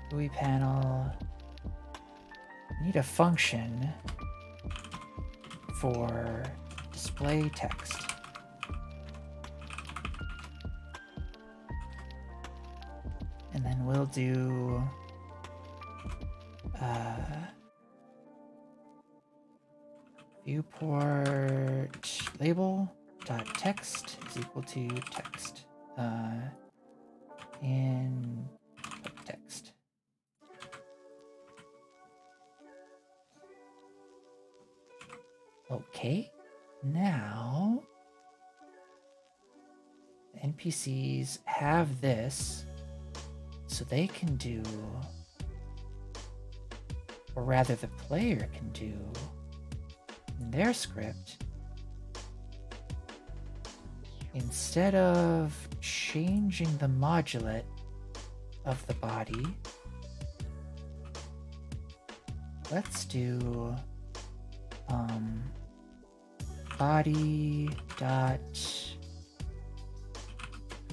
GUI panel, need a function for display text. And then we'll do viewport label dot text is equal to text in text. Okay, now the NPCs have this, so they can do, or rather the player can do in their script, instead of changing the modulate of the body, let's do body dot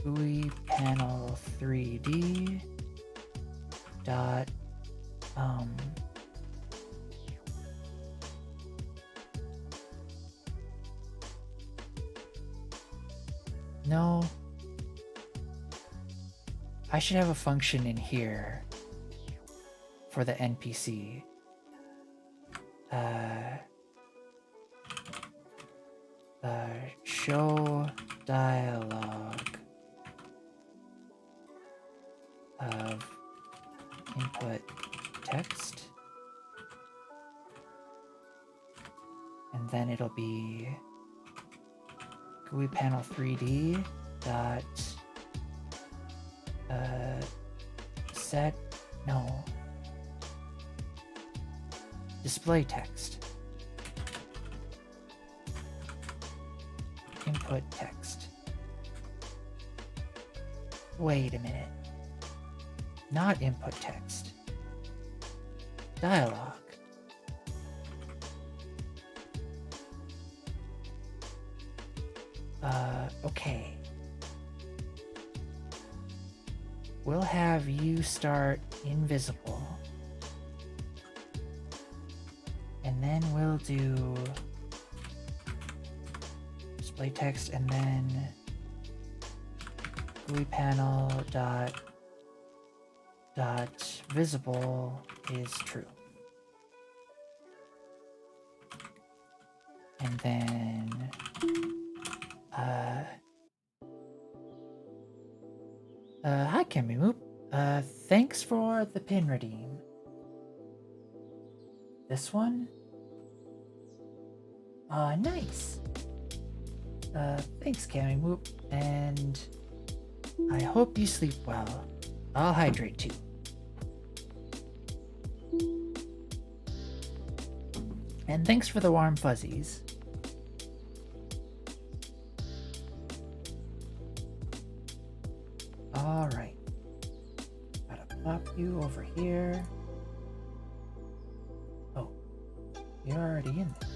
GUI panel 3D dot no, I should have a function in here for the NPC. Show dialog of input text, and then it'll be GUI panel 3D dot set, no, display text, input text. Wait a minute, not input text, dialog. Okay. We'll have you start invisible. And then we'll do display text, and then GUI panel dot visible is true. And then, hi Kemimoop. Thanks for the pin redeem. This one? Nice. Thanks Kemimoop, and I hope you sleep well. I'll hydrate too. And thanks for the warm fuzzies. Alright. Gotta pop you over here. Oh, you're already in there.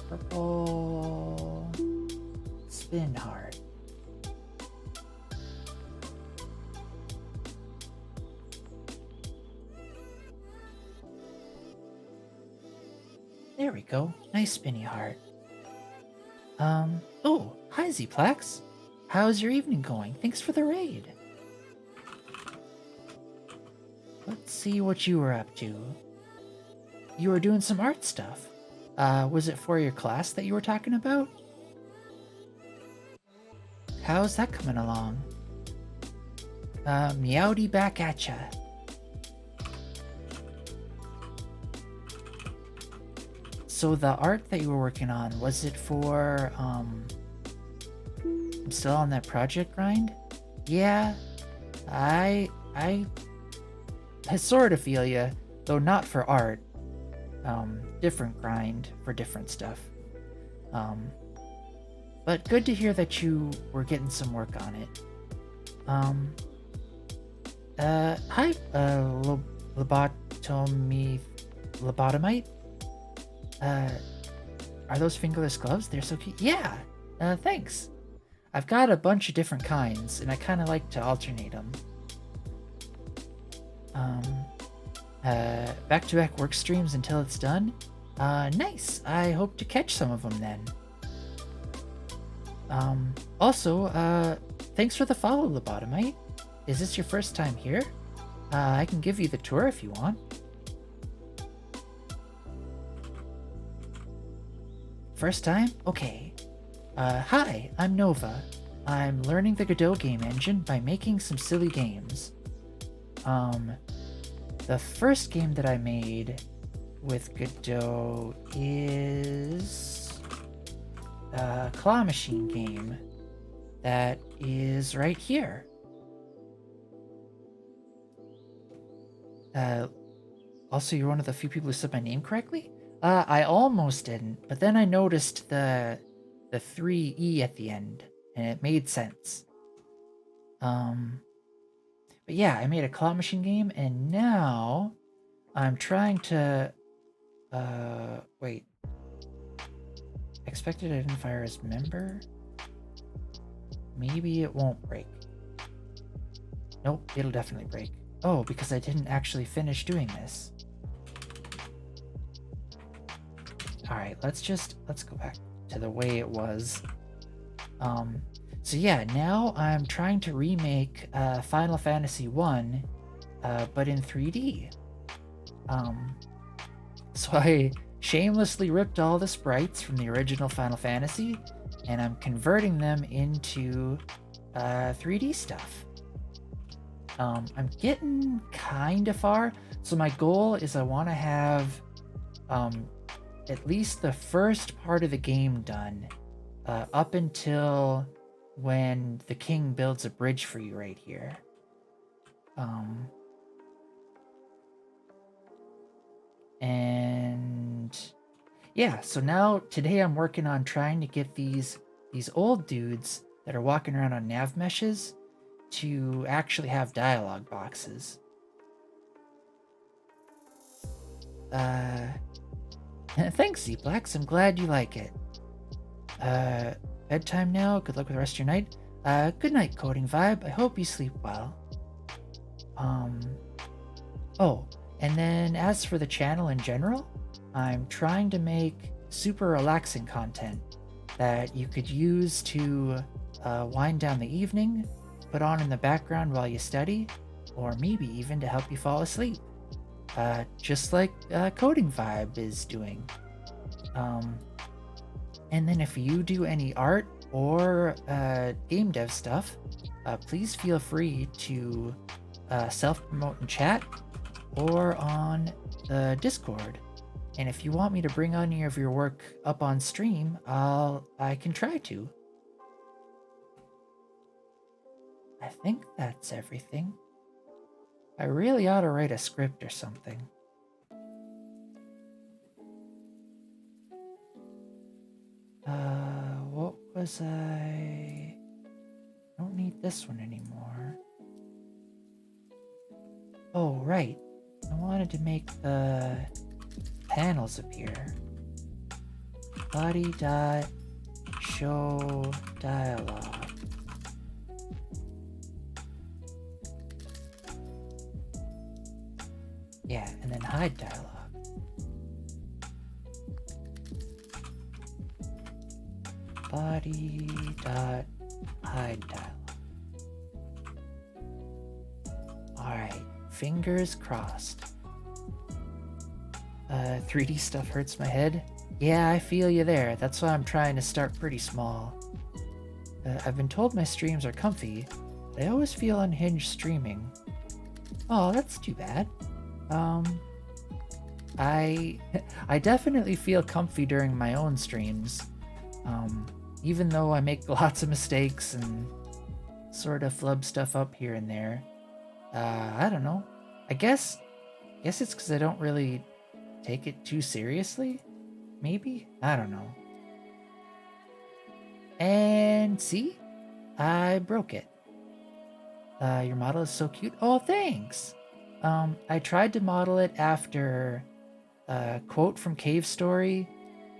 Purple spin hard. There we go. Nice spinny heart. Oh, hi Zplax. How's your evening going? Thanks for the raid. Let's see what you were up to. You were doing some art stuff. Was it for your class that you were talking about? How's that coming along? Meowdy back at ya. So the art that you were working on, was it for, I'm still on that project grind? Yeah, I sort of feel ya, though not for art. Different grind for different stuff. But good to hear that you were getting some work on it. Hi, lobotomite? Are those fingerless gloves? They're so cute. Yeah, thanks. I've got a bunch of different kinds, and I kind of like to alternate them. Back-to-back work streams until it's done? Nice. I hope to catch some of them then. Also, thanks for the follow, lobotomite. Is this your first time here? I can give you the tour if you want. First time? Okay. Hi, I'm Nova. I'm learning the Godot game engine by making some silly games. The first game that I made with Godot is a claw machine game that is right here. Also, you're one of the few people who said my name correctly? I almost didn't, but then I noticed the 3E at the end, and it made sense. But yeah, I made a claw machine game, and now I'm trying to, wait. Expected identifier as member? Maybe it won't break. Nope, it'll definitely break. Oh, because I didn't actually finish doing this. Alright, let's go back to the way it was. So yeah, now I'm trying to remake Final Fantasy 1, but in 3D. So I shamelessly ripped all the sprites from the original Final Fantasy, and I'm converting them into 3D stuff. I'm getting kind of far, so my goal is I want to have at least the first part of the game done up until when the king builds a bridge for you right here. And yeah, so now today I'm working on trying to get these old dudes that are walking around on nav meshes to actually have dialogue boxes. Thanks, Zplax. I'm glad you like it. Bedtime now. Good luck with the rest of your night. Good night, Coding Vibe. I hope you sleep well. Oh, and then as for the channel in general, I'm trying to make super relaxing content that you could use to wind down the evening, put on in the background while you study, or maybe even to help you fall asleep. just like Coding Vibe is doing. And then if you do any art or game dev stuff, please feel free to self-promote in chat or on the Discord. And if you want me to bring any of your work up on stream, I can try to. I think that's everything. I really ought to write a script or something. What was I don't need this one anymore. Oh, right. I wanted to make the panels appear. Body dot show dialogue. Yeah, and then hide dialogue. Body dot hide dialogue. Alright, fingers crossed. 3D stuff hurts my head. Yeah, I feel you there. That's why I'm trying to start pretty small. I've been told my streams are comfy, but I always feel unhinged streaming. Oh, that's too bad. I definitely feel comfy during my own streams. Even though I make lots of mistakes and sort of flub stuff up here and there. I don't know. I guess it's because I don't really take it too seriously? Maybe? I don't know. And see? I broke it. Your model is so cute. Oh, thanks! I tried to model it after Quote from Cave Story,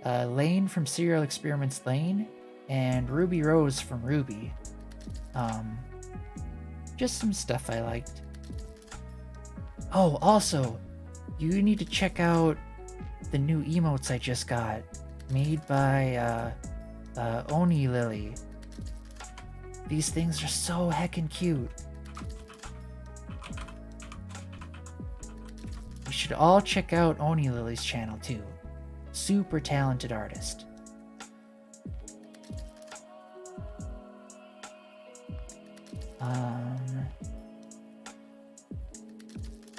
Lane from Serial Experiments Lane, and Ruby Rose from Ruby. Just some stuff I liked. Oh, also, you need to check out the new emotes I just got, made by Oni Lily. These things are so heckin' cute. You should all check out Oni Lily's channel too. Super talented artist.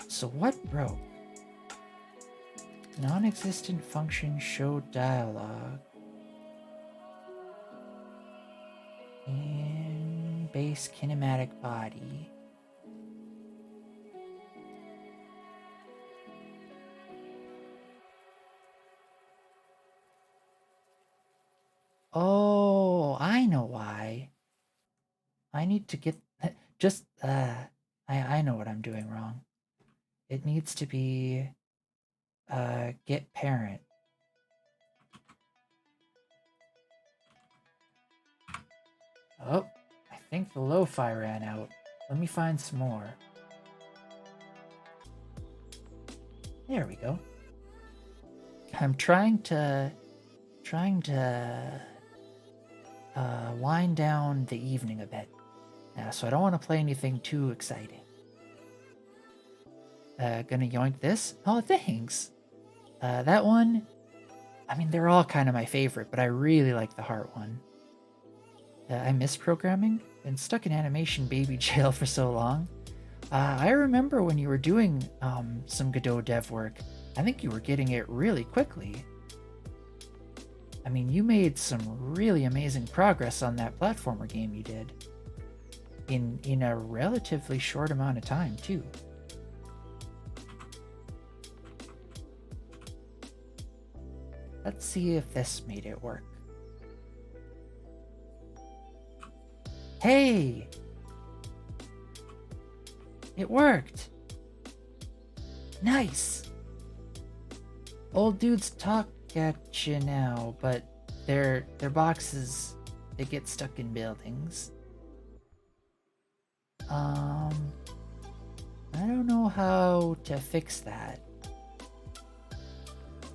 So what broke? Non-existent function show dialogue. In base kinematic body. Oh, I know why. I need to get just I know what I'm doing wrong. It needs to be get parent. Oh, I think the lo-fi ran out. Let me find some more. There we go. I'm trying to wind down the evening a bit. So I don't want to play anything too exciting. Gonna yoink this? Oh, thanks. That one, I mean, they're all kind of my favorite, but I really like the heart one. I miss programming. Been stuck in animation baby jail for so long. I remember when you were doing some Godot dev work. I think you were getting it really quickly. I mean, you made some really amazing progress on that platformer game you did. In a relatively short amount of time, too. Let's see if this made it work. Hey! It worked! Nice! Old dudes talk at you now, but their boxes, they get stuck in buildings. I don't know how to fix that.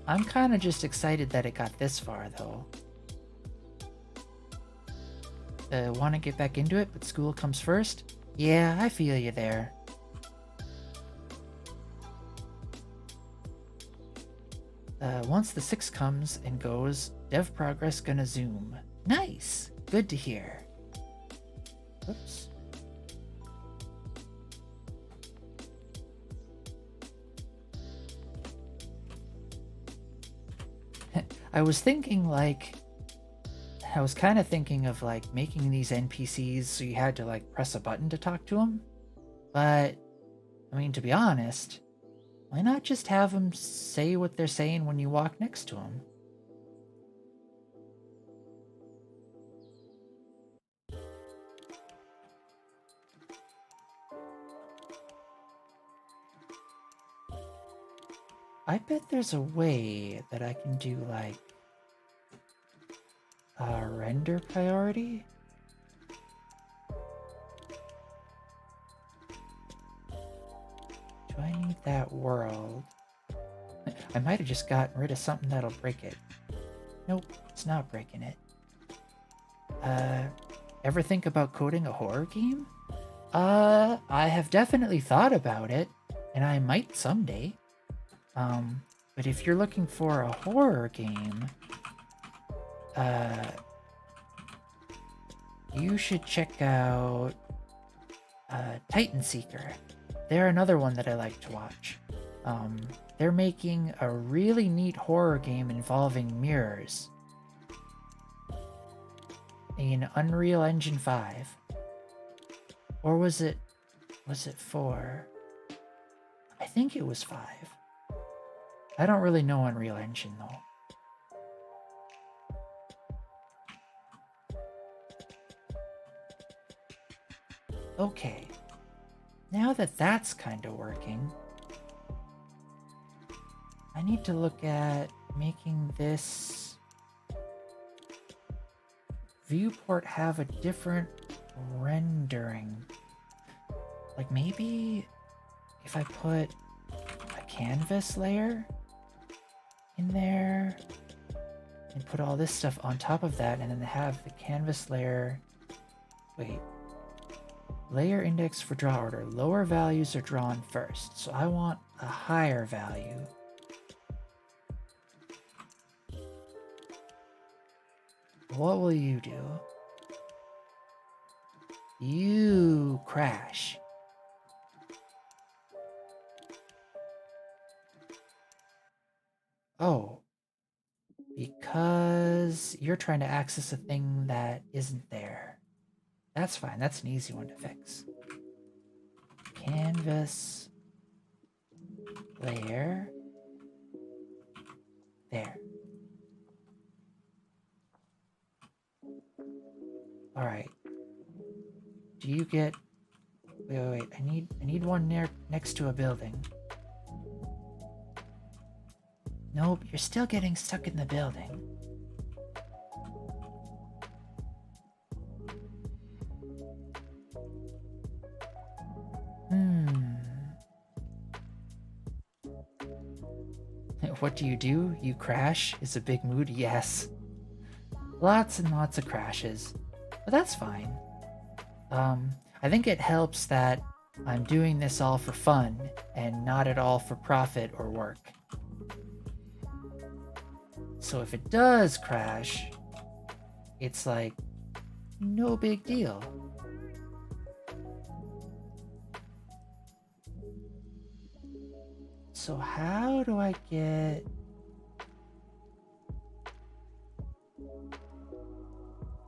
I'm kind of just excited that it got this far, though. Want to get back into it, but school comes first? Yeah, I feel you there. Once the 6 comes and goes, dev progress gonna zoom. Nice! Good to hear. Oops. I was kind of thinking of like making these NPCs so you had to like press a button to talk to them. But, I mean, to be honest, why not just have them say what they're saying when you walk next to them? I bet there's a way that I can do like a render priority. Do I need that world? I might have just gotten rid of something that'll break it. Nope, it's not breaking it. Ever think about coding a horror game? I have definitely thought about it, and I might someday. But if you're looking for a horror game, you should check out Titan Seeker. They're another one that I like to watch. They're making a really neat horror game involving mirrors in Unreal Engine 5. Or was it 4? I think it was 5. I don't really know Unreal Engine though. Okay, now that that's kind of working, I need to look at making this viewport have a different rendering. Like maybe if I put a canvas layer in there and put all this stuff on top of that and then have the canvas layer, wait, layer index for draw order. Lower values are drawn first, so I want a higher value. What will you do? You crash. Oh, because you're trying to access a thing that isn't there. That's fine, that's an easy one to fix. Canvas layer. There. Alright. Do you get... Wait. I need one next to a building. Nope, you're still getting stuck in the building. What do? You crash? Is a big mood? Yes. Lots and lots of crashes. But that's fine. I think it helps that I'm doing this all for fun and not at all for profit or work. So if it does crash, it's like no big deal. So how do I get...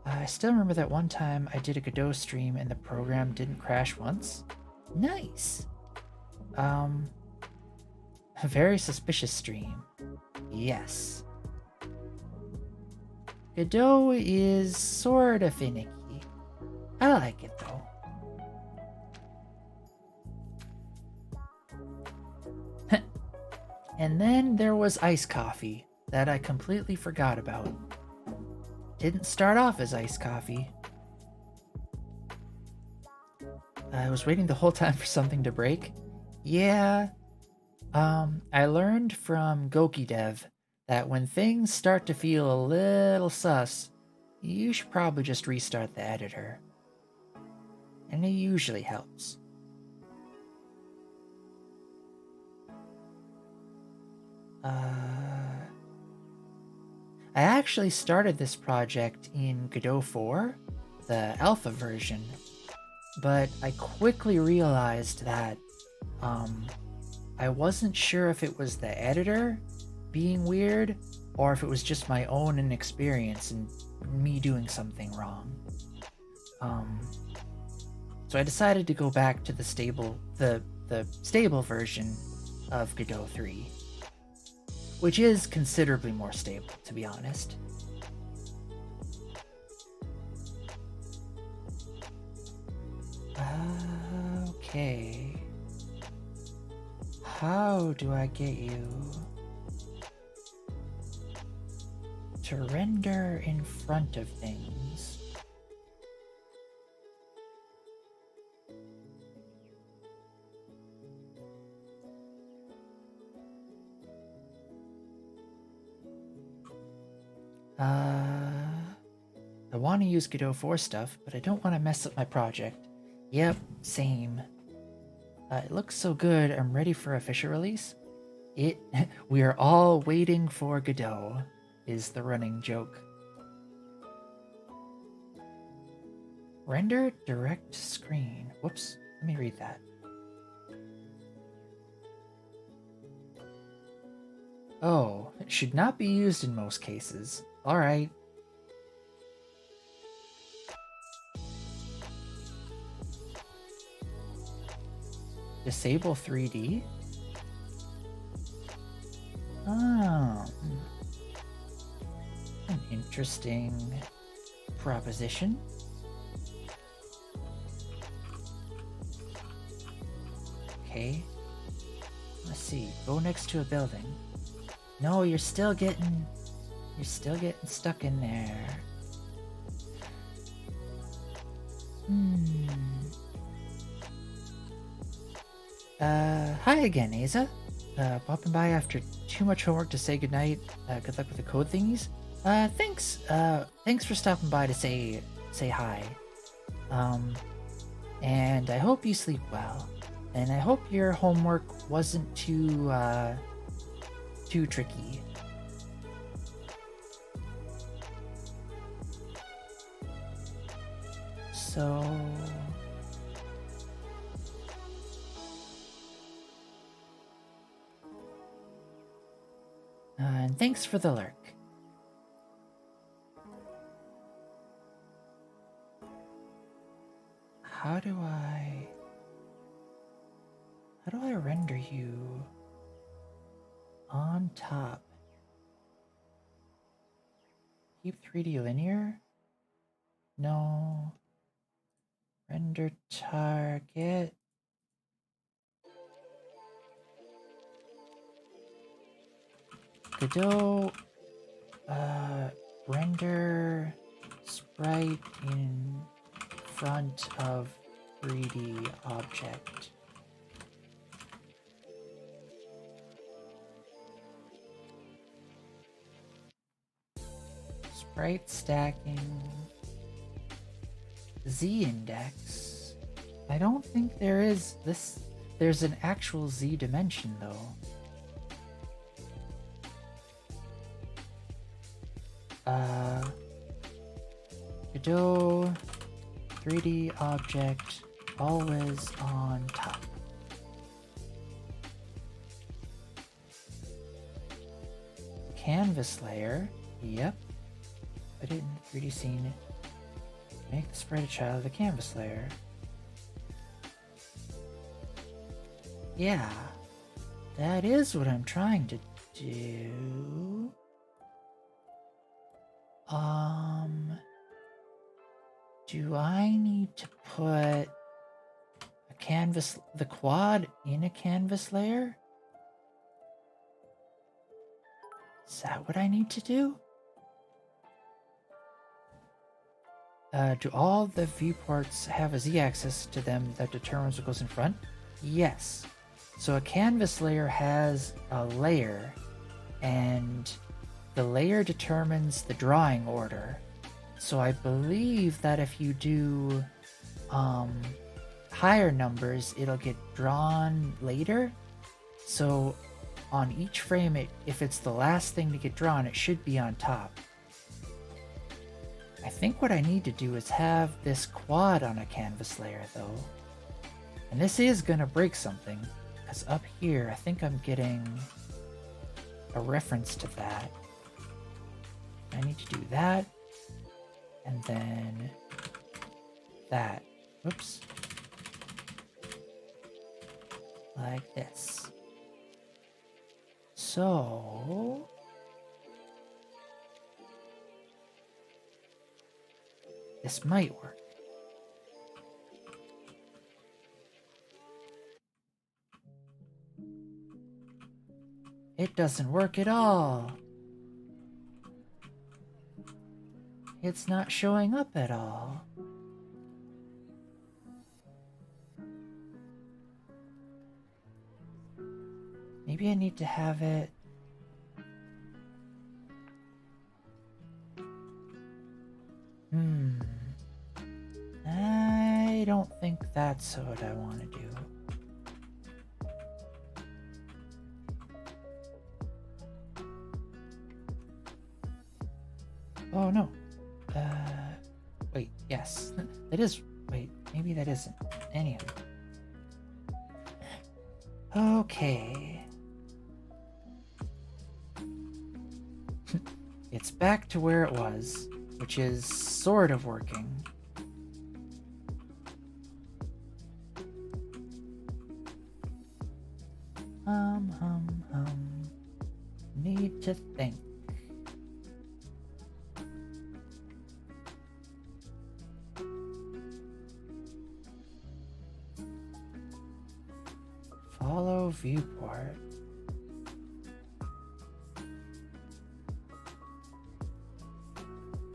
I still remember that one time I did a Godot stream and the program didn't crash once. Nice. A very suspicious stream. Yes. Godot is sort of finicky. I like it though. And then there was iced coffee that I completely forgot about. Didn't start off as iced coffee. I was waiting the whole time for something to break. Yeah. I learned from Goki Dev that when things start to feel a little sus, you should probably just restart the editor. And it usually helps. I actually started this project in Godot 4, the alpha version, but I quickly realized that I wasn't sure if it was the editor being weird or if it was just my own inexperience and me doing something wrong. So I decided to go back to the stable version of Godot 3, which is considerably more stable, to be honest. Okay. How do I get you to render in front of things? I want to use Godot 4 stuff, but I don't want to mess up my project. Yep, same. It looks so good, I'm ready for official release. We are all waiting for Godot, is the running joke. Render direct screen. Whoops, let me read that. Oh, it should not be used in most cases. Alright. Disable 3D? Oh. An interesting proposition. Okay. Let's see. Go next to a building. No, you're still getting stuck in there. Hi again, Asa. Popping by after too much homework to say goodnight. Good luck with the code thingies. Thanks. Thanks for stopping by to say hi. And I hope you sleep well. And I hope your homework wasn't too tricky. So... and thanks for the lurk. How do I render you on top? Keep 3D linear? No. Render target. Godot, render sprite in front of 3D object. Sprite stacking. Z index. I don't think there is this. There's an actual Z dimension though. Godot 3D object always on top. Canvas layer. Yep. Put it in the 3D scene. Make the sprite a child of the canvas layer. Yeah. That is what I'm trying to do. Do I need to put the quad in a canvas layer? Is that what I need to do? Do all the viewports have a z-axis to them that determines what goes in front? Yes. So a canvas layer has a layer, and the layer determines the drawing order. So I believe that if you do higher numbers, it'll get drawn later. So on each frame, if it's the last thing to get drawn, it should be on top. I think what I need to do is have this quad on a canvas layer though. And this is gonna break something, because up here I think I'm getting a reference to that. I need to do that, and then that. Oops. Like this. So this might work. It doesn't work at all. It's not showing up at all. Maybe I need to have it. I don't think that's what I want to do. Oh no. Wait, yes. That is. Wait, maybe that isn't. Anywho. Okay. It's back to where it was, which is sort of working. Need to think. Follow Viewport.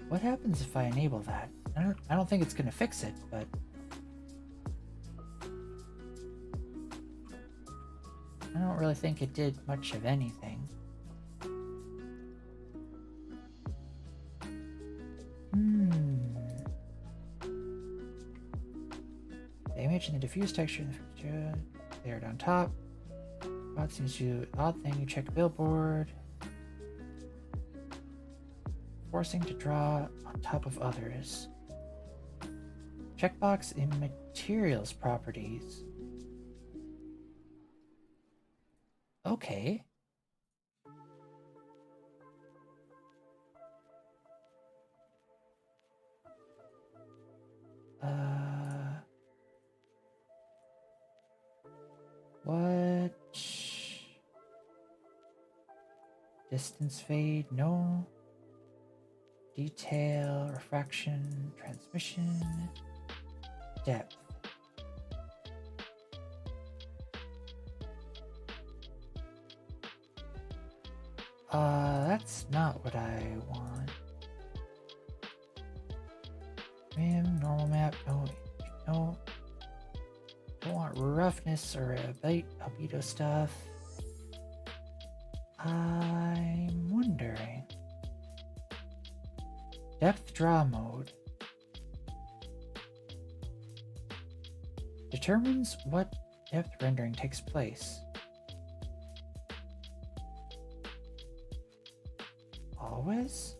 What happens if I enable that? I don't think it's gonna fix it, but I don't really think it did much of anything. The image and the diffuse texture in the picture layered on top. What seems to do odd thing? You check billboard. Forcing to draw on top of others. Checkbox in materials properties. Okay. What? Distance fade? No. Detail, refraction, transmission, depth. That's not what I want. Normal map, no. Don't want roughness or albedo stuff. I'm wondering. Depth draw mode determines what depth rendering takes place. Always?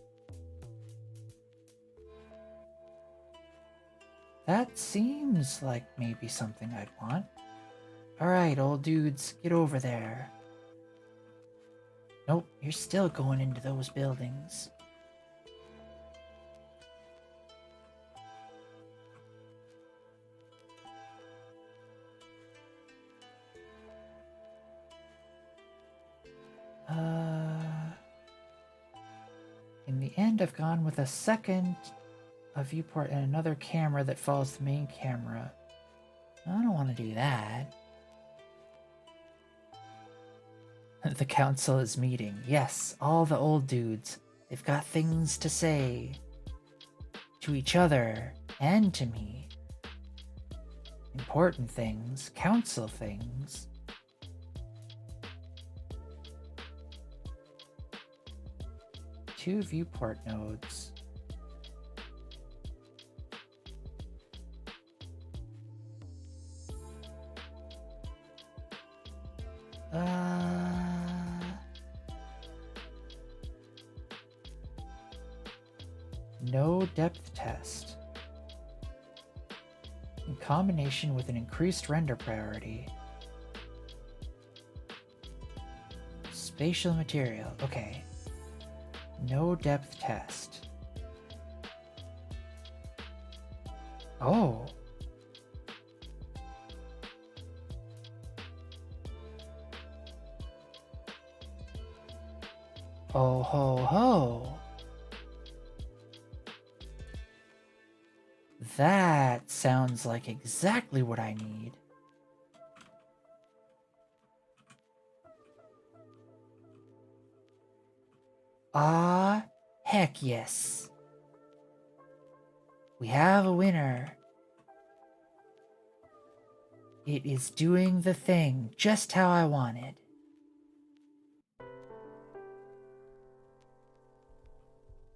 That seems like maybe something I'd want. Alright, old dudes, get over there. Nope, you're still going into those buildings. In the end, I've gone with a second viewport and another camera that follows the main camera. I don't want to do that. The council is meeting. Yes, all the old dudes. They've got things to say. To each other and to me. Important things. Council things. Two viewport nodes. No depth test. In combination with an increased render priority. Spatial material. Okay. No depth test. Oh. Oh ho ho. That sounds like exactly what I need. Ah, heck yes. We have a winner. It is doing the thing just how I wanted.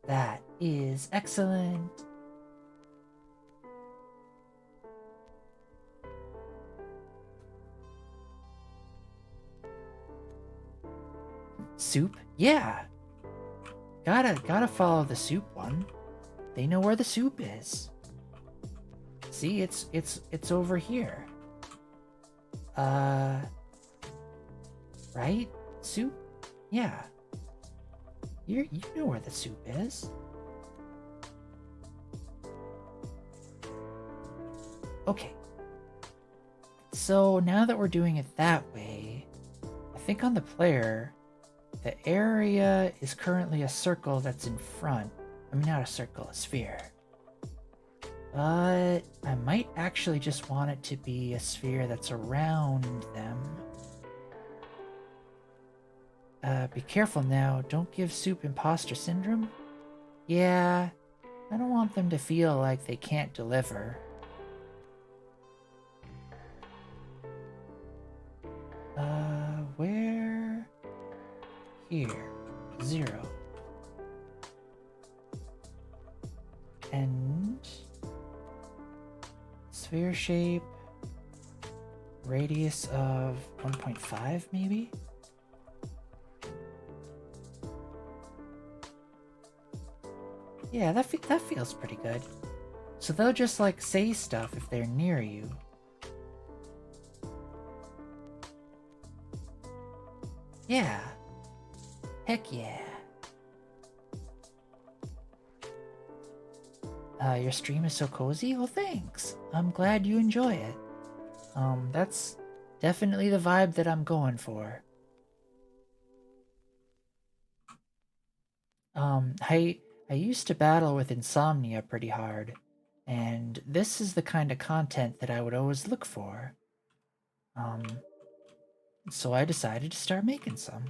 That is excellent. Soup? Yeah. Gotta follow the soup one. They know where the soup is. See, it's over here. Right? Soup? Yeah. You know where the soup is. Okay. So now that we're doing it that way, I think on the player, the area is currently a circle that's in front. I mean, not a circle, a sphere. But I might actually just want it to be a sphere that's around them. Be careful now. Don't give Soup imposter syndrome. Yeah, I don't want them to feel like they can't deliver. Where? Here. 0. And sphere shape, radius of 1.5 maybe? Yeah, that feels pretty good. So they'll just like say stuff if they're near you. Yeah. Heck yeah. Your stream is so cozy? Well, thanks. I'm glad you enjoy it. That's definitely the vibe that I'm going for. I used to battle with insomnia pretty hard, and this is the kind of content that I would always look for. So I decided to start making some.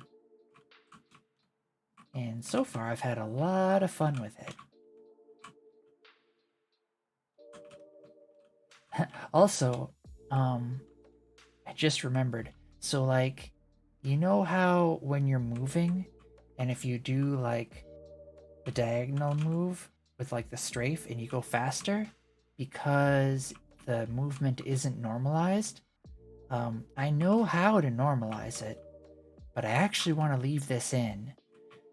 And so far I've had a lot of fun with it. Also, I just remembered. So like, you know how when you're moving, and if you do like the diagonal move with like the strafe and you go faster because the movement isn't normalized, I know how to normalize it, but I actually want to leave this in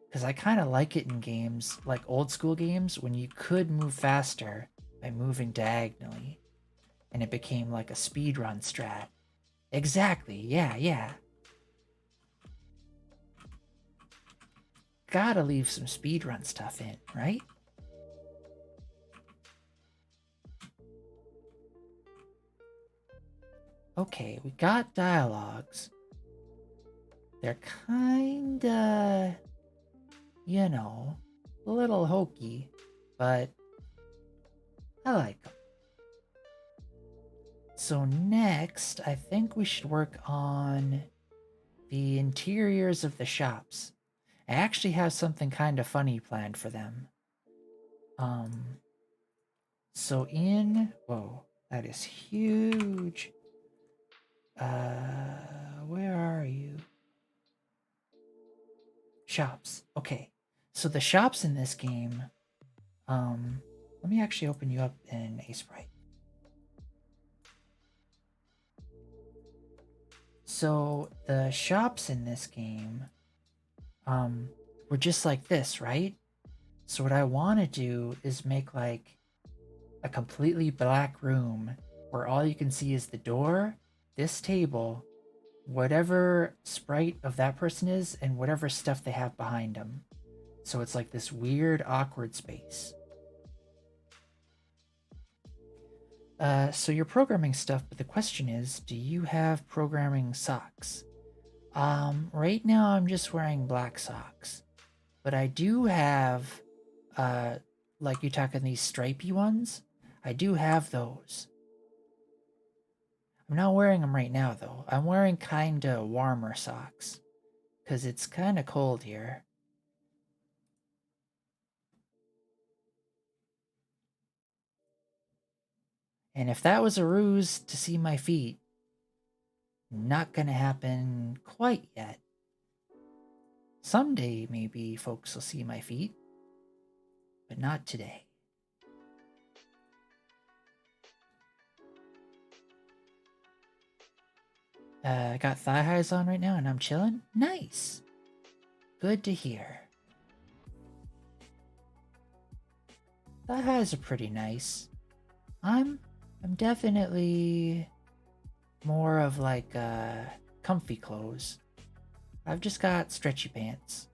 because I kind of like it in games like old school games when you could move faster by moving diagonally and it became like a speedrun strat. Exactly, yeah. Gotta leave some speedrun stuff in, right? Okay, we got dialogues. They're kinda, a little hokey, but I like them. So next, I think we should work on the interiors of the shops. I actually have something kind of funny planned for them. So whoa, that is huge. Where are you? Shops. Okay. So the shops in this game, let me actually open you up in Sprite. So the shops in this game, were just like this, right? So what I want to do is make like a completely black room where all you can see is the door, this table, whatever sprite of that person is, and whatever stuff they have behind them. So it's like this weird, awkward space. So you're programming stuff, but the question is, do you have programming socks? Right now I'm just wearing black socks, but I do have, uh, like you talking these stripy ones. I do have those. I'm not wearing them right now though. I'm wearing kinda warmer socks, cause it's kinda cold here. And if that was a ruse to see my feet, not gonna happen quite yet. Someday, maybe folks will see my feet, but not today. I got thigh highs on right now and I'm chilling. Nice. Good to hear. Thigh highs are pretty nice. I'm definitely more of like comfy clothes. I've just got stretchy pants.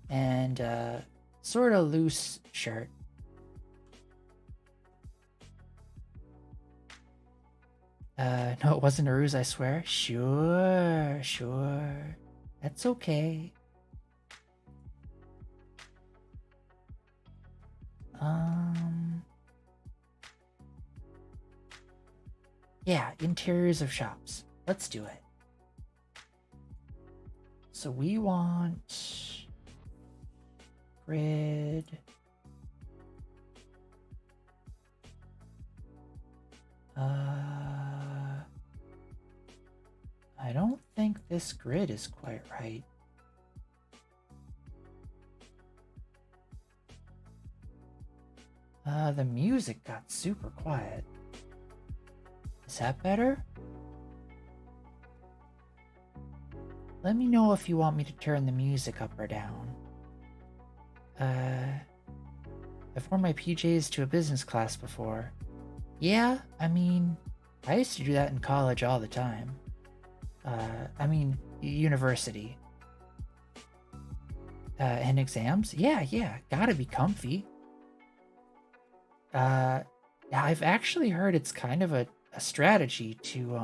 And sort of loose shirt. No, it wasn't a ruse, I swear. Sure, sure. That's okay. Yeah, interiors of shops. Let's do it. So we want grid. I don't think this grid is quite right. The music got super quiet. Is that better? Let me know if you want me to turn the music up or down. I've worn my PJs to a business class before. Yeah, I mean, I used to do that in college all the time. University. And exams? Yeah, gotta be comfy. I've actually heard it's kind of a strategy to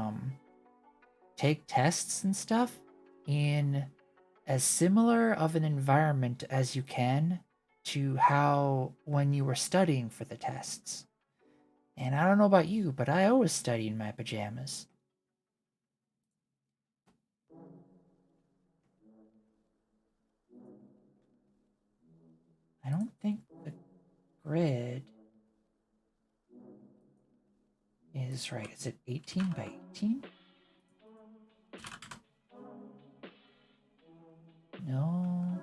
take tests and stuff in as similar of an environment as you can to how when you were studying for the tests. And I don't know about you, but I always study in my pajamas. I don't think the grid is right. Is it 18 by 18? No.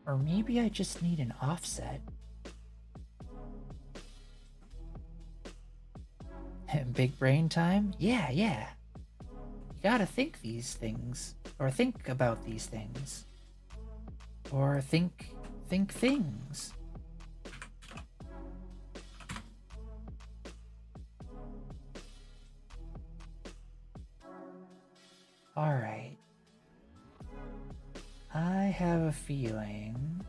Or maybe I just need an offset. Big brain time? Yeah. You gotta think these things. Or think about these things. Or think things. Alright. I have a feeling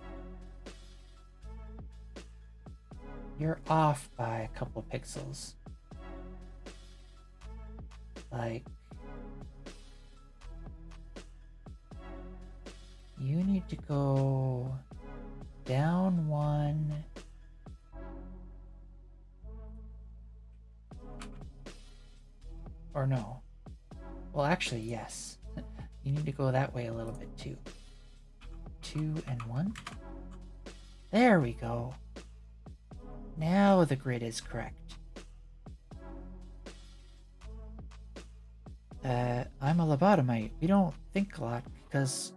you're off by a couple pixels. Like, you need to go down one. Or no. Well, actually, yes. You need to go that way a little bit too. 2 and 1. There we go. Now the grid is correct. I'm a lobotomite. We don't think a lot because,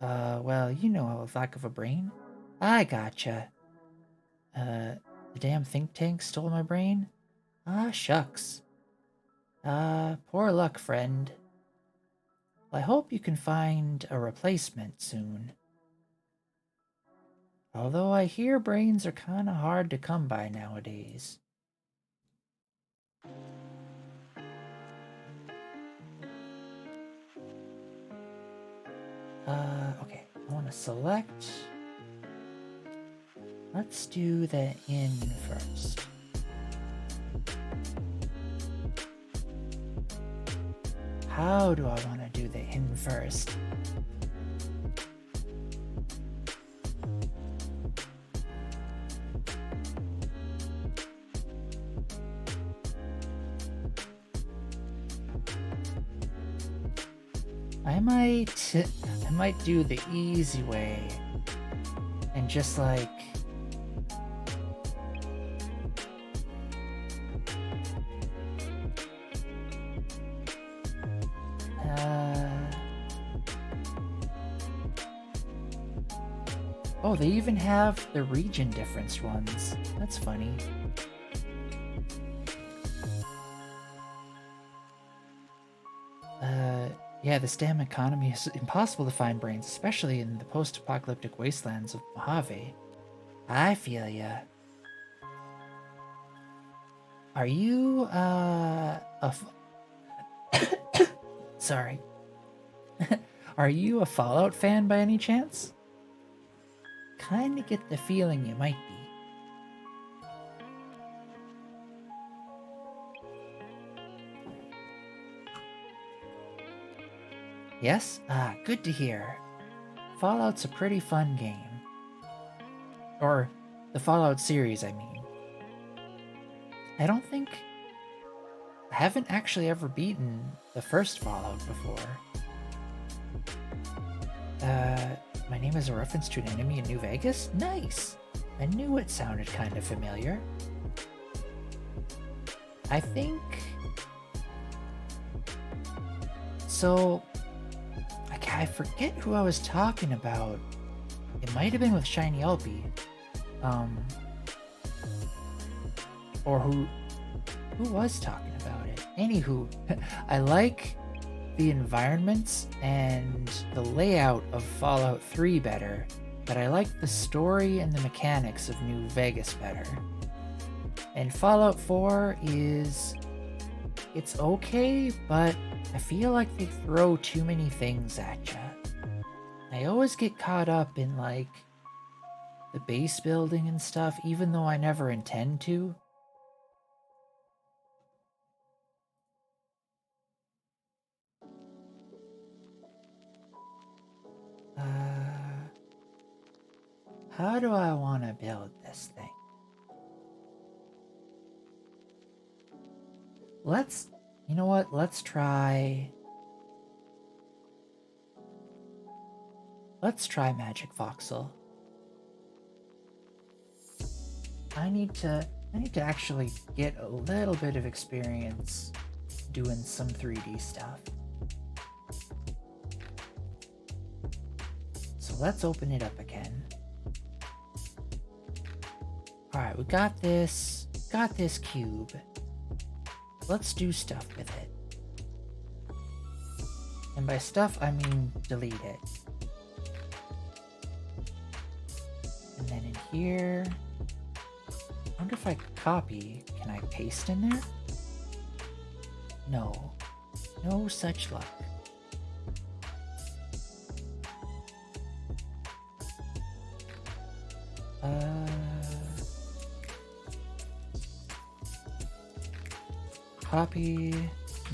well, you know, a lack of a brain. I gotcha. The damn think tank stole my brain? Ah, shucks. Poor luck, friend. Well, I hope you can find a replacement soon. Although I hear brains are kinda hard to come by nowadays. Okay, I want to select. Let's do the in first. How do I want to do the in first? I might do the easy way and just like oh, they even have the region difference ones. That's funny. Yeah, the STEM economy is impossible to find brains, especially in the post-apocalyptic wastelands of Mojave. I feel ya. Are you, sorry. Are you a Fallout fan by any chance? Kinda get the feeling you might be. Yes? Ah, good to hear. Fallout's a pretty fun game. Or, the Fallout series, I mean. I haven't actually ever beaten the first Fallout before. My name is a reference to an enemy in New Vegas? Nice! I knew it sounded kind of familiar. I think... So... I forget who I was talking about. It might have been with Shiny Alpi. Or who was talking about it? Anywho, I like the environments and the layout of Fallout 3 better, but I like the story and the mechanics of New Vegas better. And Fallout 4 it's okay, but I feel like they throw too many things at ya. I always get caught up in like the base building and stuff, even though I never intend to. How do I want to build this thing? You know what? Let's try Magic Voxel. I need to actually get a little bit of experience doing some 3D stuff. So let's open it up again. Alright, we got this cube. Let's do stuff with it. And by stuff, I mean delete it. And then in here, I wonder if I copy, can I paste in there? No, no such luck. Copy,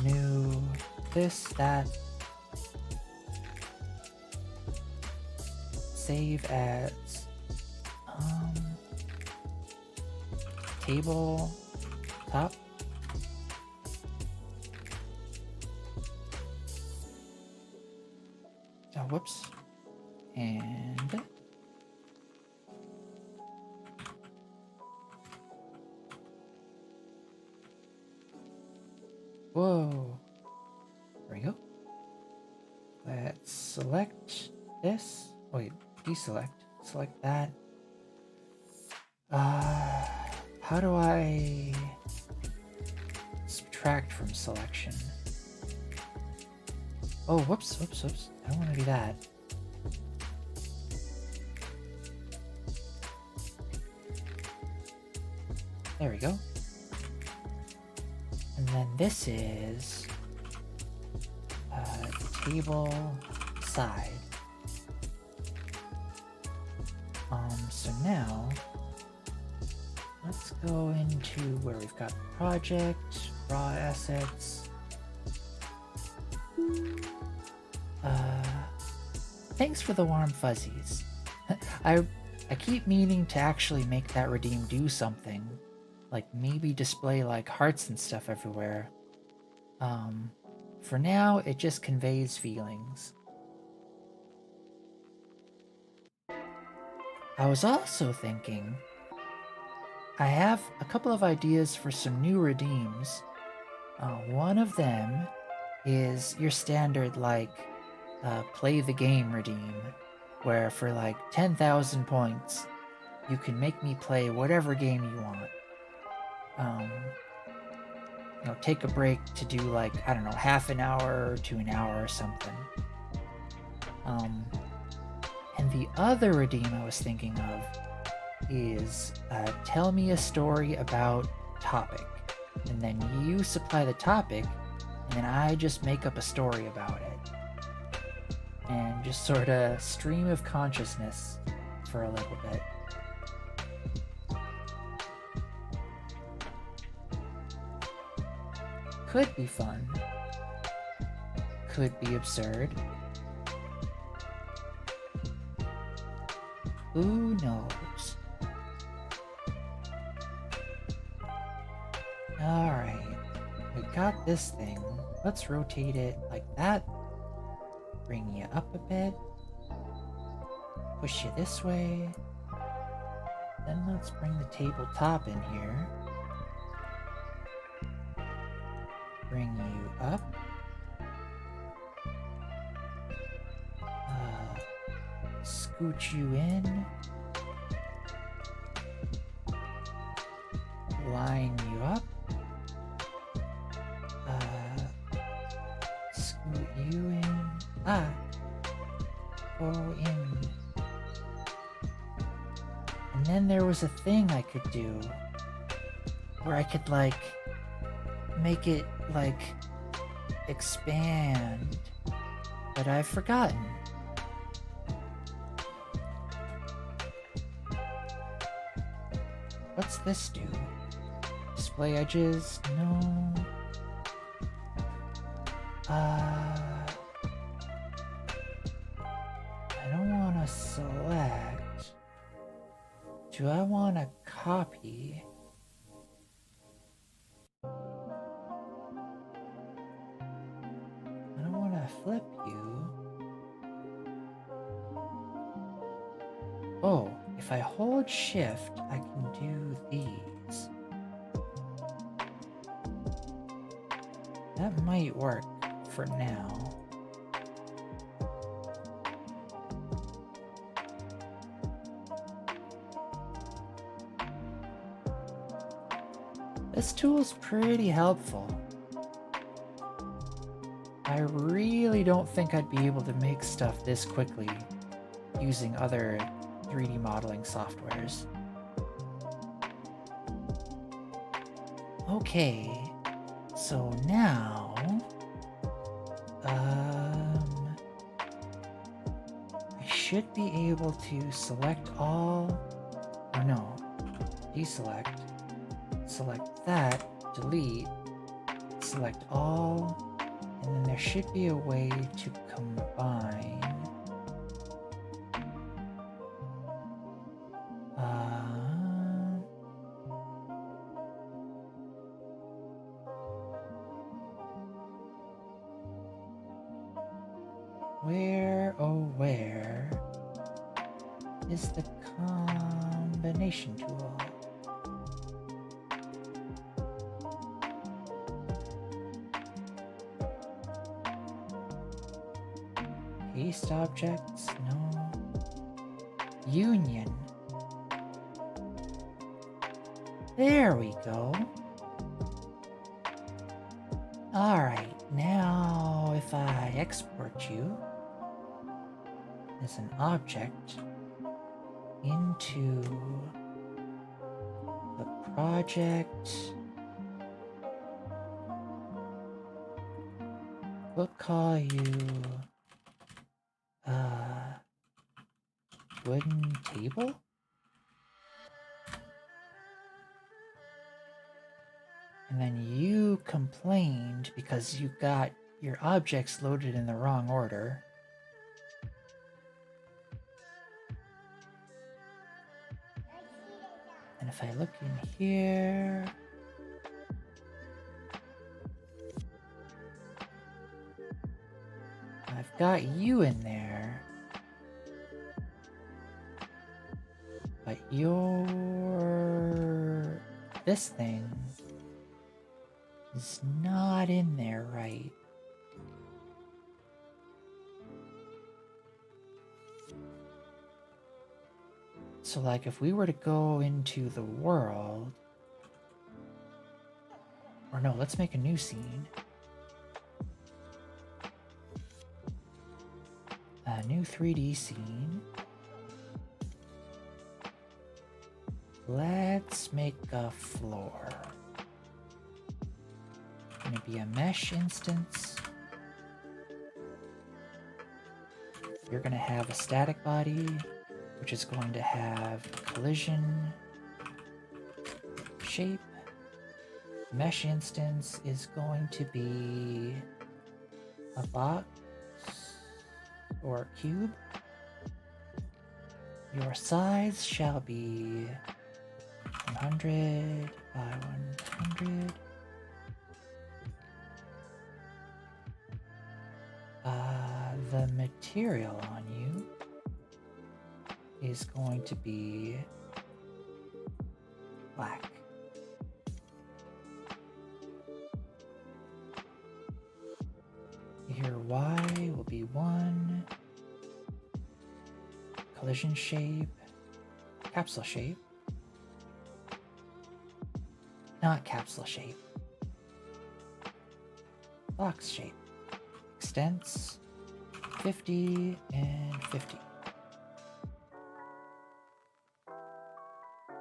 new, this, that. Save as table top. Oh, whoops. And whoa. There we go. Let's select this. Wait, deselect. Select that. How do I subtract from selection. Oh, whoops. I don't want to do that. There we go. And then this is table side. So now let's go into where we've got project, raw assets. Thanks for the warm fuzzies. I keep meaning to actually make that redeem do something, like maybe display like hearts and stuff everywhere. For now, it just conveys feelings. I was also thinking, I have a couple of ideas for some new redeems. One of them is your standard, like, play the game redeem, where for like 10,000 points, you can make me play whatever game you want. You know, take a break to do like, I don't know, half an hour to an hour or something. And the other redeem I was thinking of is tell me a story about topic, and then you supply the topic, and then I just make up a story about it. And just sort of stream of consciousness for a little bit. Could be fun. Could be absurd. Who knows? Alright, we got this thing. Let's rotate it like that. Bring you up a bit. Push you this way. Then let's bring the tabletop in here. Bring you up. Scooch you in. Line you up. Scoot you in. Go in. And then there was a thing I could do where I could like make it like expand, but I've forgotten. What's this do? Display edges? No. I don't want to select. Do I want to copy? I don't want to flip you. Oh, if I hold shift, I can do these. That might work for now. This tool's pretty helpful. I really don't think I'd be able to make stuff this quickly using other 3D modeling softwares. Okay, so now I should be able to select all, or no, deselect, select that, delete, select all, and then there should be a way to combine. Where, oh where is the combination tool? Paste objects? No. Union. There we go. Alright, now if I export you as an object into the project, we'll call you wooden table? And then you complained because you got your objects loaded in the wrong order. And if I look in here, I've got you in there, but this thing is not in there right. So like if we were to go into the world, or no, let's make a new scene. A new 3D scene. Let's make a floor. Gonna be a mesh instance. You're gonna have a static body, which is going to have a collision shape. Mesh instance is going to be a box or a cube. Your size shall be 100 by 100. The material on you is going to be black. Your Y will be 1. Collision shape, capsule shape, not capsule shape, box shape, extents 50 and 50.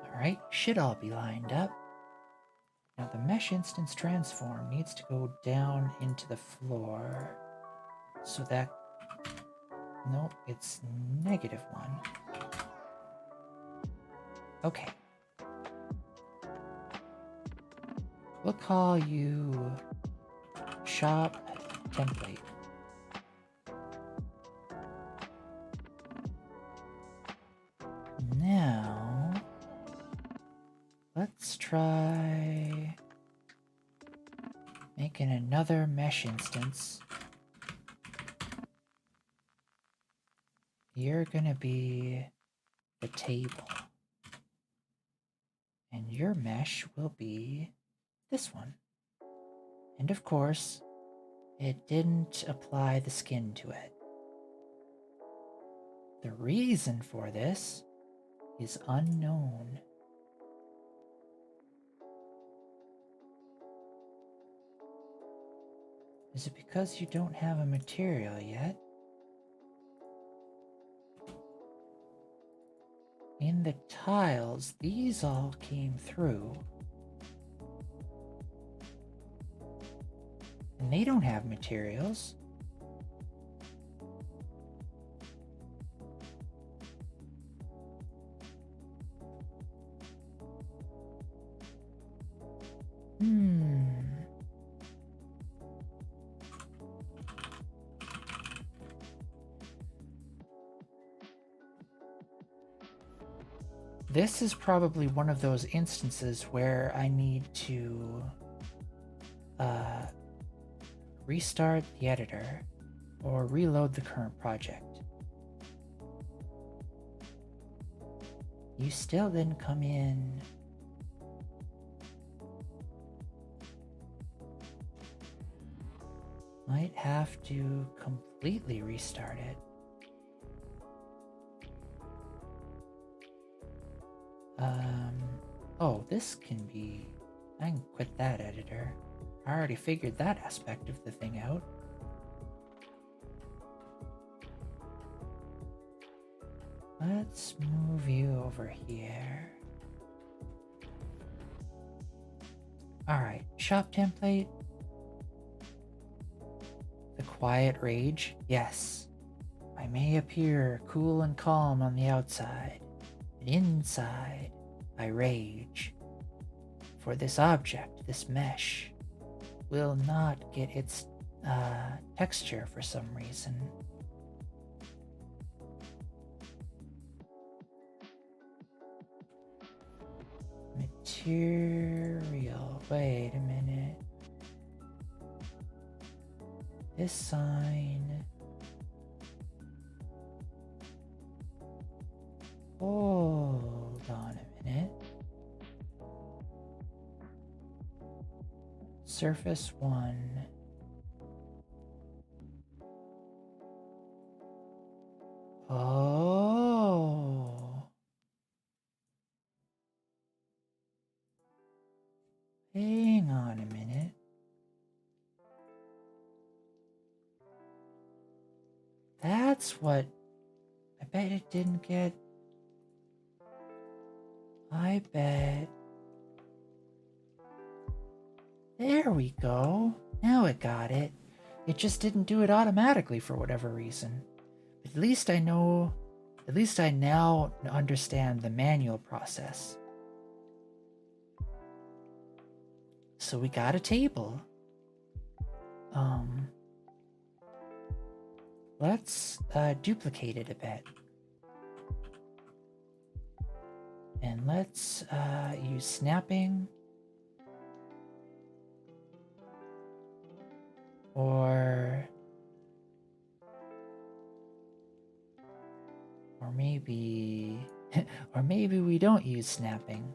Alright, should all be lined up. Now the mesh instance transform needs to go down into the floor so that, nope, it's -1. Okay. We'll call you shop template. Now, let's try making another mesh instance. You're gonna be the table. And your mesh will be this one. And of course, it didn't apply the skin to it. The reason for this is unknown. Is it because you don't have a material yet? In the tiles, these all came through. And they don't have materials. This is probably one of those instances where I need to restart the editor or reload the current project. You still didn't come in. Might have to completely restart it. Oh, this can be... I can quit that editor. I already figured that aspect of the thing out. Let's move you over here. Alright, shop template. The quiet rage. Yes. I may appear cool and calm on the outside, but inside I rage. For this object, this mesh, will not get its texture for some reason. Material. Wait a minute. This sign. Hold on a minute. Surface 1. Oh. Hang on a minute. That's what... I bet it didn't get... I bet... There we go. Now it got it. It just didn't do it automatically for whatever reason. But at least I know... At least I now understand the manual process. So we got a table. Let's duplicate it a bit. And let's use snapping. Or maybe or maybe we don't use snapping.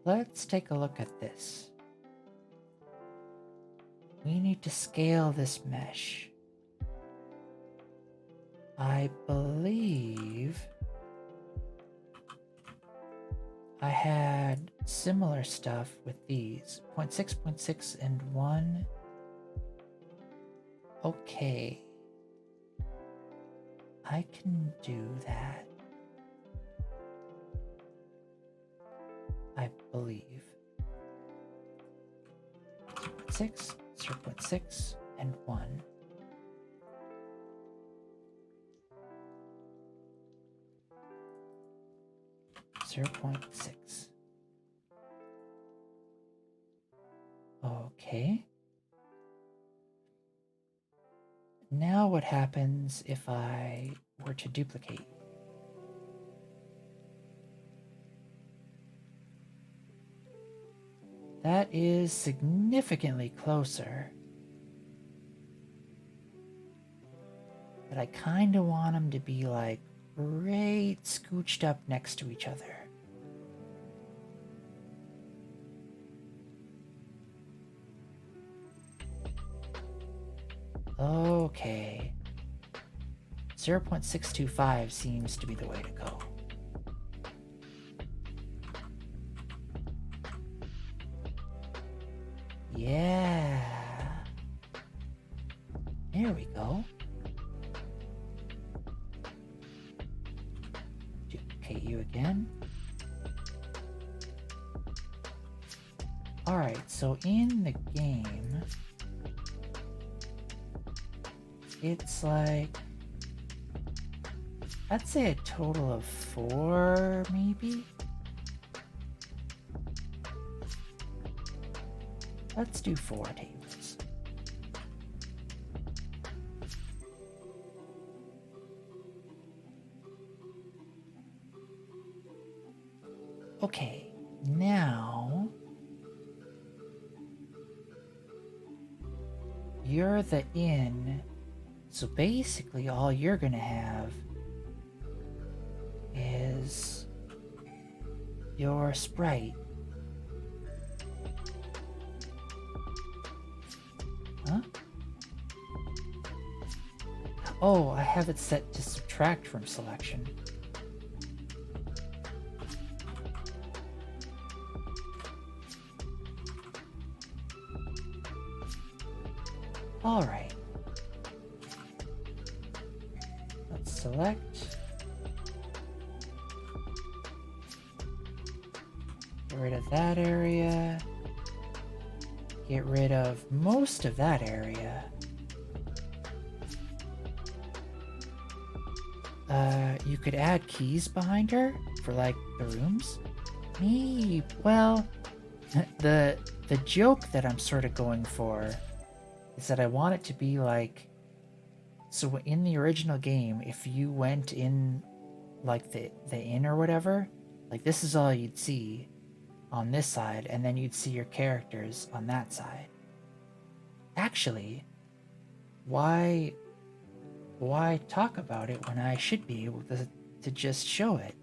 Let's take a look at this. We need to scale this mesh. I believe I had similar stuff with these. 0.6, 0.6, and 1. Okay. I can do that. I believe. 0.6, 0.6, and 1. .6. Okay. Now what happens if I were to duplicate? That is significantly closer. But I kind of want them to be like right scooched up next to each other. Okay. 0.625 seems to be the way to go. Yeah. There we go. Duplicate you again. Alright, so in the game, it's like, I'd say a total of 4, maybe? Let's do 4 tables. Okay, now you're the in, so basically all you're gonna have is your sprite. Huh? Oh, I have it set to subtract from selection. All right. Let's select. Get rid of that area. Get rid of most of that area. You could add keys behind her for like the rooms. Well, the joke that I'm sort of going for is that I want it to be like, so in the original game, if you went in like the inn or whatever, like this is all you'd see on this side, and then you'd see your characters on that side. Actually, why talk about it when I should be able to just show it?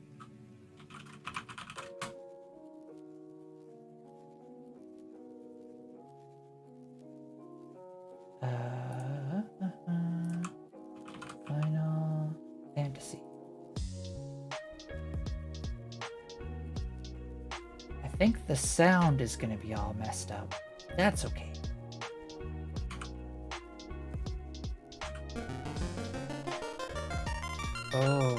Final Fantasy. I think the sound is going to be all messed up. That's okay. Oh.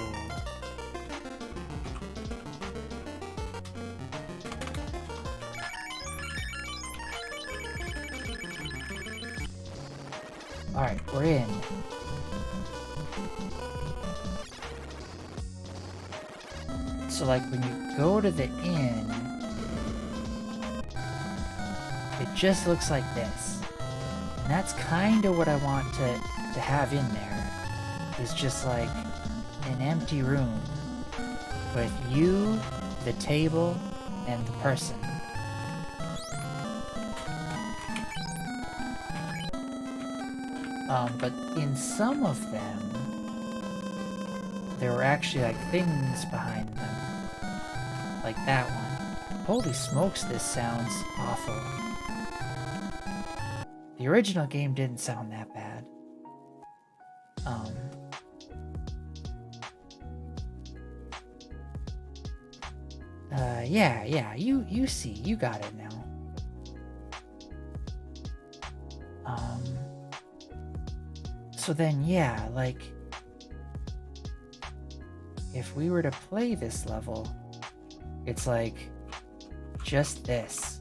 Alright, we're in. So like when you go to the inn, it just looks like this. And that's kind of what I want to have in there. Is just like an empty room with you, the table, and the person. But in some of them, there were actually like things behind them. Like that one. Holy smokes, this sounds awful. The original game didn't sound that bad. Yeah, you see, you got it now. So then, yeah, like, if we were to play this level, it's like, just this,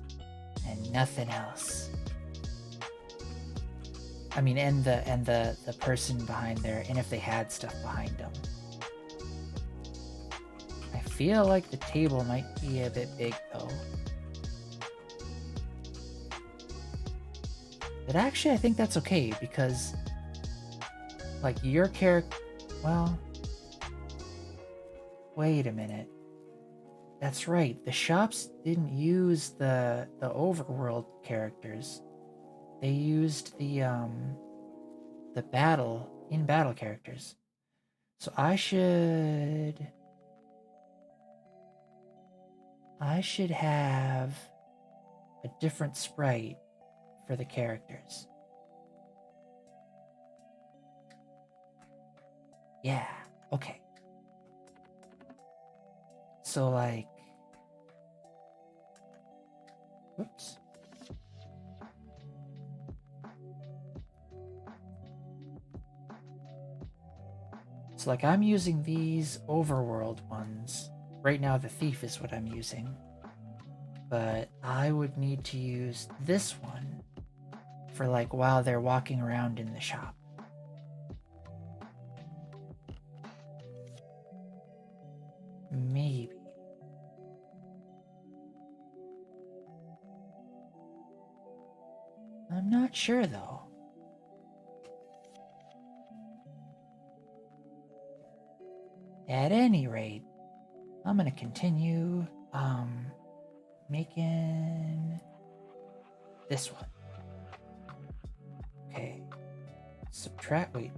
and nothing else. I mean, and the person behind there, and if they had stuff behind them. I feel like the table might be a bit big, though. But actually, I think that's okay, because, like, your character... Well... Wait a minute. That's right, the shops didn't use the overworld characters. They used the in-battle characters. So I should have a different sprite for the characters. Yeah, okay. So like, whoops. So like I'm using these overworld ones. Right now the thief is what I'm using. But I would need to use this one for like while they're walking around in the shop. Maybe. I'm not sure though. At any rate, I'm gonna continue making this one. Okay. Subtract from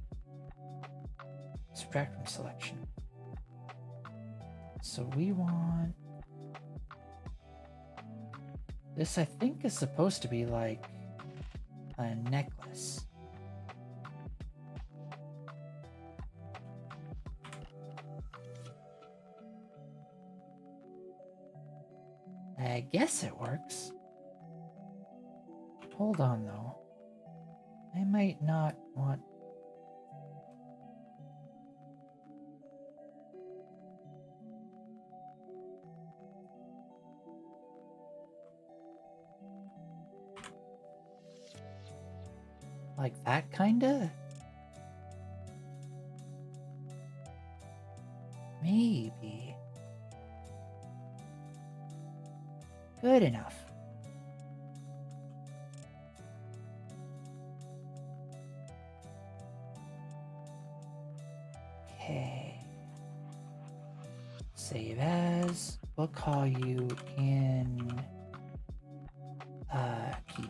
selection. So we want this, I think, is supposed to be like a necklace. I guess it works. Hold on, though. I might not want... Like that, kinda? Maybe. Good enough. Okay. Save as. We'll call you in keep.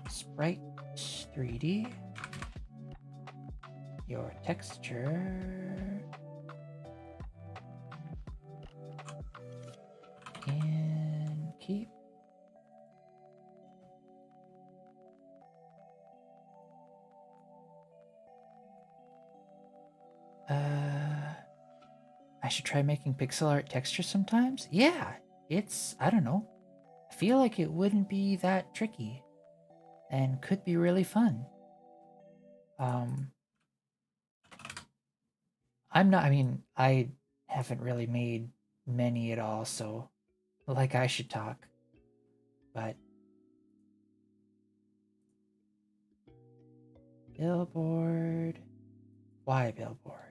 Sprite 3D. Your texture. And keep. I should try making pixel art texture sometimes? Yeah, I don't know. I feel like it wouldn't be that tricky and could be really fun. I haven't really made many at all, so like I should talk. But billboard, why billboard?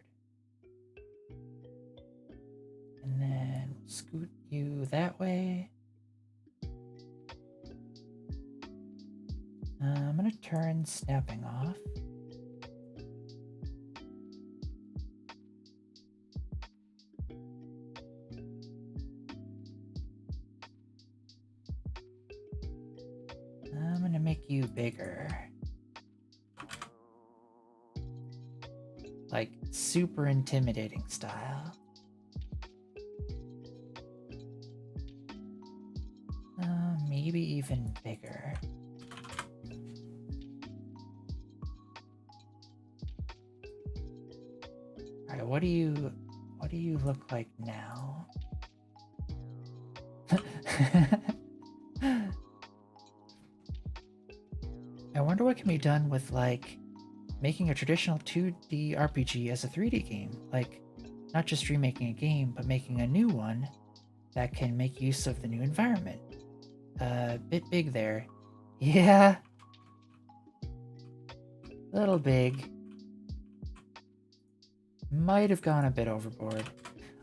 And then scoot you that way. I'm gonna turn snapping off. I'm gonna make you bigger. Like super intimidating style. Maybe even bigger. All right, what do you look like now? I wonder what can be done with like making a traditional 2D RPG as a 3D game. Like not just remaking a game, but making a new one that can make use of the new environment. Bit big there. Yeah. Little big. Might have gone a bit overboard.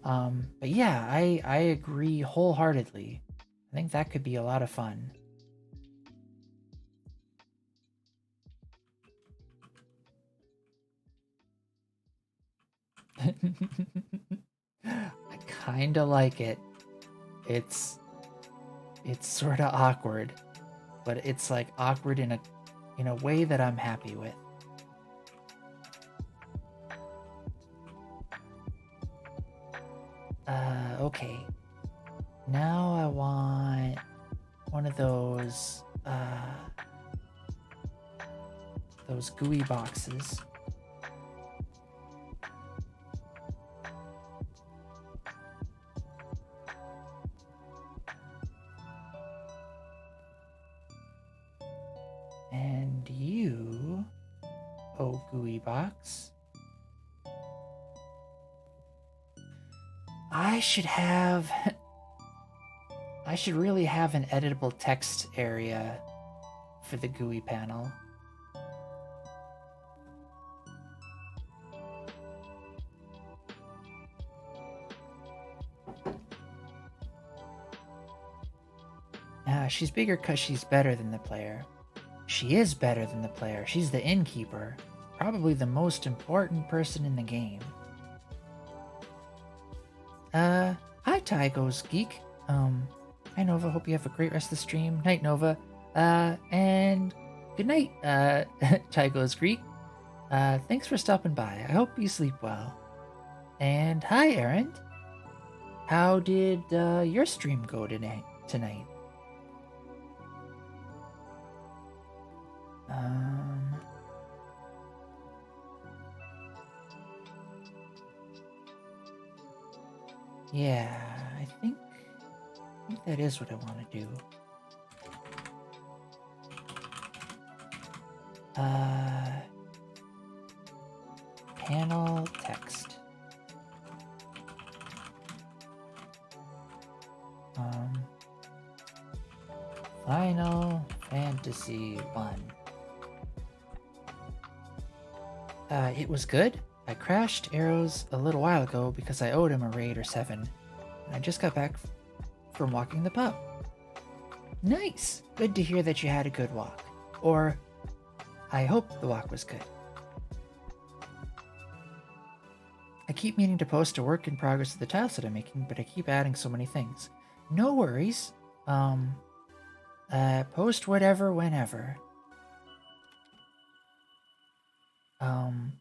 But yeah, I agree wholeheartedly. I think that could be a lot of fun. I kinda like it. It's sort of awkward, but it's like awkward in a way that I'm happy with. Okay. Now I want one of those gooey boxes. And you, oh gooey box. I should really have an editable text area for the GUI panel. She's bigger because she's better than the player. She is better than the player. She's the innkeeper. Probably the most important person in the game. Hi Tygo's Geek. Hi Nova, hope you have a great rest of the stream. Night Nova. And good night, Tygo's Greek. Thanks for stopping by. I hope you sleep well. And hi Aaron. How did your stream go tonight? Yeah, I think that is what I want to do. Panel text. Final Fantasy 1. It was good. I crashed Arrows a little while ago because I owed him a raid or 7, and I just got back from walking the pub. Nice! Good to hear that you had a good walk. Or, I hope the walk was good. I keep meaning to post a work in progress of the tiles that I'm making, but I keep adding so many things. No worries. Post whatever, whenever.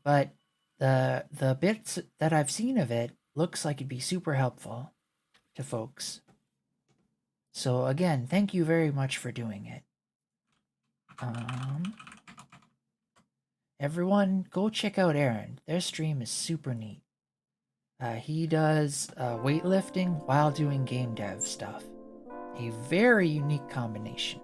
But the bits that I've seen of it looks like it'd be super helpful to folks. So again, thank you very much for doing it. Everyone, go check out Aaron. Their stream is super neat. He does weightlifting while doing game dev stuff. A very unique combination.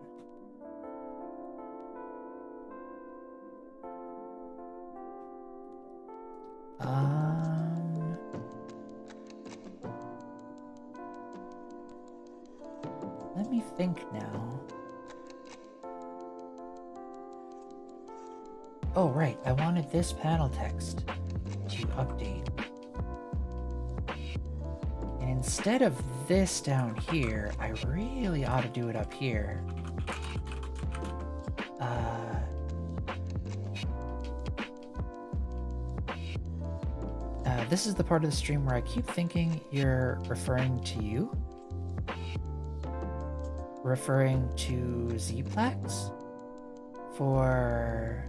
Let me think now. Oh, right. I wanted this panel text to update. And instead of this down here, I really ought to do it up here. This is the part of the stream where I keep thinking you're referring to you. Referring to Zplax for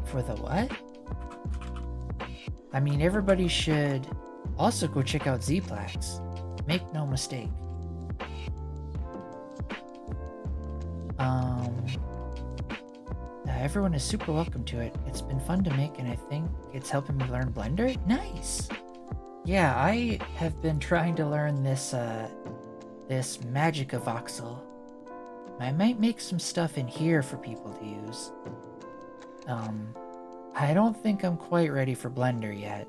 for the what? I mean, everybody should also go check out Zplax. Make no mistake. Everyone is super welcome to it. It's been fun to make, and I think it's helping me learn Blender. Nice! Yeah, I have been trying to learn this, this Magica voxel. I might make some stuff in here for people to use. I don't think I'm quite ready for Blender yet.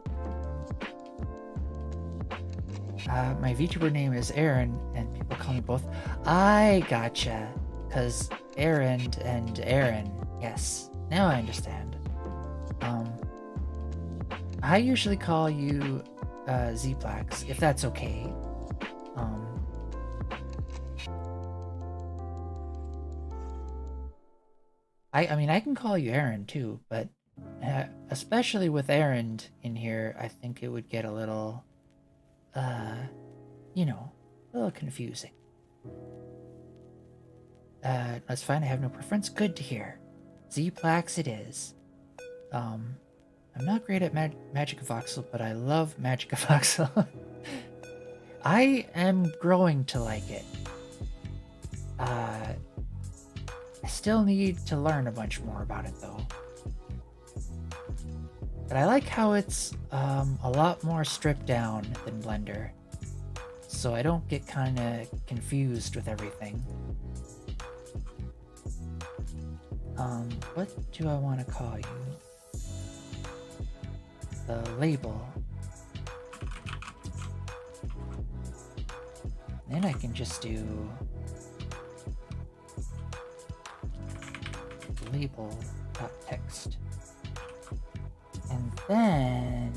My VTuber name is Aaron, and people call me both. I gotcha, because Aaron and Aaron. Yes, now I understand. I usually call you Zplax, if that's okay. I mean, I can call you Aaron too, but especially with Aaron in here, I think it would get a little, you know, a little confusing. That's fine, I have no preference. Good to hear. Zplax it is. I'm not great at Magic Voxel, but I love Magic Voxel. I am growing to like it. I still need to learn a bunch more about it though. But I like how it's a lot more stripped down than Blender, so I don't get kind of confused with everything. What do I want to call you? The label. Then I can just do label.text. And then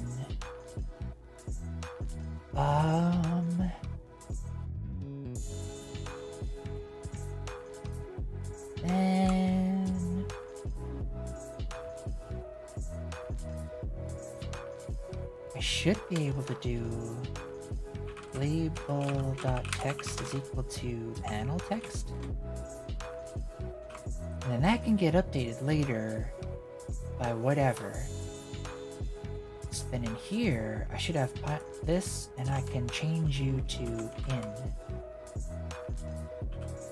I should be able to do label.text is equal to panel text. And then that can get updated later by whatever. So then in here, I should have this, and I can change you to in.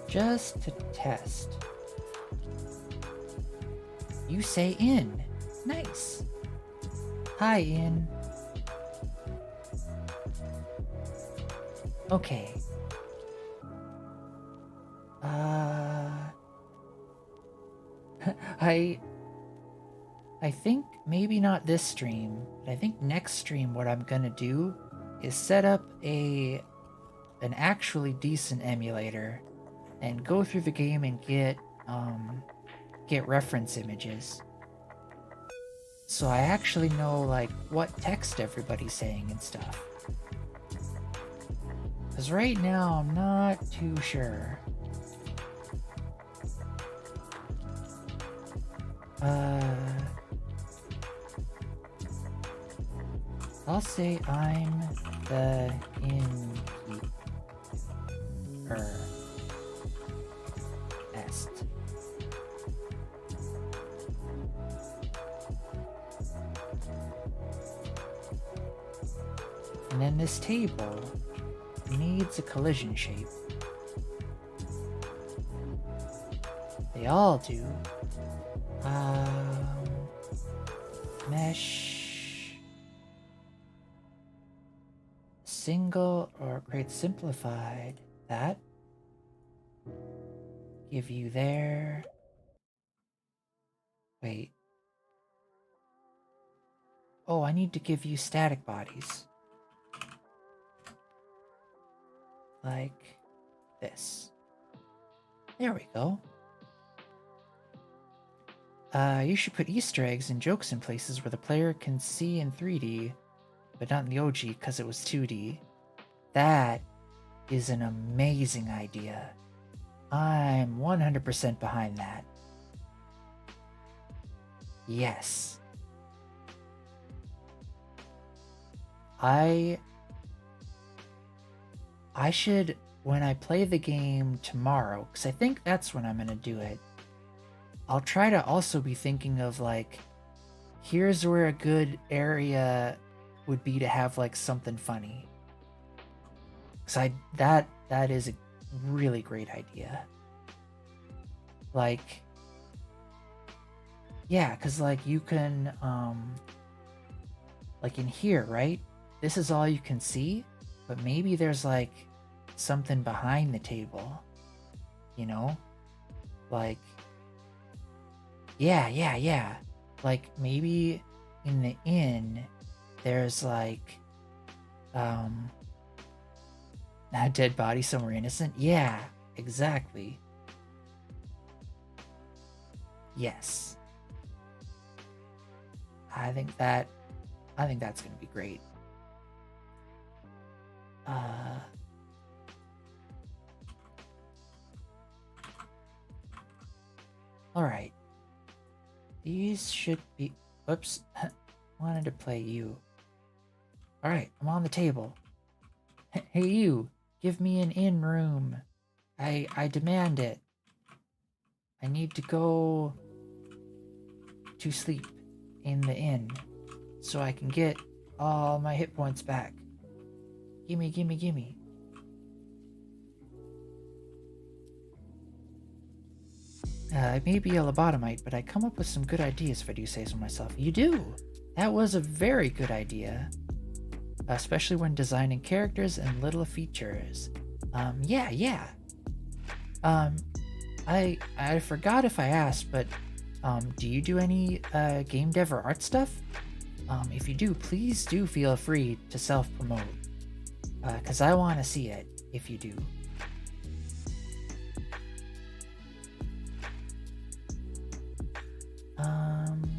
Just to test. You say in. Nice. Hi, in. Okay. I think maybe not this stream, but I think next stream what I'm gonna do is set up an actually decent emulator and go through the game and get reference images. So I actually know like what text everybody's saying and stuff. Because right now I'm not too sure. I'll say I'm the innkeeper. Est. And then this table needs a collision shape. They all do. Mesh. Single or create simplified. That. Give you there. Wait. Oh, I need to give you static bodies. Like this. There we go. You should put Easter eggs and jokes in places where the player can see in 3D, but not in the OG because it was 2D. That is an amazing idea. I'm 100% behind that. Yes. I should, when I play the game tomorrow, because I think that's when I'm going to do it, I'll try to also be thinking of like, here's where a good area would be to have like something funny. Because that is a really great idea. Like, yeah, because like you can, like in here, right? This is all you can see, but maybe there's like something behind the table, you know? Like, yeah. Like maybe in the inn, there's like, a dead body somewhere innocent. Yeah, exactly. Yes. I think that's gonna be great. All right. These should be. Oops. Wanted to play you. All right, I'm on the table. Hey, you. Give me an inn room. I demand it. I need to go to sleep in the inn so I can get all my hit points back. Gimme. I may be a lobotomite, but I come up with some good ideas if I do say so myself. You do! That was a very good idea. Especially when designing characters and little features. Yeah. I forgot if I asked, but do you do any game dev or art stuff? If you do, please do feel free to self-promote. Because I want to see it, if you do.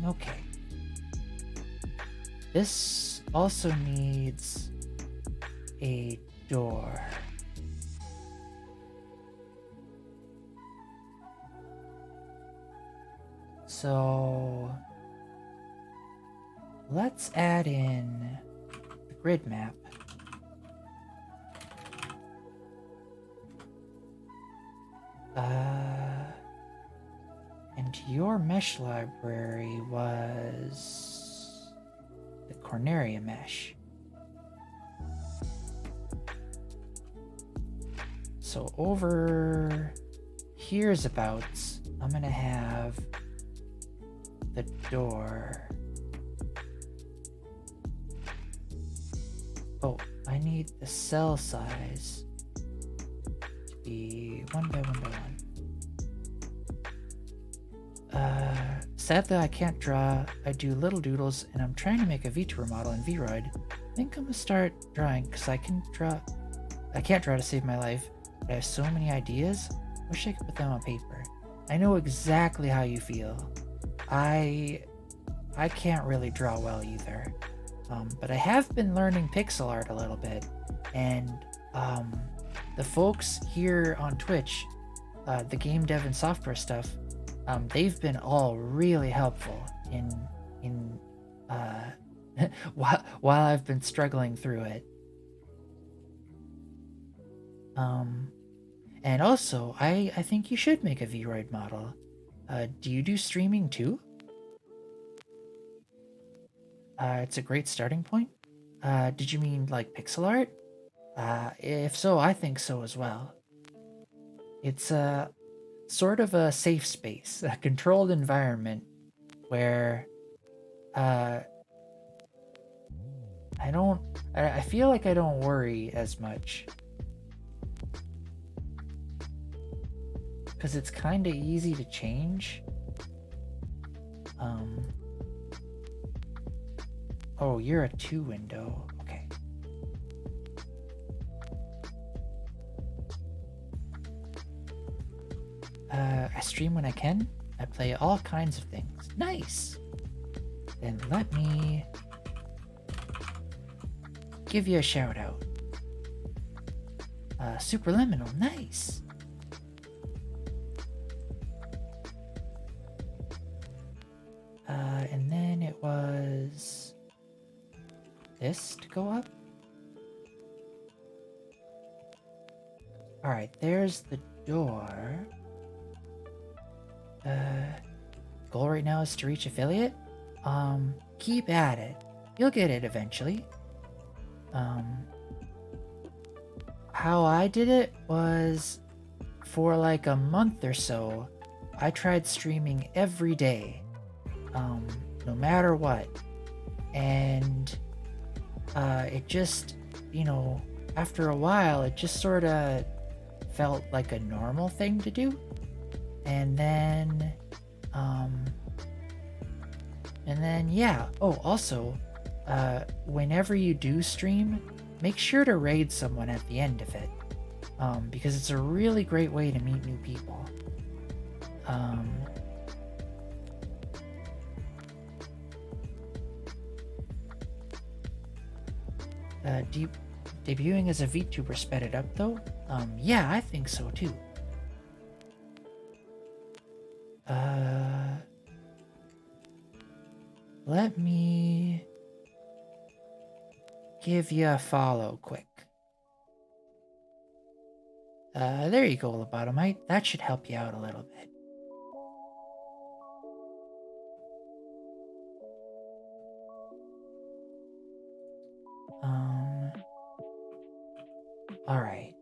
Okay. This also needs a door. So let's add in the grid map. And your mesh library was the Corneria mesh. So over here's abouts, I'm gonna have the door. Oh, I need the cell size to be 1 by 1 by 1. Sadly, I can't draw. I do little doodles, and I'm trying to make a VTuber model in Vroid. I think I'm gonna start drawing because I can draw. I can't draw to save my life, but I have so many ideas. I wish I could put them on paper. I know exactly how you feel. I can't really draw well either, but I have been learning pixel art a little bit, and the folks here on Twitch, the game dev and software stuff, they've been all really helpful in while I've been struggling through it. And also, I think you should make a Vroid model. Do you do streaming too? It's a great starting point. Did you mean like pixel art? If so, I think so as well. It's a sort of a safe space, a controlled environment where I feel like I don't worry as much. Because it's kind of easy to change. Oh, you're a 2 window. Okay. I stream when I can. I play all kinds of things. Nice! Then let me give you a shout out. Superliminal, nice! And then it was this to go up. All right, there's the door. Goal right now is to reach affiliate. Keep at it. You'll get it eventually. How I did it was for like a month or so, I tried streaming every day. No matter what, and it just, after a while it just sort of felt like a normal thing to do. And then yeah. Oh, also, whenever you do stream, make sure to raid someone at the end of it, because it's a really great way to meet new people. Debuting as a VTuber sped it up though? Yeah, I think so too. Let me give you a follow quick. There you go, Lobotomite. That should help you out a little bit. All right.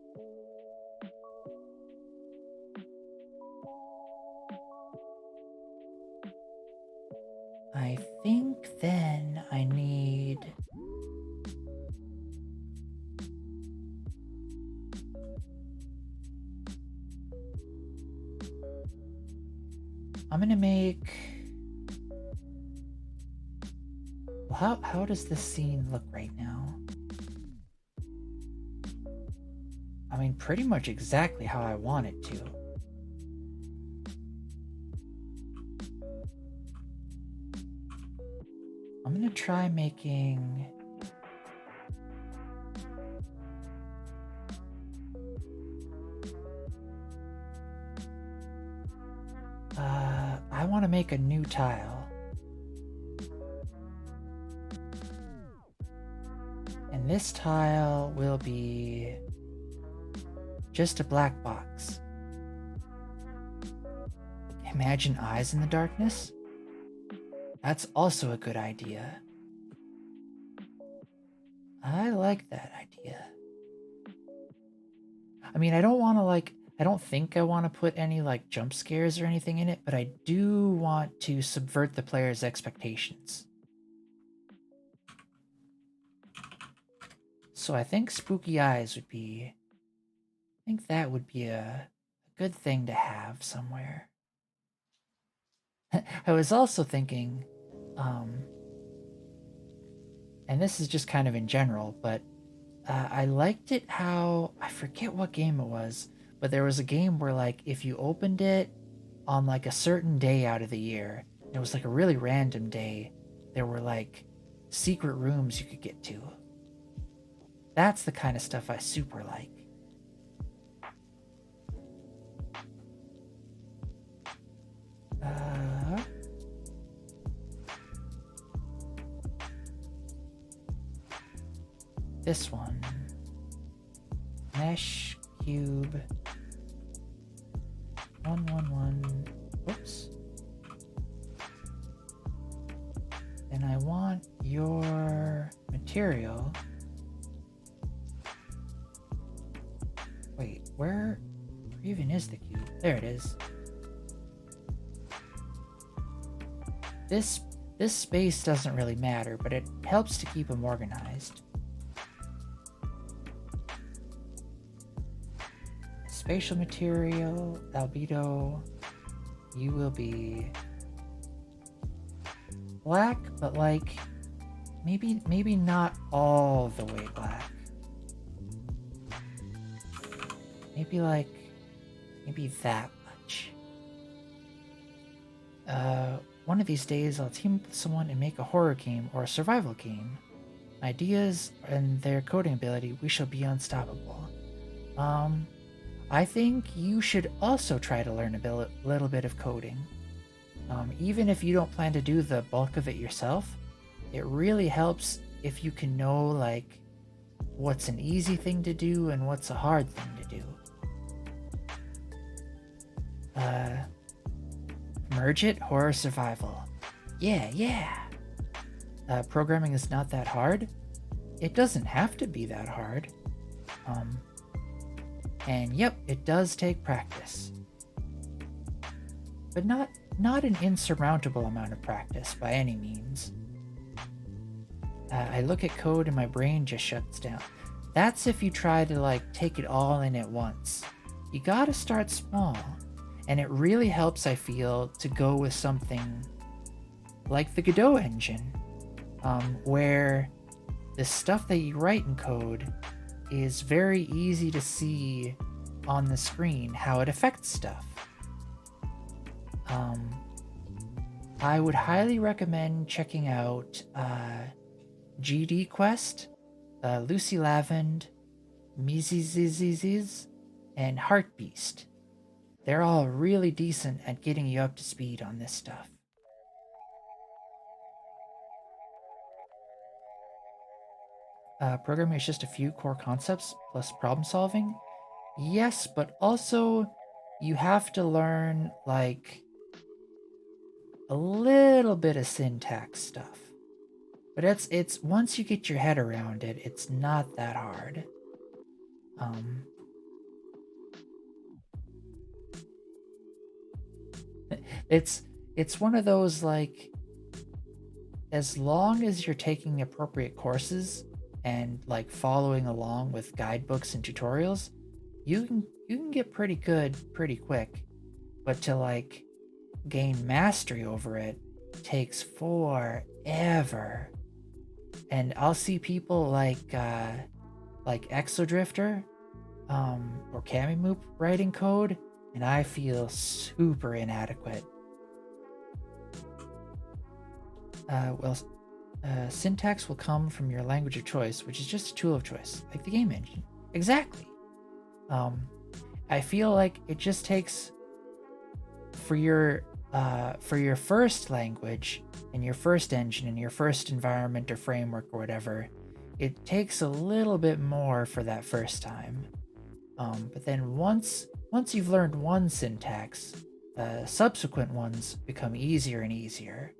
I think then I need... I'm gonna make... Well, how does this scene look right now? I mean, pretty much exactly how I want it to. I'm gonna try making... I want to make a new tile. And this tile will be just a black box. Imagine eyes in the darkness? That's also a good idea. I like that idea. I mean, I don't want to I don't think I want to put any like jump scares or anything in it, but I do want to subvert the player's expectations. So I think spooky eyes would be, I think that would be a good thing to have somewhere. I was also thinking, and this is just kind of in general, but I liked it how, I forget what game it was, but there was a game where like if you opened it on like a certain day out of the year, and it was like a really random day, there were like secret rooms you could get to. That's the kind of stuff I super like. This one. Mesh cube 111. Oops. And I want your material. Wait, where even is the cube? There it is. This space doesn't really matter, but it helps to keep them organized. Spatial material, albedo, you will be black, but like maybe not all the way black. Maybe that much. One of these days I'll team up with someone and make a horror game or a survival game. Ideas and their coding ability, we shall be unstoppable. I think you should also try to learn a little bit of coding. Even if you don't plan to do the bulk of it yourself, it really helps if you can know like what's an easy thing to do and what's a hard thing to do. Merge it, horror survival. Yeah. Programming is not that hard. It doesn't have to be that hard. And yep, it does take practice. But not an insurmountable amount of practice by any means. I look at code and my brain just shuts down. That's if you try to like take it all in at once. You gotta start small. And it really helps, I feel, to go with something like the Godot engine, where the stuff that you write in code is very easy to see on the screen how it affects stuff. I would highly recommend checking out GD Quest, Lucy Lavend, Miziziziz, and Heartbeast. They're all really decent at getting you up to speed on this stuff. Programming is just a few core concepts plus problem solving. Yes, but also you have to learn like a little bit of syntax stuff. But it's once you get your head around it, it's not that hard. It's one of those like, as long as you're taking the appropriate courses and like following along with guidebooks and tutorials, you can get pretty good pretty quick. But to like gain mastery over it takes forever. And I'll see people like Exodrifter or Camimoop writing code, and I feel super inadequate. Syntax will come from your language of choice, which is just a tool of choice, like the game engine. Exactly. I feel like it just takes for your first language and your first engine and your first environment or framework or whatever, it takes a little bit more for that first time. But then once you've learned one syntax, subsequent ones become easier and easier.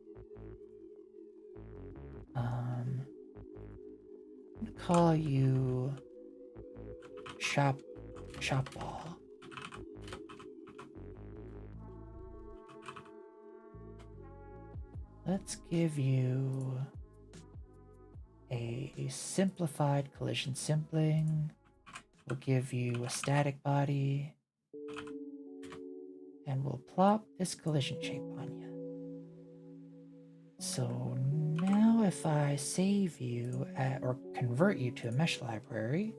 I'm gonna call you Shop Ball. let's give you a simplified collision simpling. We'll give you a static body. And we'll plop this collision shape on you. So now if I save you or convert you to a mesh library,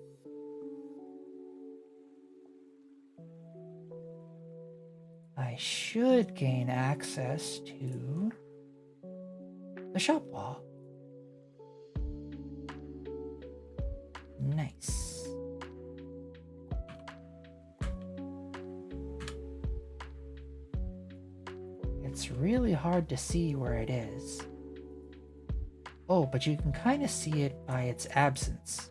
I should gain access to the shop wall. Nice. It's really hard to see where it is. Oh, but you can kind of see it by its absence.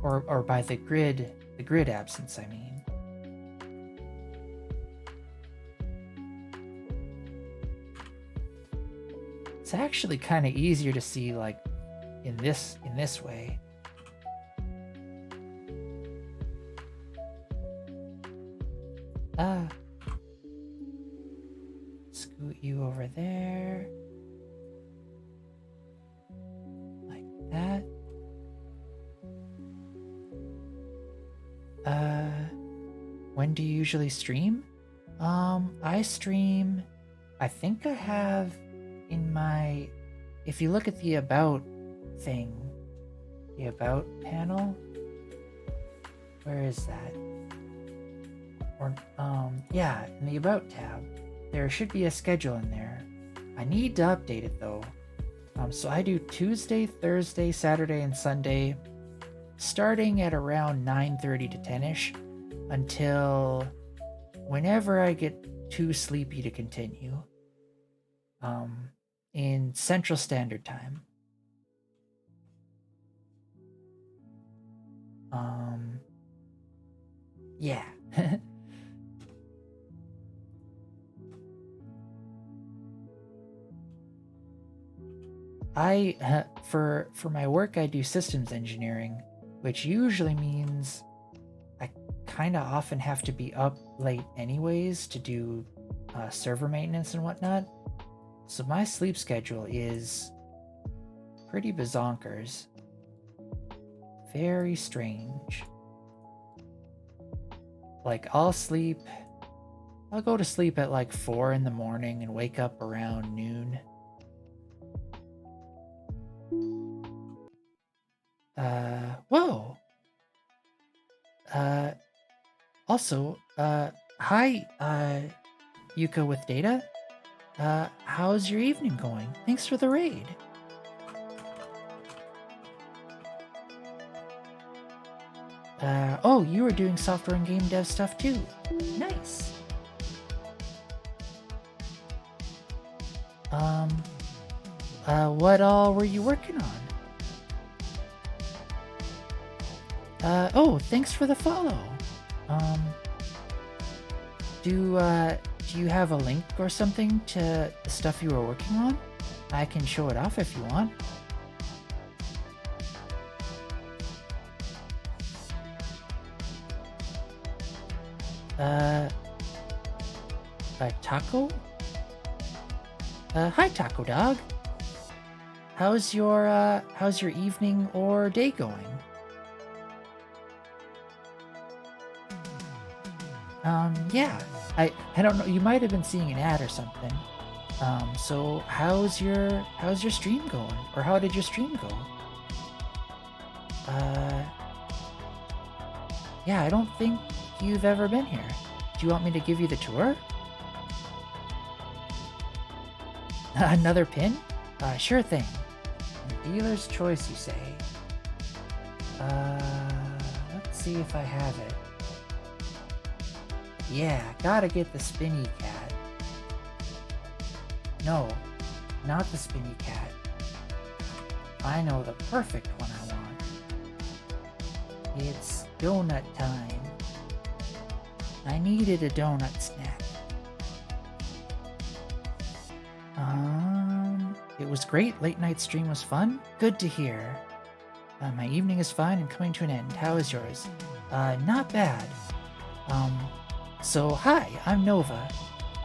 Or by the grid absence, I mean. It's actually kind of easier to see like in this way. Scoot you over there. Like that. When do you usually stream? I stream, I think I have in my, if you look at the about thing, the about panel, where is that? Or, yeah, in the about tab, there should be a schedule in there. I need to update it though. So I do Tuesday, Thursday, Saturday, and Sunday, starting at around 9:30 to 10ish until whenever I get too sleepy to continue. In Central Standard Time. Yeah. For my work I do systems engineering, which usually means I kind of often have to be up late anyways to do server maintenance and whatnot. So my sleep schedule is pretty bazonkers. Very strange. Like I'll go to sleep at like 4 in the morning and wake up around noon. Whoa. Also, hi, Yuka with Data. How's your evening going? Thanks for the raid. Oh, you were doing software and game dev stuff too. Nice. What all were you working on? Oh, thanks for the follow. Do you have a link or something to the stuff you were working on? I can show it off if you want. Taco? Hi, Taco Dog. How's your evening or day going? Yeah, I don't know, you might have been seeing an ad or something. So how's your stream going? Or how did your stream go? Yeah, I don't think you've ever been here. Do you want me to give you the tour? Another pin? Sure thing. Dealer's choice, you say? Let's see if I have it. Yeah, gotta get the spinny cat. No, not the spinny cat. I know the perfect one I want. It's donut time. I needed a donut snack. It was great. Late night stream was fun. Good to hear. My evening is fine and coming to an end. How is yours? Not bad. So hi, I'm Nova.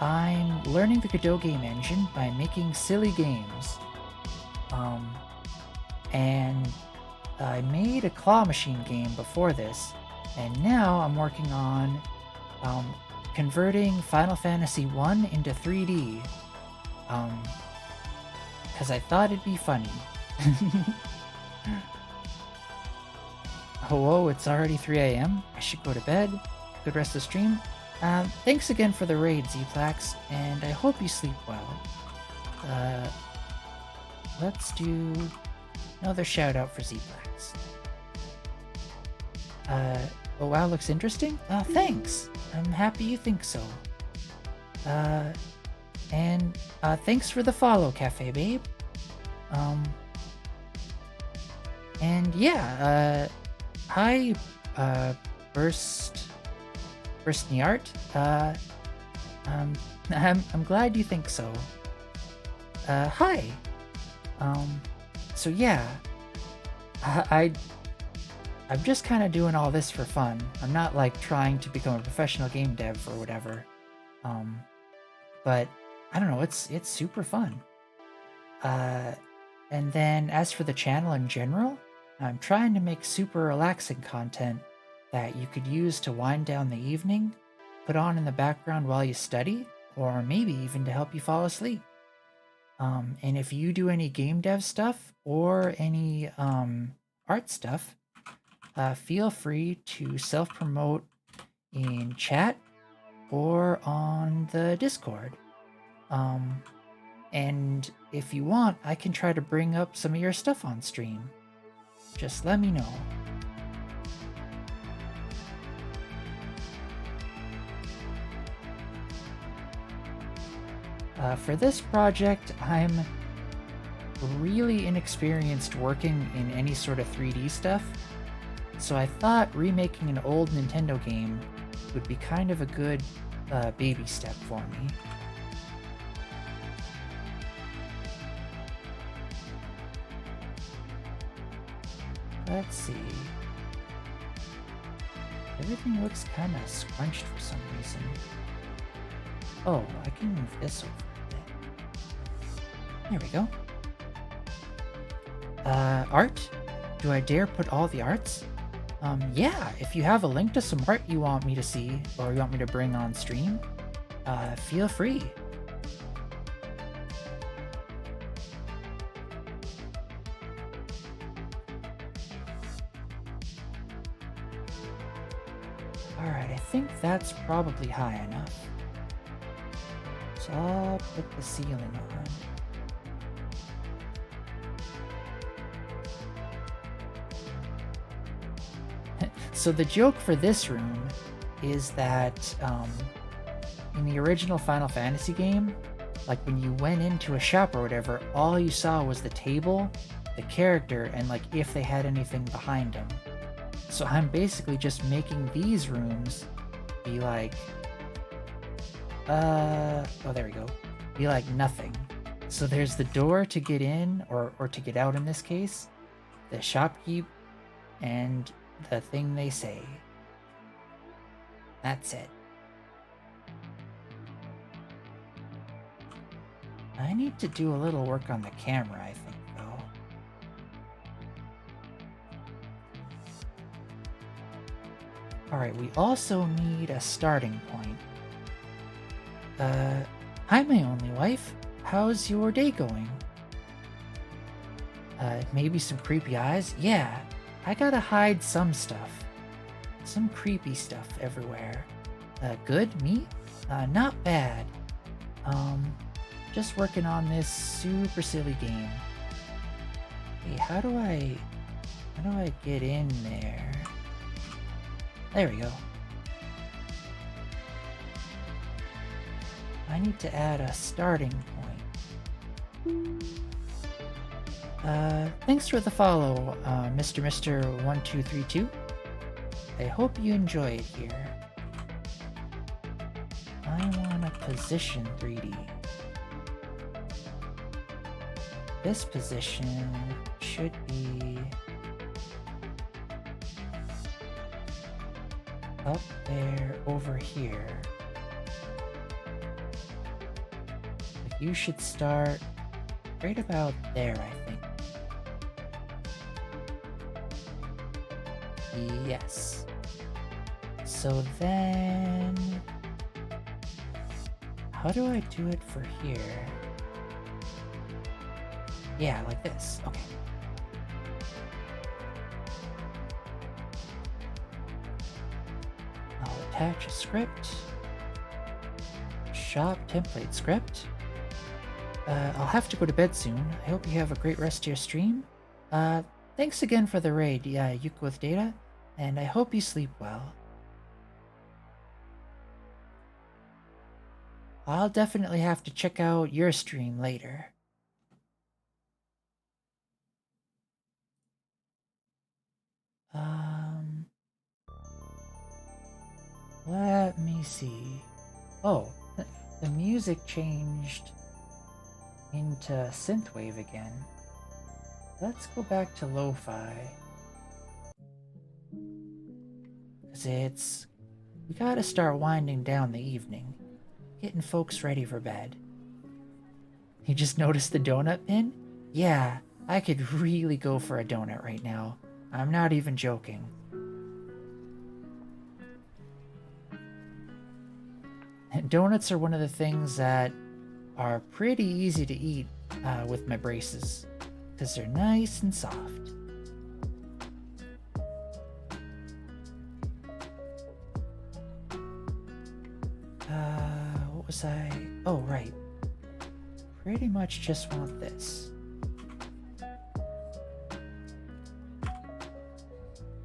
I'm learning the Godot game engine by making silly games. And I made a claw machine game before this, and now I'm working on converting Final Fantasy 1 into 3D. Because I thought it'd be funny. Oh, whoa, it's already 3 a.m. I should go to bed. Good rest of the stream. Thanks again for the raid, Zplax, and I hope you sleep well. Let's do another shout out for Zplax. Oh wow, looks interesting? Thanks. I'm happy you think so. And thanks for the follow, Cafe Babe. And yeah, hi, Burstniart. I'm glad you think so. Hi. So yeah, I'm just kind of doing all this for fun. I'm not like trying to become a professional game dev or whatever. But I don't know, it's super fun. And then as for the channel in general, I'm trying to make super relaxing content that you could use to wind down the evening, put on in the background while you study, or maybe even to help you fall asleep. And if you do any game dev stuff or any art stuff, feel free to self-promote in chat or on the Discord. And if you want, I can try to bring up some of your stuff on stream. Just let me know. For this project, I'm really inexperienced working in any sort of 3D stuff, so I thought remaking an old Nintendo game would be kind of a good baby step for me. Let's see. Everything looks kind of scrunched for some reason. Oh, I can move this over a bit. There we go. Art? Do I dare put all the arts? Yeah, if you have a link to some art you want me to see, or you want me to bring on stream, feel free. Alright, I think that's probably high enough. So I'll put the ceiling on. So the joke for this room is that in the original Final Fantasy game, like when you went into a shop or whatever, all you saw was the table, the character, and like if they had anything behind them. So I'm basically just making these rooms be like, oh, there we go. Be like nothing. So there's the door to get in, or to get out in this case, the shopkeep, and the thing they say. That's it. I need to do a little work on the camera, I think, though. Alright, we also need a starting point. Hi, my only wife. How's your day going? Maybe some creepy eyes? Yeah, I gotta hide some stuff. Some creepy stuff everywhere. Good? Me? Not bad. Just working on this super silly game. Hey, how do I get in there? There we go. I need to add a starting point. Thanks for the follow, Mr. 1232. I hope you enjoy it here. I want to position 3D. This position should be up there over here. Like you should start right about there, I think. Yes. So then, how do I do it for here? Yeah, like this. Okay. I'll attach a script. Shop template script. I'll have to go to bed soon. I hope you have a great rest of your stream. Thanks again for the raid, Yuko with Data, and I hope you sleep well. I'll definitely have to check out your stream later. Let me see. Oh, the music changed into synthwave again. Let's go back to lo-fi. Cause we gotta start winding down the evening, getting folks ready for bed. You just noticed the donut pin? Yeah, I could really go for a donut right now. I'm not even joking. Donuts are one of the things that are pretty easy to eat with my braces, because they're nice and soft. What was I? Oh, right. Pretty much just want this.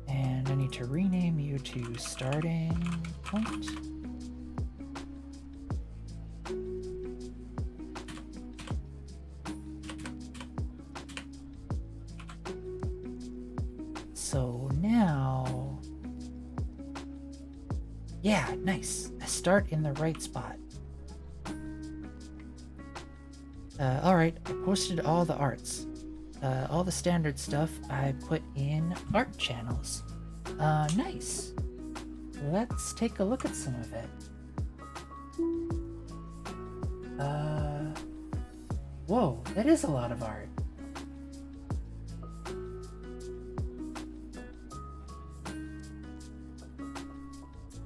And I need to rename you to starting point. So now, yeah, nice. I start in the right spot. Alright, I posted all the arts. All the standard stuff I put in art channels. Nice. Let's take a look at some of it. Whoa, that is a lot of art.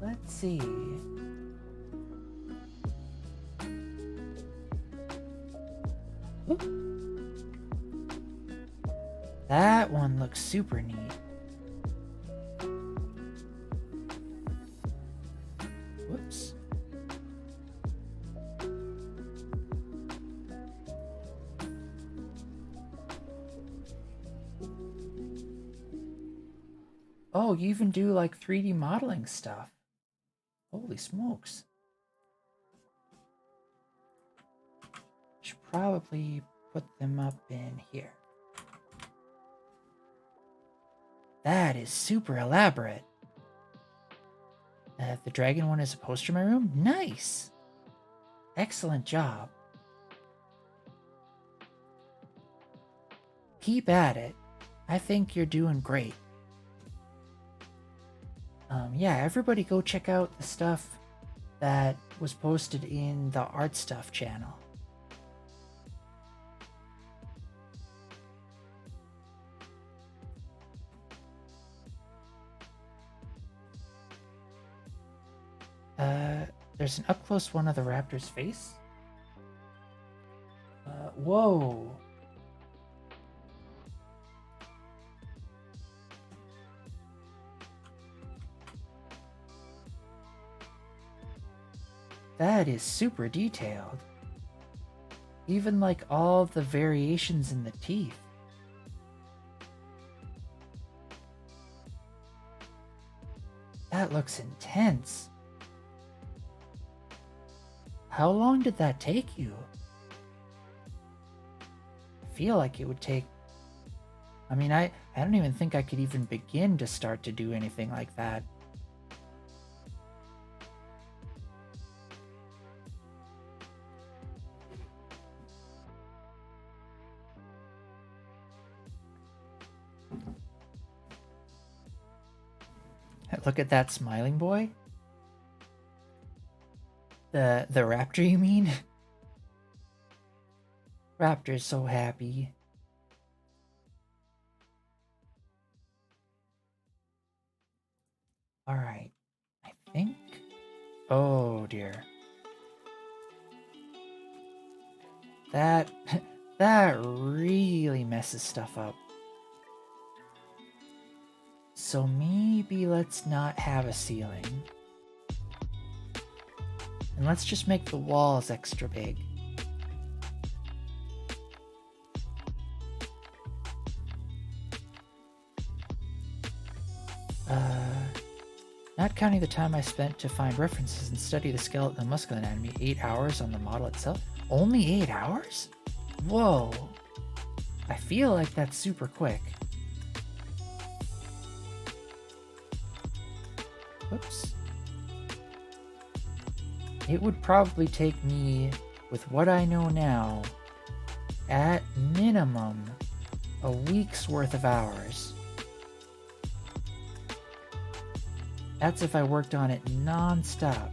Let's see. Oop. That one looks super neat. Whoops. Oh, you even do like 3D modeling stuff. Holy smokes. Should probably put them up in here. That is super elaborate. The dragon one is a poster in my room? Nice! Excellent job. Keep at it. I think you're doing great. Yeah, everybody go check out the stuff that was posted in the Art Stuff channel. There's an up-close one of the raptor's face. Whoa. That is super detailed. Even like all the variations in the teeth. That looks intense. How long did that take you? I feel like it would take... I mean, I don't even think I could even begin to start to do anything like that. Look at that smiling boy. The raptor, you mean? Raptor's so happy. All right, I think. Oh dear. That that really messes stuff up. So maybe let's not have a ceiling. And let's just make the walls extra big. Not counting the time I spent to find references and study the skeleton and muscle anatomy, 8 hours on the model itself? Only 8 hours? Whoa. I feel like that's super quick. Whoops. It would probably take me, with what I know now, at minimum, a week's worth of hours. That's if I worked on it non-stop.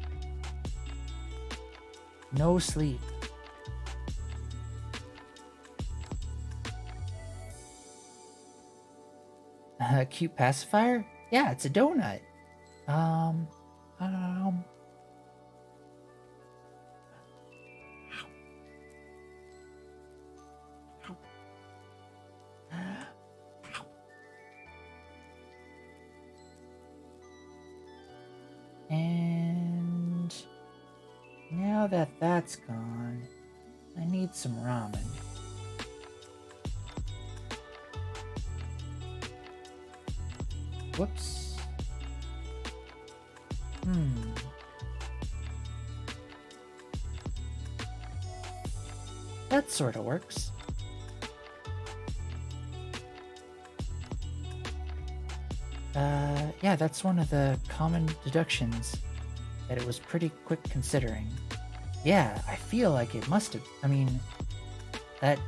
No sleep. A cute pacifier? Yeah, it's a donut. And now that that's gone, I need some ramen. Whoops. That sort of works. Yeah, that's one of the common deductions, that it was pretty quick considering. Yeah, I feel like it must have. I mean, that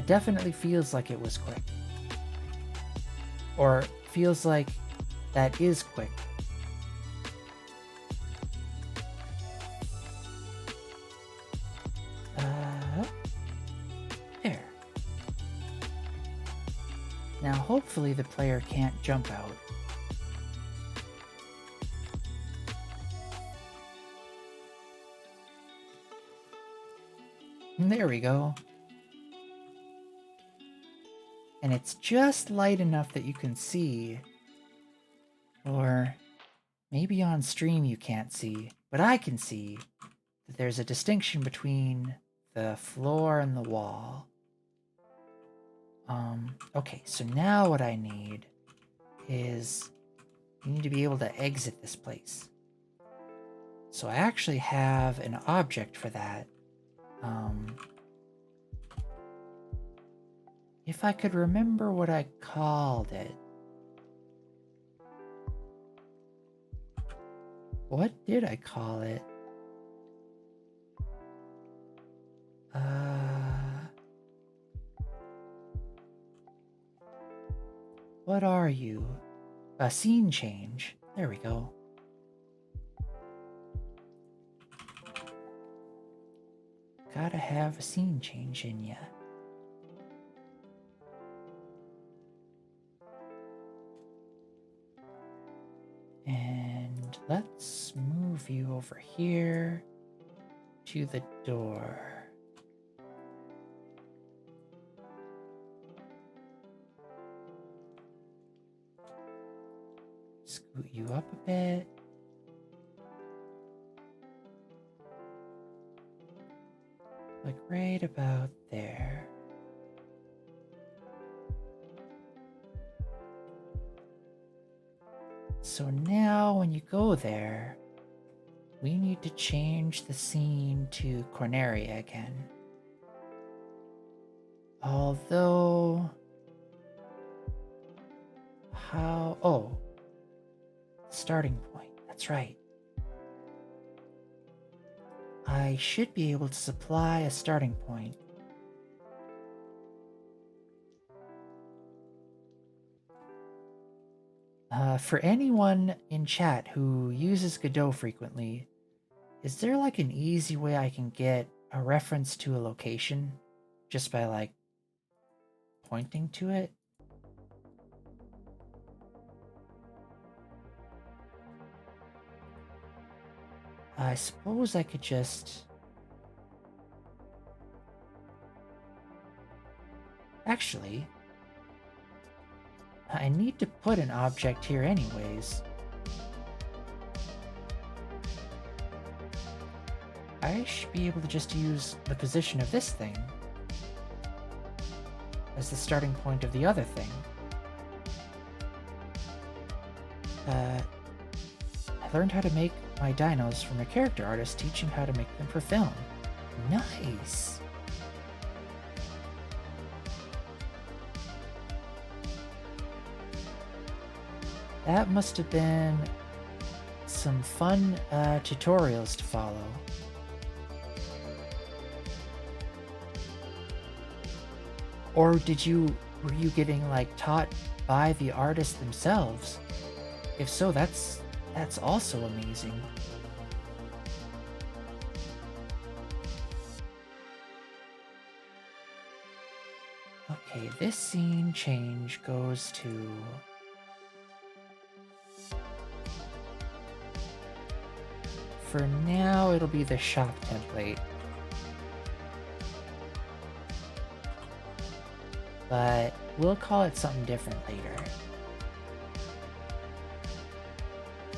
definitely feels like it was quick. Or feels like that is quick. There. Now hopefully the player can't jump out. There we go. And it's just light enough that you can see. Or maybe on stream you can't see, but I can see that there's a distinction between the floor and the wall. Okay, so now what I need is you need to be able to exit this place. So I actually have an object for that. If I could remember what I called it. What did I call it? What are you? A scene change. There we go. Gotta have a scene change in ya. And let's move you over here to the door. Scoot you up a bit. Like right about there. So now when you go there, we need to change the scene to Corneria again. Although... How... Oh. Starting point. That's right. I should be able to supply a starting point. For anyone in chat who uses Godot frequently, is there like an easy way I can get a reference to a location just by like pointing to it? I suppose I could just... Actually, I need to put an object here anyways. I should be able to just use the position of this thing as the starting point of the other thing. I learned how to make my dinos from a character artist teaching how to make them for film. Nice! That must have been some fun tutorials to follow. Or were you getting like taught by the artists themselves? If so, that's also amazing. Okay, this scene change goes to... For now, it'll be the shop template. But we'll call it something different later.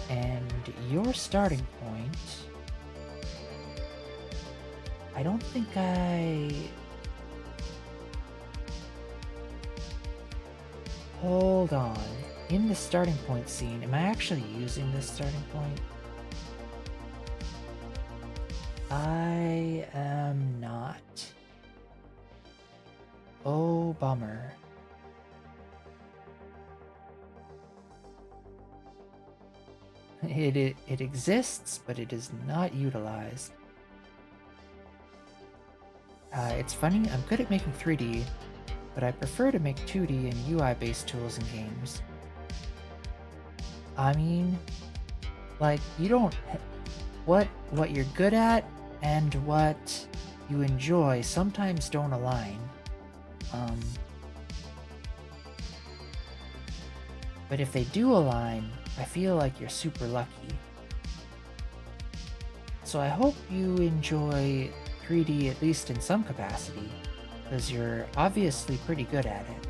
And your starting point... I don't think Hold on. In the starting point scene, am I actually using this starting point? I am not. Oh, bummer. It exists, but it is not utilized. It's funny, I'm good at making 3D, but I prefer to make 2D and UI-based tools and games. I mean, like, you don't... What you're good at and what you enjoy sometimes don't align. But if they do align, I feel like you're super lucky. So I hope you enjoy 3D at least in some capacity, because you're obviously pretty good at it.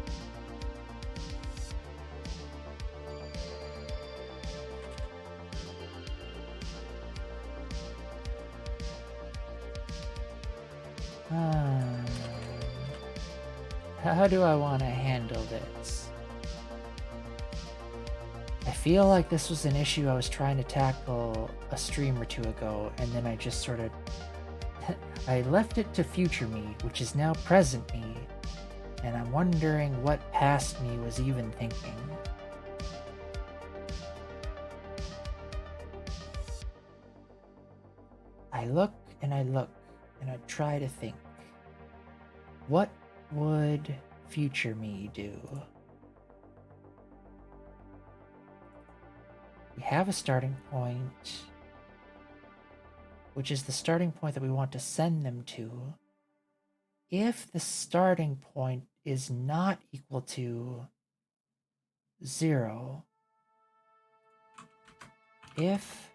How do I want to handle this? I feel like this was an issue I was trying to tackle a stream or two ago, and then I just sort of... I left it to future me, which is now present me, and I'm wondering what past me was even thinking. I look, and I try to think. What would future me do? We have a starting point, which is the starting point that we want to send them to. If the starting point is not equal to 0, if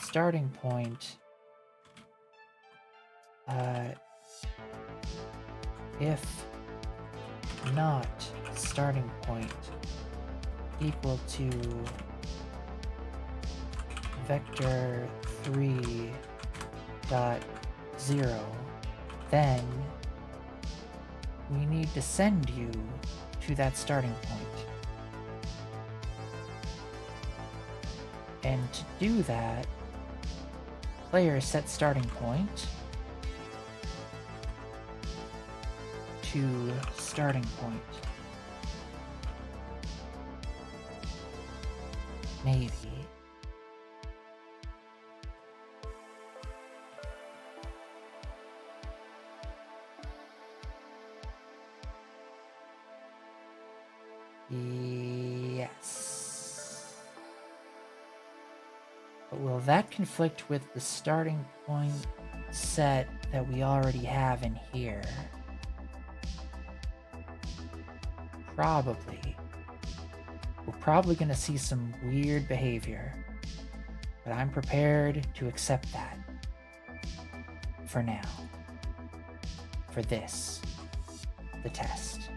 starting point if not starting point equal to vector 3 dot 0, then we need to send you to that starting point. And to do that, player set starting point to starting point. Maybe. Yeah. will that conflict with the starting point set that we already have in here? Probably. We're probably going to see some weird behavior, but I'm prepared to accept that for now. For this, the test.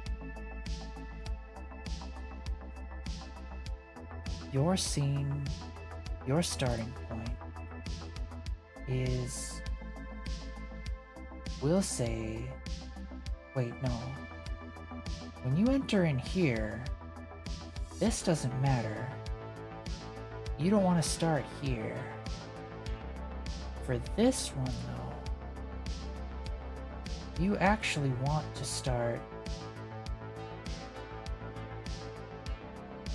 Your scene, your starting point is, we'll say, wait, no. When you enter in here, this doesn't matter. You don't want to start here. For this one, though, you actually want to start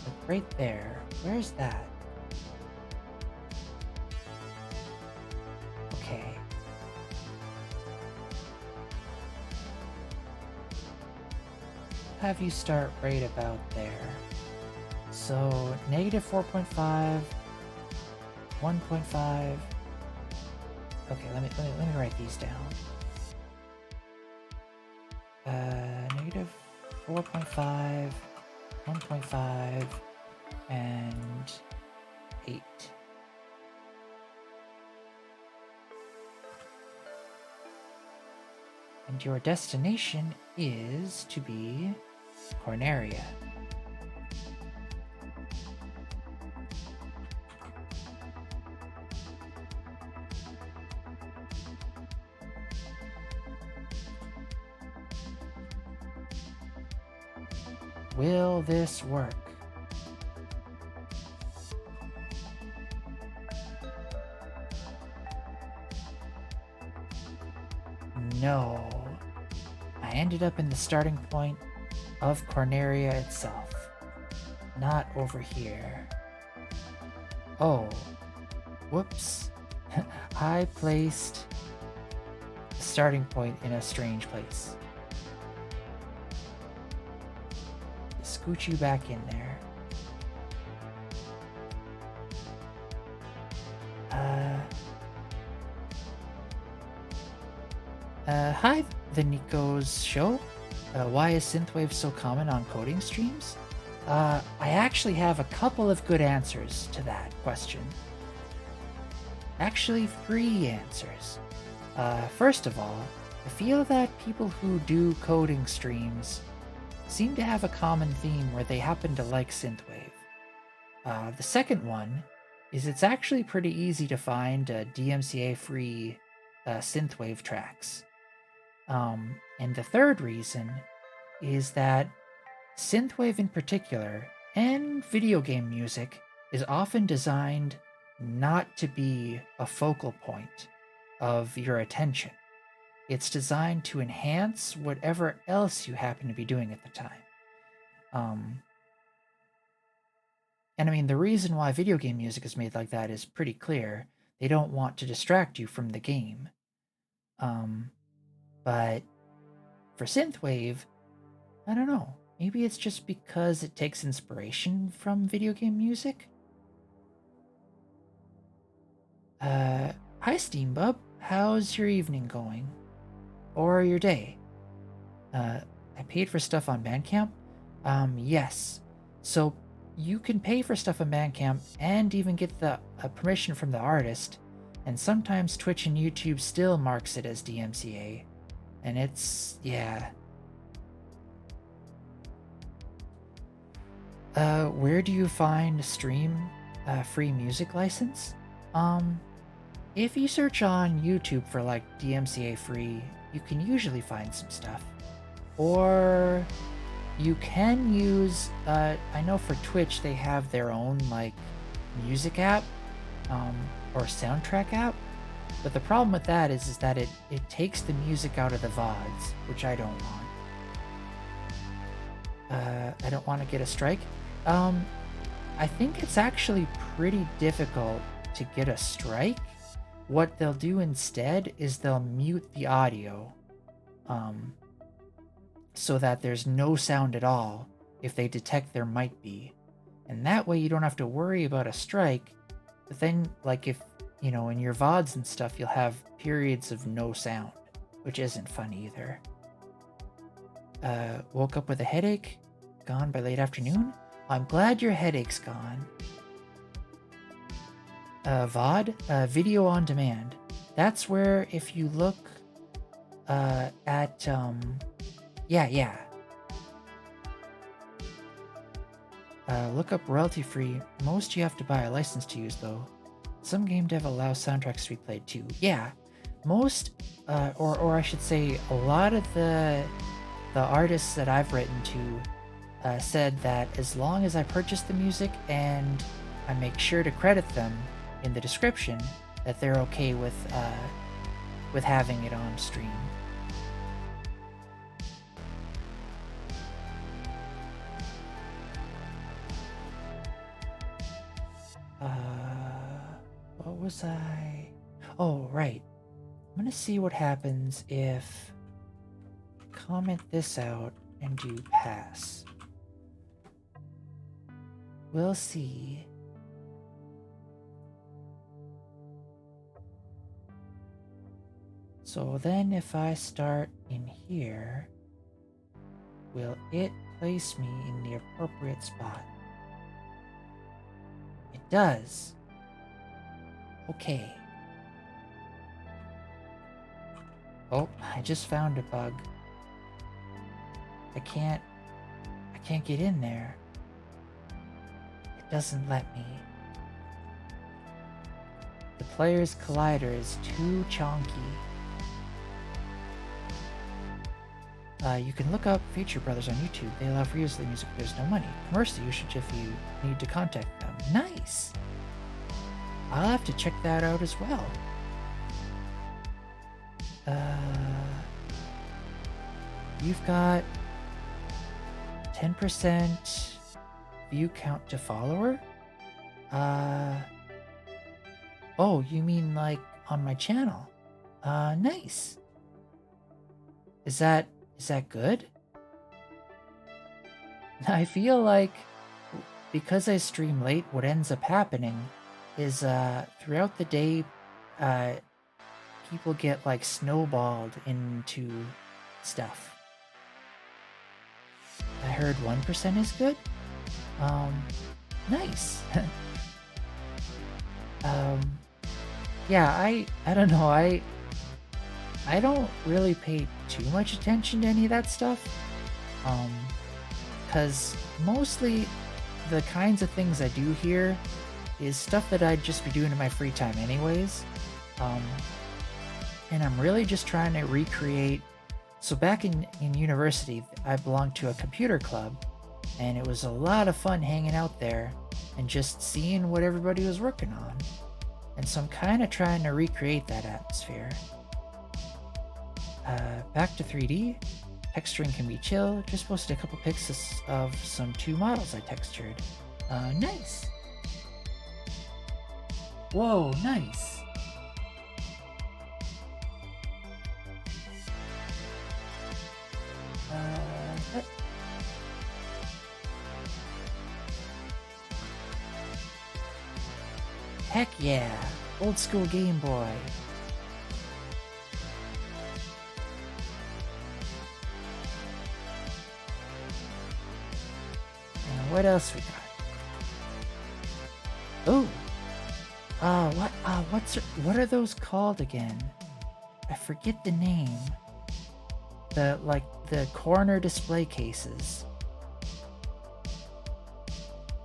like right there. Where's that? Okay. Have you start right about there. So negative 4.5, 1.5. Okay, let me write these down. Negative 4.5, 1.5, and 8. And your destination is to be Corneria. Will this work? No. I ended up in the starting point of Corneria itself, not over here. Oh, whoops. I placed the starting point in a strange place. Scoot you back in there. Hi, the Nico's show. Why is synthwave so common on coding streams? I actually have a couple of good answers to that question. Actually, 3 answers. First of all, I feel that people who do coding streams seem to have a common theme where they happen to like synthwave. The second one is it's actually pretty easy to find DMCA-free synthwave tracks. And the third reason is that synthwave in particular, and video game music, is often designed not to be a focal point of your attention. It's designed to enhance whatever else you happen to be doing at the time. And I mean, the reason why video game music is made like that is pretty clear. They don't want to distract you from the game. But for synthwave, I don't know. Maybe it's just because it takes inspiration from video game music? Hi Steambub, how's your evening going? Or your day? I paid for stuff on Bandcamp? Yes. So you can pay for stuff on Bandcamp and even get the permission from the artist, and sometimes Twitch and YouTube still marks it as DMCA. And it's, yeah. Where do you find stream free music license? If you search on YouTube for like DMCA free, you can usually find some stuff. Or you can use, I know for Twitch they have their own like music app or soundtrack app. But the problem with that is that it takes the music out of the VODs, which I don't want. I don't want to get a strike. I think it's actually pretty difficult to get a strike. What they'll do instead is they'll mute the audio, so that there's no sound at all if they detect there might be. And that way you don't have to worry about a strike. But then, like, if you know, in your VODs and stuff, you'll have periods of no sound, which isn't fun either. Woke up with a headache, gone by late afternoon. I'm glad your headache's gone. VOD, video on demand. That's where if you look at, yeah. Look up royalty free. Most you have to buy a license to use though. Some game dev allows soundtracks to be played too. Yeah, most, or I should say a lot of the artists that I've written to said that as long as I purchase the music and I make sure to credit them in the description, that they're okay with having it on stream. What was I? Oh, right. I'm gonna see what happens if I comment this out and do pass. We'll see. So then if I start in here, will it place me in the appropriate spot? It does. Okay. Oh, I just found a bug. I can't get in there. It doesn't let me. The player's collider is too chonky. You can look up Feature Brothers on YouTube. They allow free use of the music, but there's no money. Commercial usage if you need to contact them. Nice! I'll have to check that out as well. You've got 10% view count to follower? Oh, you mean like on my channel? Nice. Is that good? I feel like because I stream late, what ends up happening is throughout the day, people get like snowballed into stuff. I heard 1% is good. Nice. Yeah, I don't know. I don't really pay too much attention to any of that stuff. Because mostly the kinds of things I do here is stuff that I'd just be doing in my free time anyways. And I'm really just trying to recreate. So back in university, I belonged to a computer club, and it was a lot of fun hanging out there and just seeing what everybody was working on. And so I'm kind of trying to recreate that atmosphere. Back to 3D. Texturing can be chill. Just posted a couple pics of some 2 models I textured. Nice. Whoa, nice. Heck yeah, old school Game Boy. And what else we got? Ooh. What are those called again? I forget the name. The corner display cases.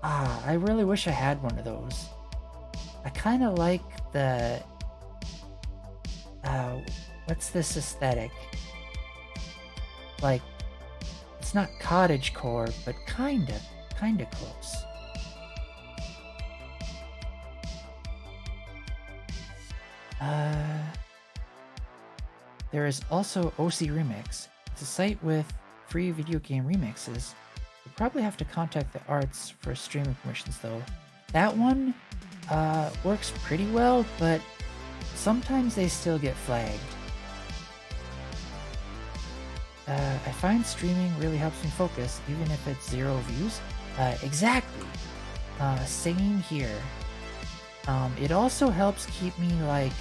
I really wish I had one of those. I kind of like the what's this aesthetic? Like, it's not cottagecore, but kinda close. There is also OC Remix. It's a site with free video game remixes. You probably have to contact the arts for streaming permissions though. That one works pretty well, but sometimes they still get flagged. I find streaming really helps me focus, even if it's 0 views. Exactly. Same here. It also helps keep me like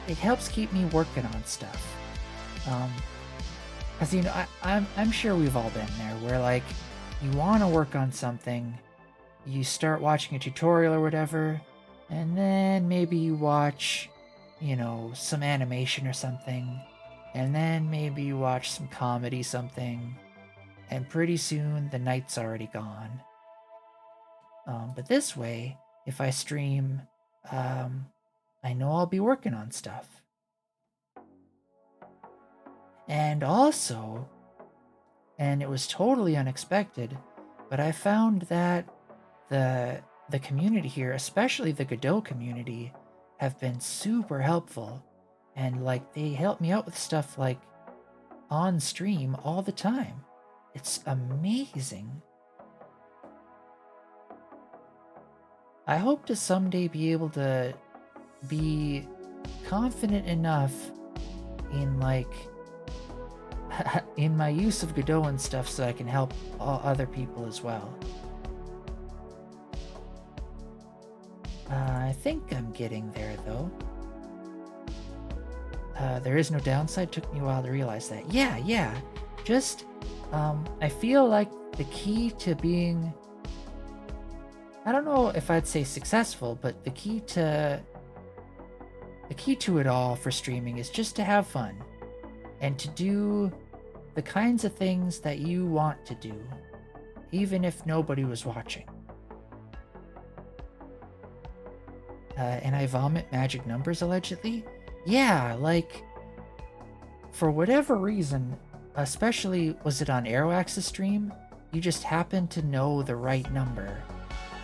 it helps keep me working on stuff. Cause you know I'm sure we've all been there where like you want to work on something, you start watching a tutorial or whatever, and then maybe you watch, you know, some animation or something, and then maybe you watch some comedy something, and pretty soon the night's already gone. But this way, if I stream, um, I know I'll be working on stuff. And also, and it was totally unexpected, but I found that the community here, especially the Godot community, have been super helpful. And like they help me out with stuff like on stream all the time. It's amazing. I hope to someday be able to be confident enough in like in my use of Godot and stuff so I can help other people as well. I think I'm getting there though. There is no downside. Took me a while to realize that. Yeah. Just, I feel like the key to being, I don't know if I'd say successful, but the key to it all for streaming is just to have fun and to do the kinds of things that you want to do, even if nobody was watching. And I vomit magic numbers allegedly? Yeah, like, for whatever reason, especially was it on Aeroax's stream, you just happen to know the right number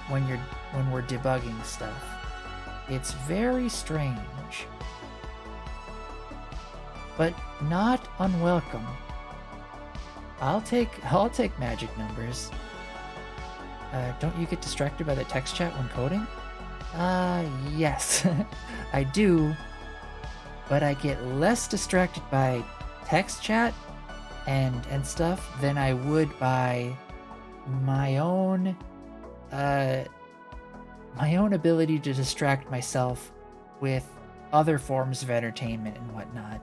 when we're debugging stuff. It's very strange, but not unwelcome. I'll take magic numbers. Don't you get distracted by the text chat when coding? Yes, I do, but I get less distracted by text chat and stuff than I would by my own ability to distract myself with other forms of entertainment and whatnot.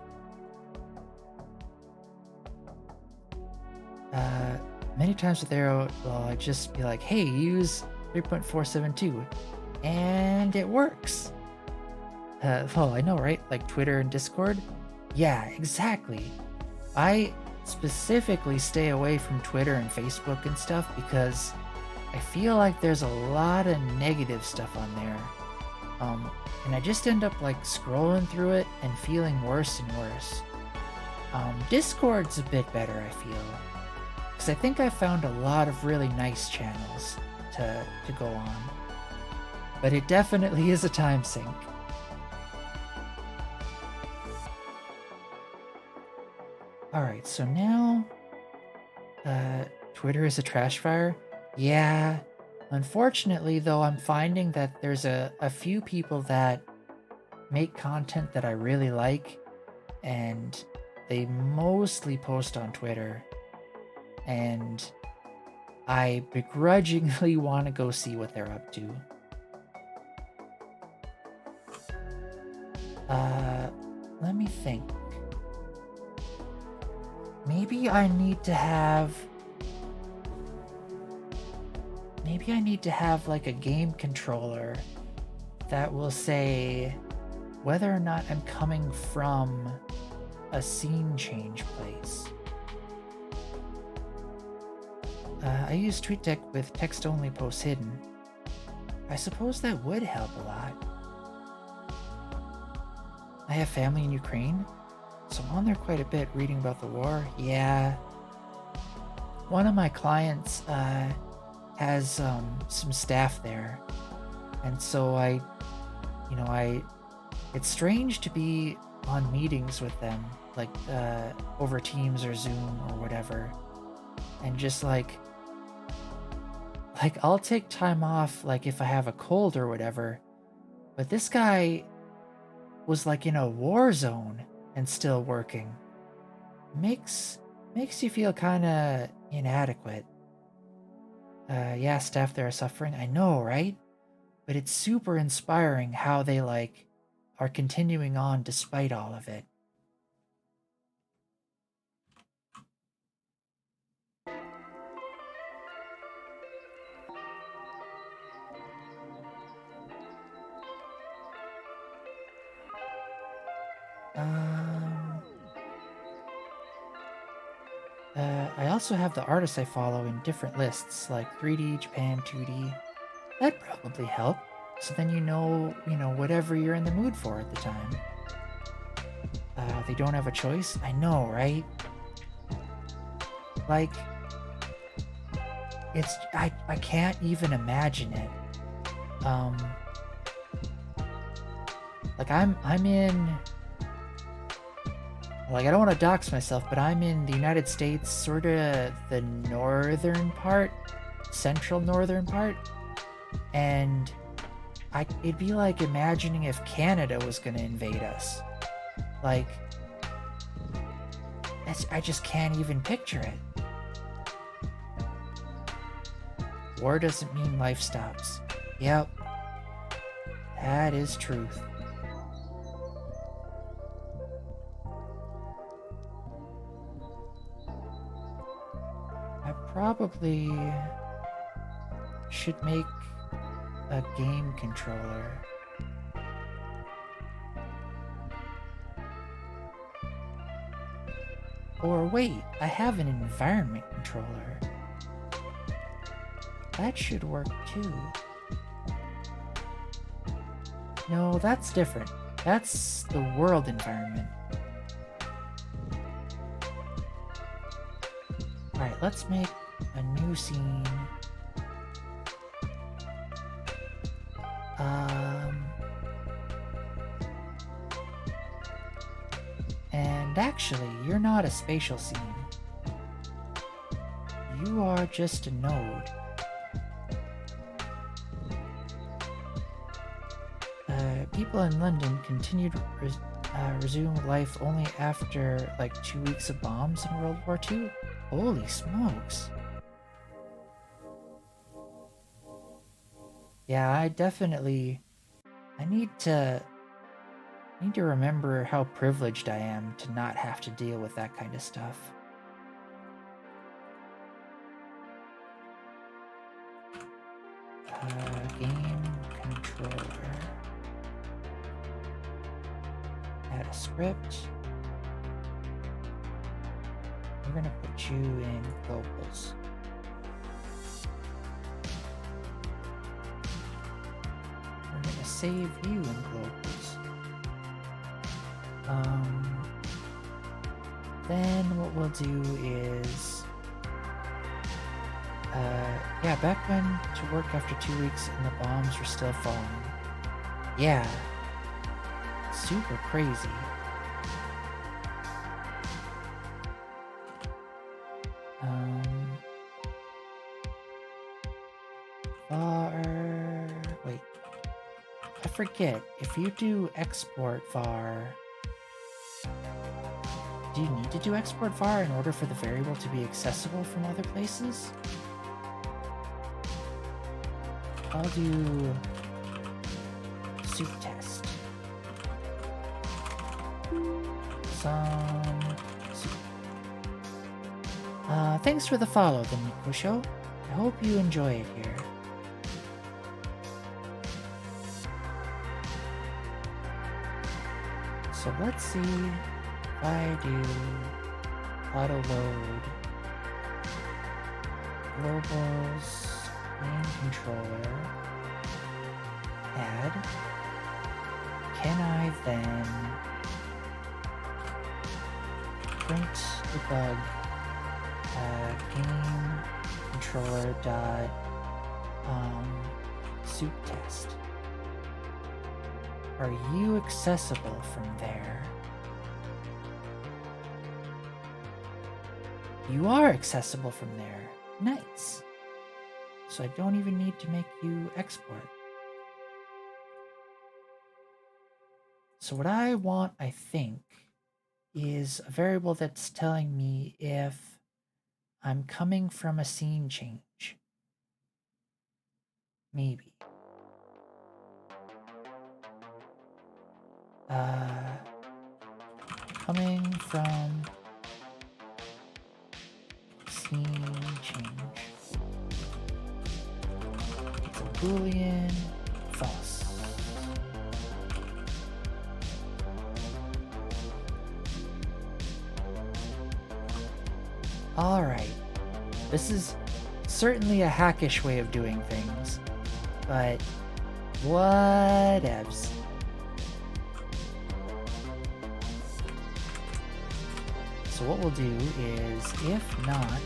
Many times with Arrow, I'll just be like, hey, use 3.472, and it works. I know, right? Like Twitter and Discord? Yeah, exactly. I specifically stay away from Twitter and Facebook and stuff because I feel like there's a lot of negative stuff on there. And I just end up like scrolling through it and feeling worse and worse. Discord's a bit better, I feel. Because I think I found a lot of really nice channels to go on. But it definitely is a time sink. Alright, so now... Twitter is a trash fire? Yeah. Unfortunately, though, I'm finding that there's a few people that make content that I really like, and they mostly post on Twitter. And I begrudgingly want to go see what they're up to. Let me think. Maybe I need to have like a game controller that will say whether or not I'm coming from a scene change place. I use TweetDeck with text-only posts hidden. I suppose that would help a lot. I have family in Ukraine, so I'm on there quite a bit reading about the war. Yeah. One of my clients has some staff there, and so it's strange to be on meetings with them, like over Teams or Zoom or whatever, and just like I'll take time off like if I have a cold or whatever, but this guy was like in a war zone and still working. Makes you feel kind of inadequate. Yeah, staff there are suffering. I know, right? but it's super inspiring how they like are continuing on despite all of it. Um, I also have the artists I follow in different lists, like 3D, Japan, 2D. That'd probably help. So then you know, whatever you're in the mood for at the time. They don't have a choice? I know, right? Like, I can't even imagine it. Like I'm in, like I don't want to dox myself, but I'm in the United States, sort of the northern part, central northern part, and it'd be like imagining if Canada was going to invade us. Like, I just can't even picture it. War doesn't mean life stops. Yep, that is truth. I probably should make a game controller. Or wait, I have an environment controller. That should work too. No, that's different. That's the world environment. Alright, let's make a new scene. And actually, you're not a spatial scene. You are just a node. People in London continued resume life only after like 2 weeks of bombs in World War II. Holy smokes. Yeah, I need to remember how privileged I am to not have to deal with that kind of stuff. Game controller. Add a script. We're gonna put you in globals. We're gonna save you in globals. Then what we'll do is, yeah, back when to work after 2 weeks and the bombs were still falling. Yeah, super crazy. Wait, I forget, if you do export var, do you need to do export var in order for the variable to be accessible from other places? I'll do soup test. Some soup. Thanks for the follow, the Nico Show. I hope you enjoy it here. So let's see if I do auto load globals game controller add. Can I then print the bug game controller dot soup test? Are you accessible from there? You are accessible from there. Nice. So I don't even need to make you export. So what I want, I think, is a variable that's telling me if I'm coming from a scene change. Maybe. Coming from scene change. It's a Boolean false. Alright, this is certainly a hackish way of doing things, but whatevs. So what we'll do is, if not,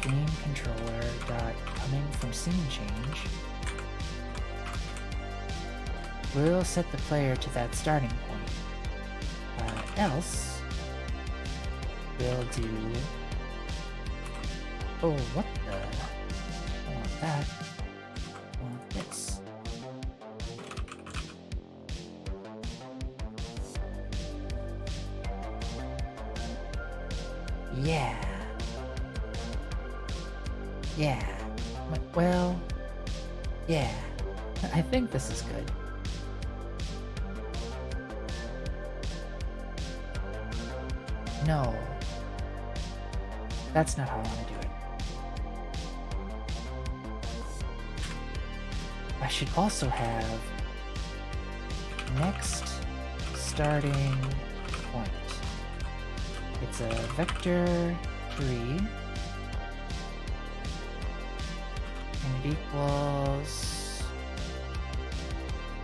game controller dot coming from scene change, we'll set the player to that starting point. Else, we'll do. Oh, what the? I want that. I want this. Yeah. Yeah. Well, yeah. I think this is good. No. That's not how I want to do it. I should also have next starting point. It's a vector 3, and it equals,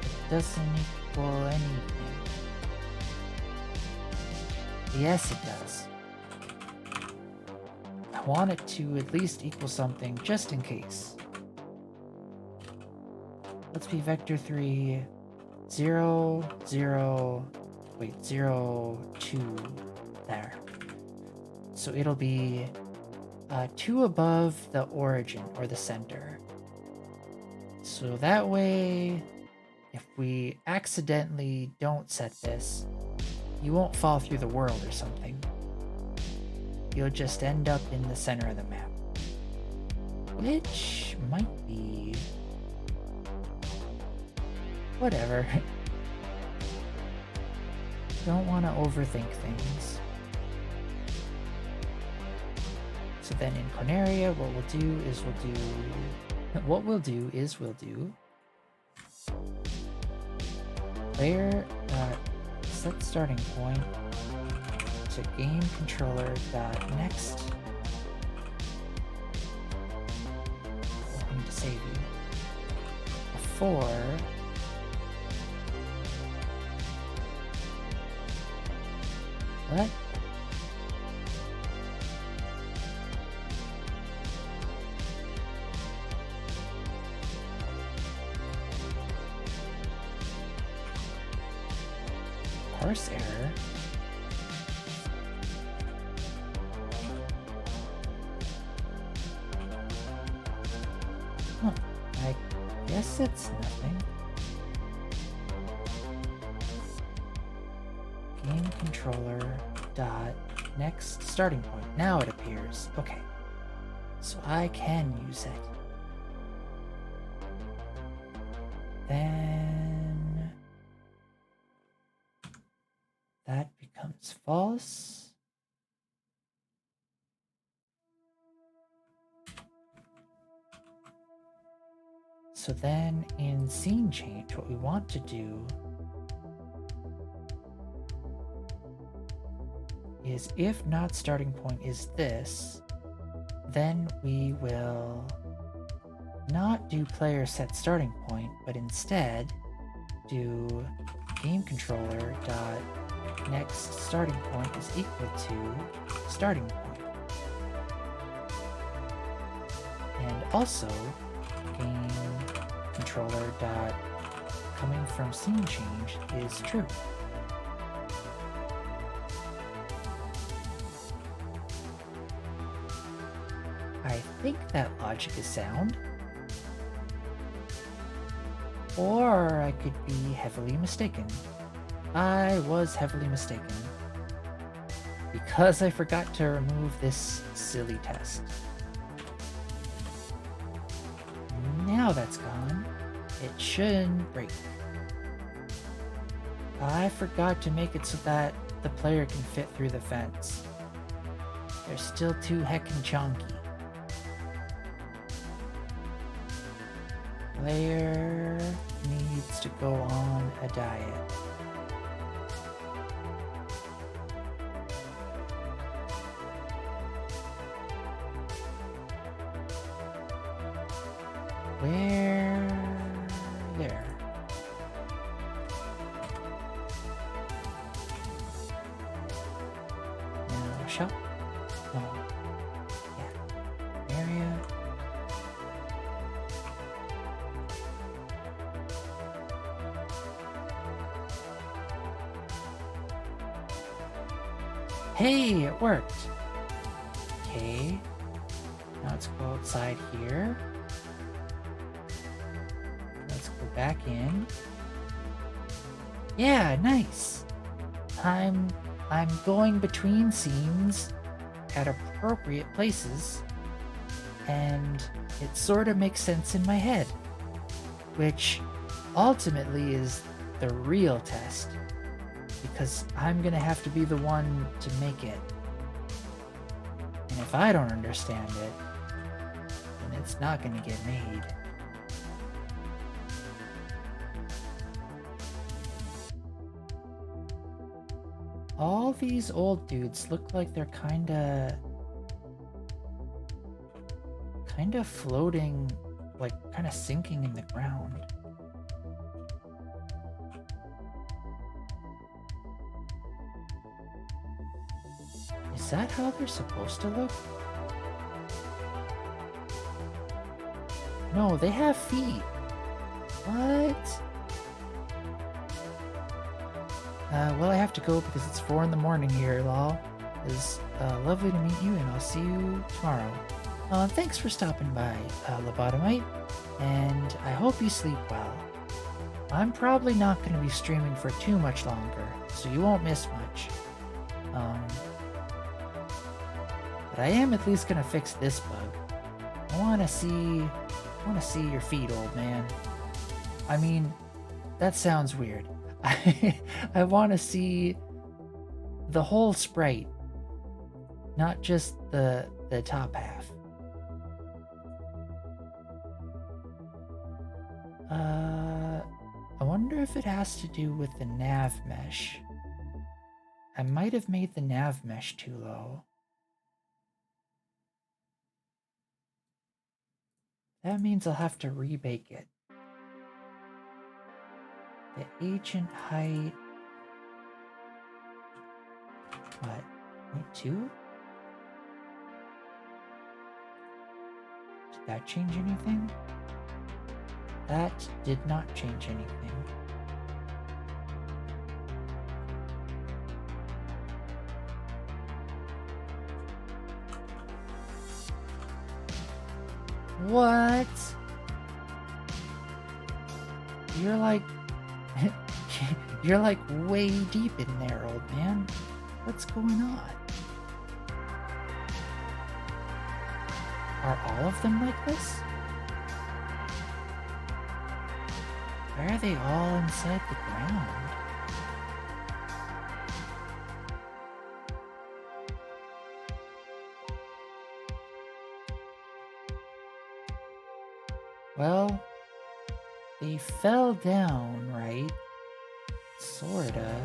it doesn't equal anything. Yes, it does. I want it to at least equal something just in case. Let's be vector 3, 0, 0, wait, 0, 2, there. So it'll be 2 above the origin or the center. So that way, if we accidentally don't set this, you won't fall through the world or something. You'll just end up in the center of the map. Which might be... whatever. Don't want to overthink things. So then in Corneria, what we'll do player set starting point to game controller dot next. I need to save you. Before what? Parse error. Huh, I guess it's nothing. Game controller dot next starting point. Now it appears. Okay. So I can use it. Then that becomes false. So then in scene change, what we want to do is if not starting point is this, then we will not do player set starting point, but instead do game controller dot next starting point is equal to starting point. And also game controller dot coming from scene change is true. I think that logic is sound. Or I could be heavily mistaken. I was heavily mistaken. Because I forgot to remove this silly test. Now that's gone, it shouldn't break. I forgot to make it so that the player can fit through the fence. They're still too heckin' chunky. Player needs to go on a diet. Where? There. Now, shop? No. Yeah. Area. Hey, it worked. Okay. Now let's go outside here. Let's go back in. Yeah, nice. I'm going between scenes at appropriate places, and it sort of makes sense in my head, which ultimately is the real test, because I'm gonna have to be the one to make it. And if I don't understand it, then it's not gonna get made. All these old dudes look like they're kinda floating, like kinda sinking in the ground. Is that how they're supposed to look? No, they have feet. What? Well, I have to go because it's 4 in the morning here, lol. It's lovely to meet you, and I'll see you tomorrow. Thanks for stopping by, Lobotomite, and I hope you sleep well. I'm probably not going to be streaming for too much longer, so you won't miss much. But I am at least going to fix this bug. I want to see your feet, old man. I mean, that sounds weird. I want to see the whole sprite, not just the top half. I wonder if it has to do with the nav mesh. I might have made the nav mesh too low. That means I'll have to rebake it. The agent height. What? 0.2? Did that change anything? That did not change anything. What? You're like... You're like way deep in there, old man. What's going on? Are all of them like this? Why are they all inside the ground? Well, they fell down, right? Sorta.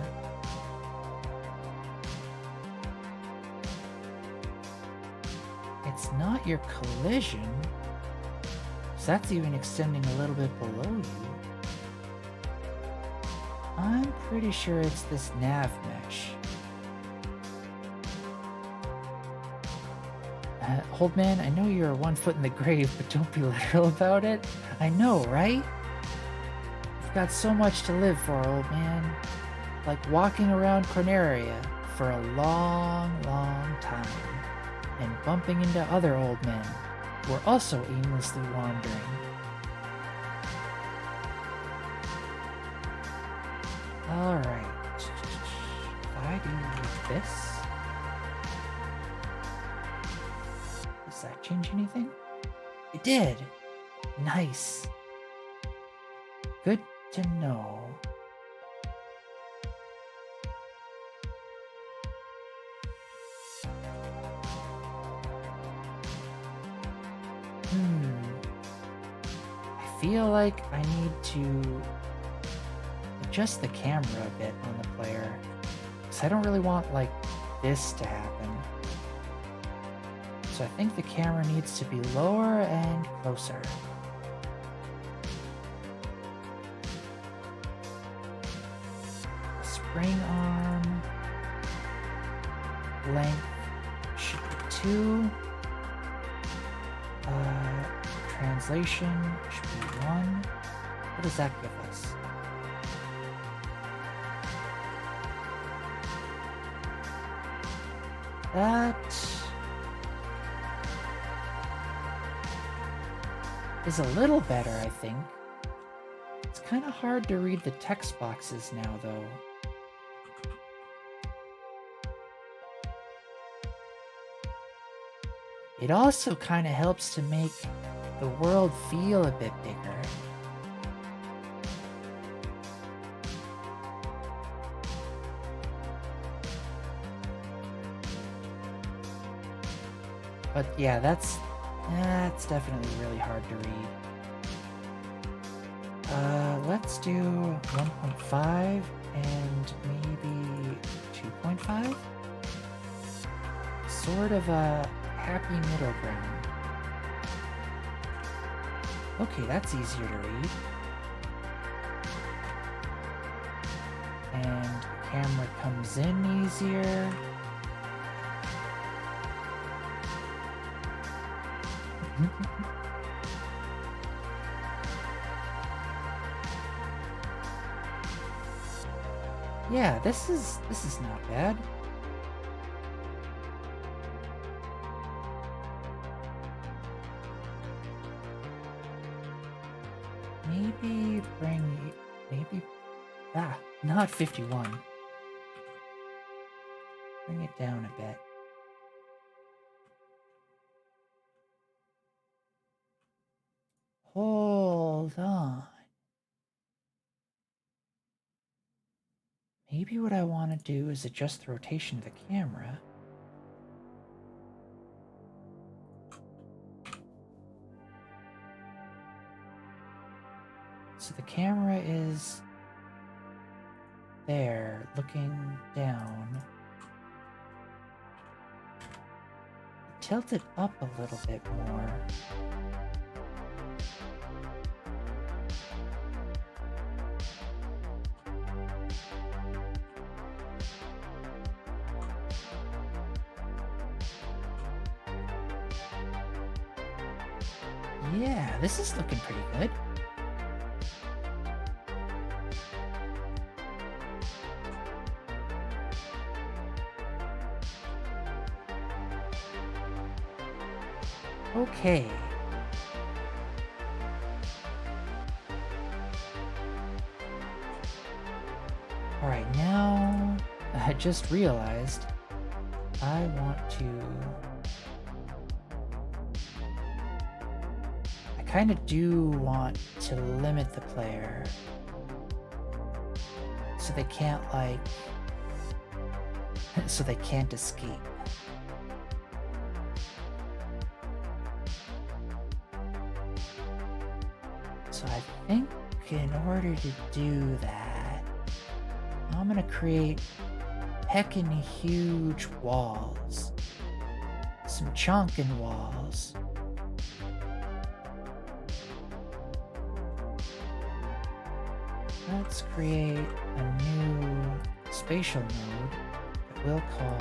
It's not your collision, so that's even extending a little bit below you. I'm pretty sure it's this nav mesh. Old man, I know you're 1 foot in the grave, but don't be literal about it. I know, right? You've got so much to live for, old man. Like walking around Corneria for a long, long time, and bumping into other old men who are also aimlessly wandering. Alright. If I do this... Does that change anything? It did! Nice. Good to know. I feel like I need to adjust the camera a bit on the player, because I don't really want like this to happen. So I think the camera needs to be lower and closer. Spring arm length should be 2. Translation should be 1. What does that give us? That is a little better, I think. It's kind of hard to read the text boxes now, though. It also kind of helps to make the world feel a bit bigger. But yeah, that's definitely really hard to read. Let's do 1.5 and maybe 2.5. Sort of a happy middle ground. Okay, that's easier to read. And the camera comes in easier. Yeah, this is not bad. Not 51. Bring it down a bit. Hold on. Maybe what I want to do is adjust the rotation of the camera. So the camera is there, looking down. Tilt it up a little bit more. Yeah, this is looking pretty good. Okay. Alright, now I just realized I want to... I kind of do want to limit the player so they can't so they can't escape. So I think in order to do that, I'm gonna create heckin' huge walls. Some chonkin' walls. Let's create a new spatial node that we'll call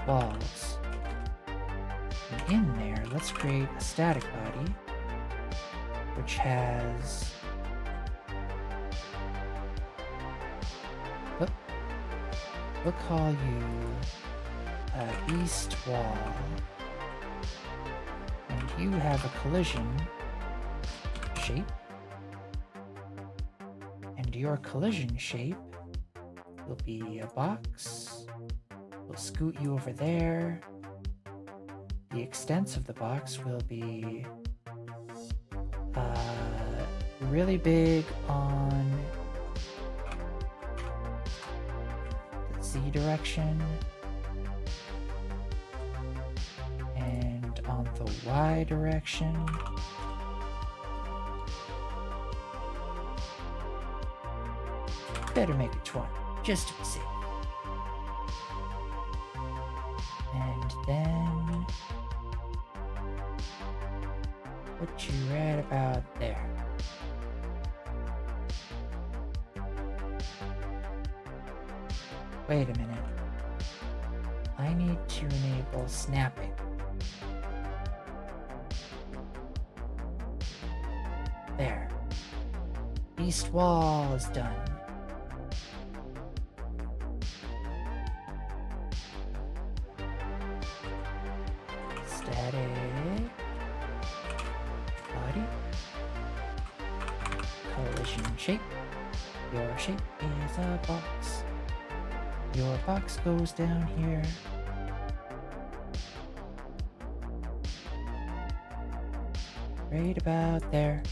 walls. And in there, let's create a static body which has we'll call you east wall, and you have a collision shape, and your collision shape will be a box. We'll scoot you over there. The extents of the box will be really big on the Z direction and on on the Y direction. Better make it 20, just to be safe. And then put you right about there. Wait a minute. I need to enable snapping. There. East wall is done. Static. Body. Collision shape. Your shape is a box. Your box goes down here. Right about there.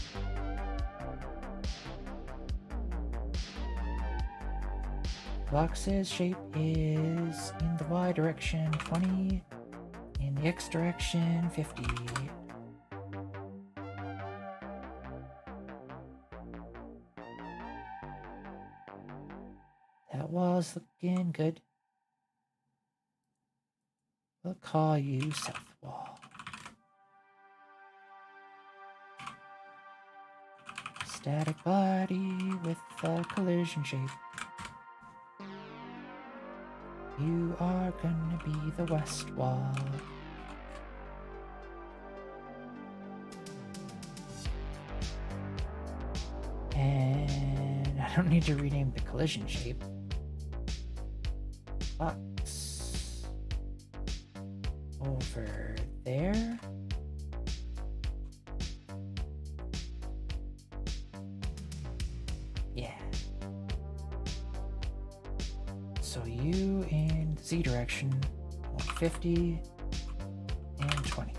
Box's shape is in the Y direction 20, in the X direction 50. That wall's looking good. We'll call you South Wall. Static body with a collision shape. You are gonna be the West Wall. And I don't need to rename the collision shape. Box over there. Yeah. So you in the Z direction, 150 and 20.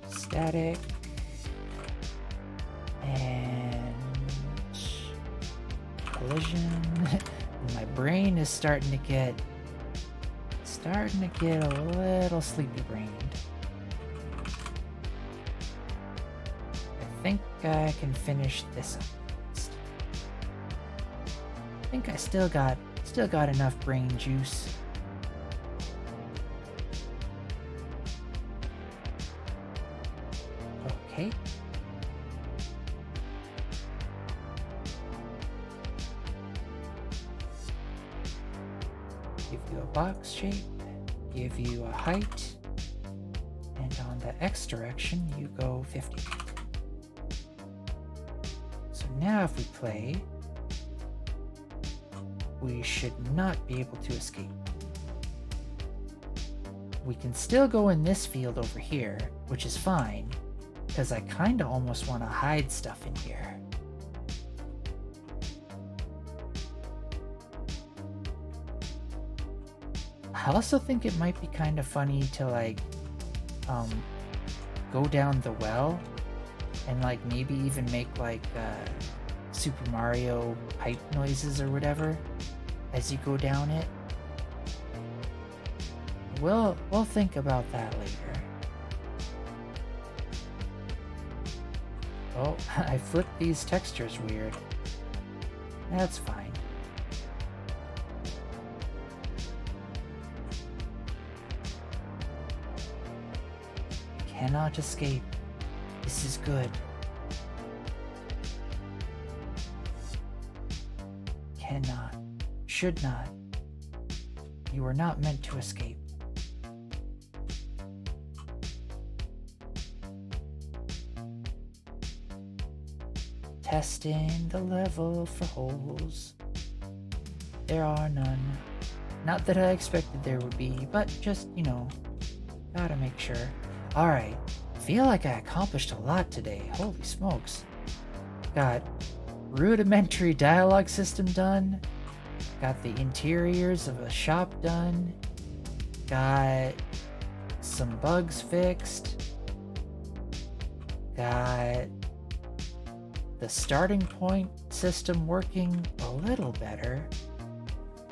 Static. And collision. My brain is starting to get a little sleepy brained. I think I can finish this up next. I think I still got enough brain juice. Okay. Give you a box shape, give you a height, and on the X direction you go 50. So now if we play, we should not be able to escape. We can still go in this field over here, which is fine, because I kinda almost want to hide stuff in here. I also think it might be kind of funny to like go down the well and like maybe even make like Super Mario pipe noises or whatever as you go down it. We'll think about that later. Oh, I flipped these textures weird. That's fine. Cannot escape. This is good. Cannot. Should not. You are not meant to escape. Testing the level for holes. There are none. Not that I expected there would be, but just, you know, gotta make sure. Alright, feel like I accomplished a lot today. Holy smokes. Got rudimentary dialogue system done. Got the interiors of a shop done. Got some bugs fixed. Got the starting point system working a little better.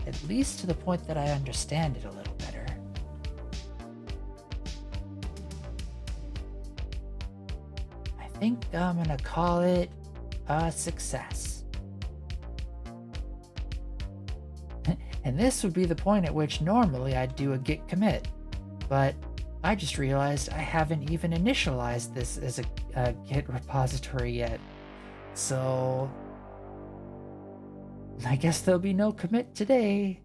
at least to the point that I understand it a little better. I think I'm gonna call it a success. And this would be the point at which normally I'd do a git commit, but I just realized I haven't even initialized this as a git repository yet. So I guess there'll be no commit today.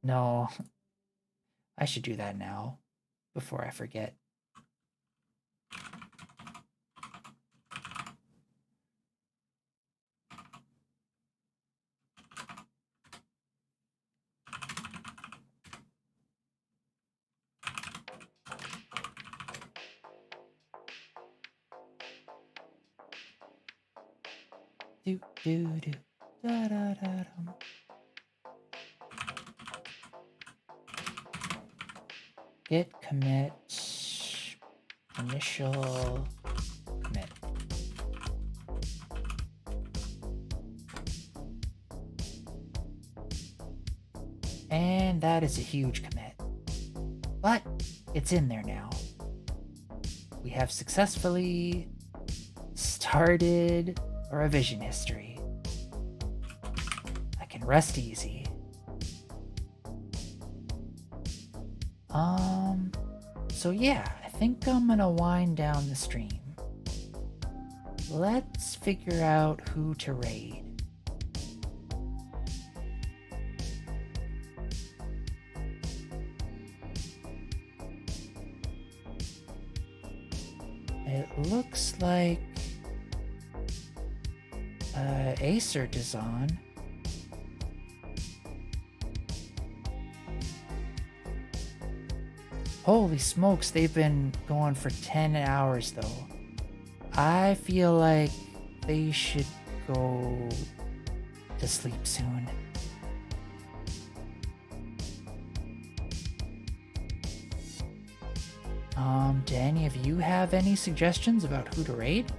No, I should do that now before I forget. Do do do da da da dum. Git commit initial commit. And that is a huge commit. But it's in there now. We have successfully started a revision history. I can rest easy. So yeah, I think I'm gonna wind down the stream. Let's figure out who to raid. It looks like Acert is on. Holy smokes, they've been going for 10 hours though. I feel like they should go to sleep soon. Do any of you have any suggestions about who to raid?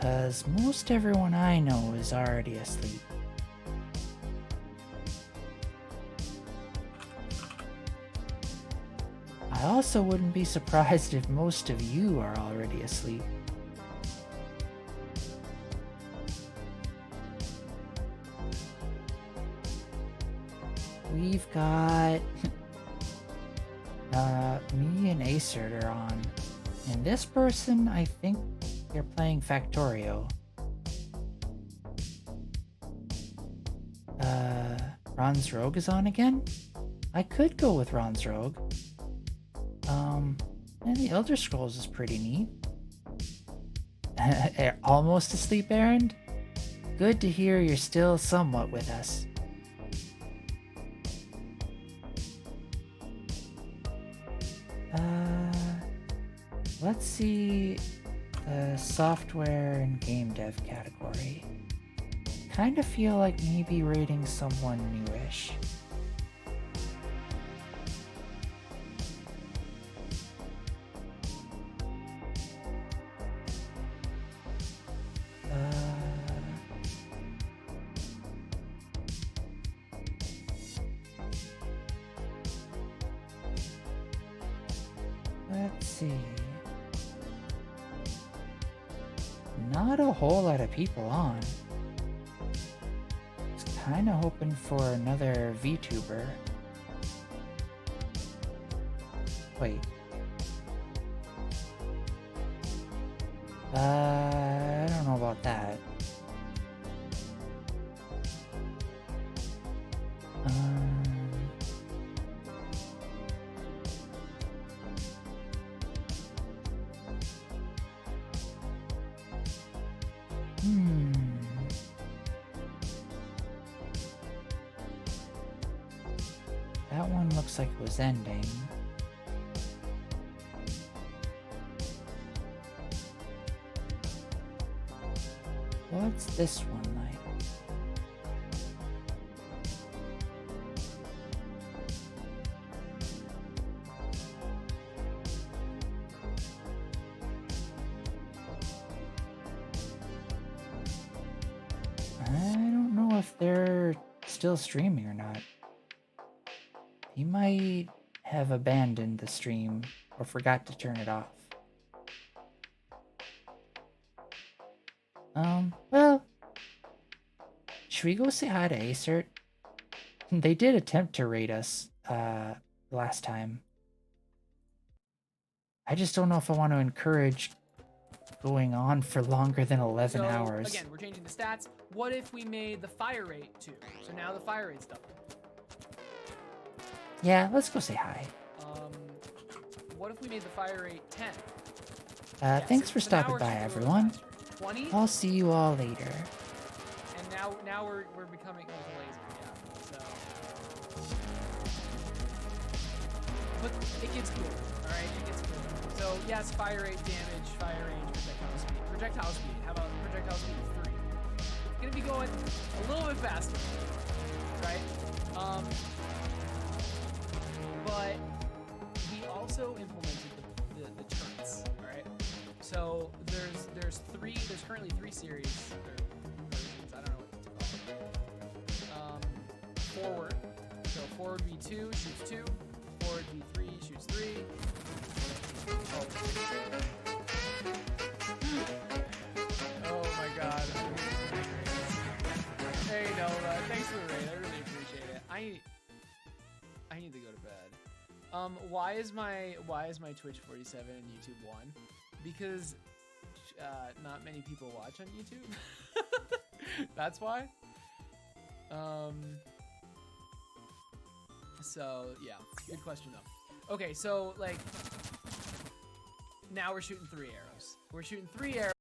Cause most everyone I know is already asleep. I also wouldn't be surprised if most of you are already asleep. We've got me and Acert are on, and this person, I think they're playing Factorio. Ron's Rogue is on again? I could go with Ron's Rogue. And the Elder Scrolls is pretty neat. Almost asleep, Aaron? Good to hear you're still somewhat with us. Let's see the software and game dev category. Kind of feel like maybe rating someone newish. Let's see. Not a whole lot of people on. Was kind of hoping for another VTuber. Wait. I don't know about that. That one looks like it was ending. What's this one like? I don't know if they're still streaming or not. He might have abandoned the stream or forgot to turn it off. Well, should we go say hi to Acert? They did attempt to raid us, last time. I just don't know if I want to encourage going on for longer than 11 hours. Again, we're changing the stats. What if we made the fire rate 2? So now the fire rate's double. Yeah, let's go say hi. What if we made the fire rate 10? Thanks for stopping by, everyone. 20? I'll see you all later. And now we're becoming like a laser, yeah. So, but it gets cooler, all right? It gets cooler. So yes, fire rate, damage, fire range, projectile speed. Projectile speed. How about projectile speed 3? It's gonna be going a little bit faster, right? But we also implemented the turrets, all right? So there's currently 3 series or versions, I don't know what to call them. Forward. So forward V2 shoots 2, forward V3 shoots 3. Oh my god. Hey Nova, thanks for the raid. I really appreciate it. I need to go to bed. Why is my Twitch 47 and YouTube 1? Because not many people watch on YouTube. That's why. So yeah, good question though. Okay, so like now we're shooting 3 arrows. We're shooting 3 arrows.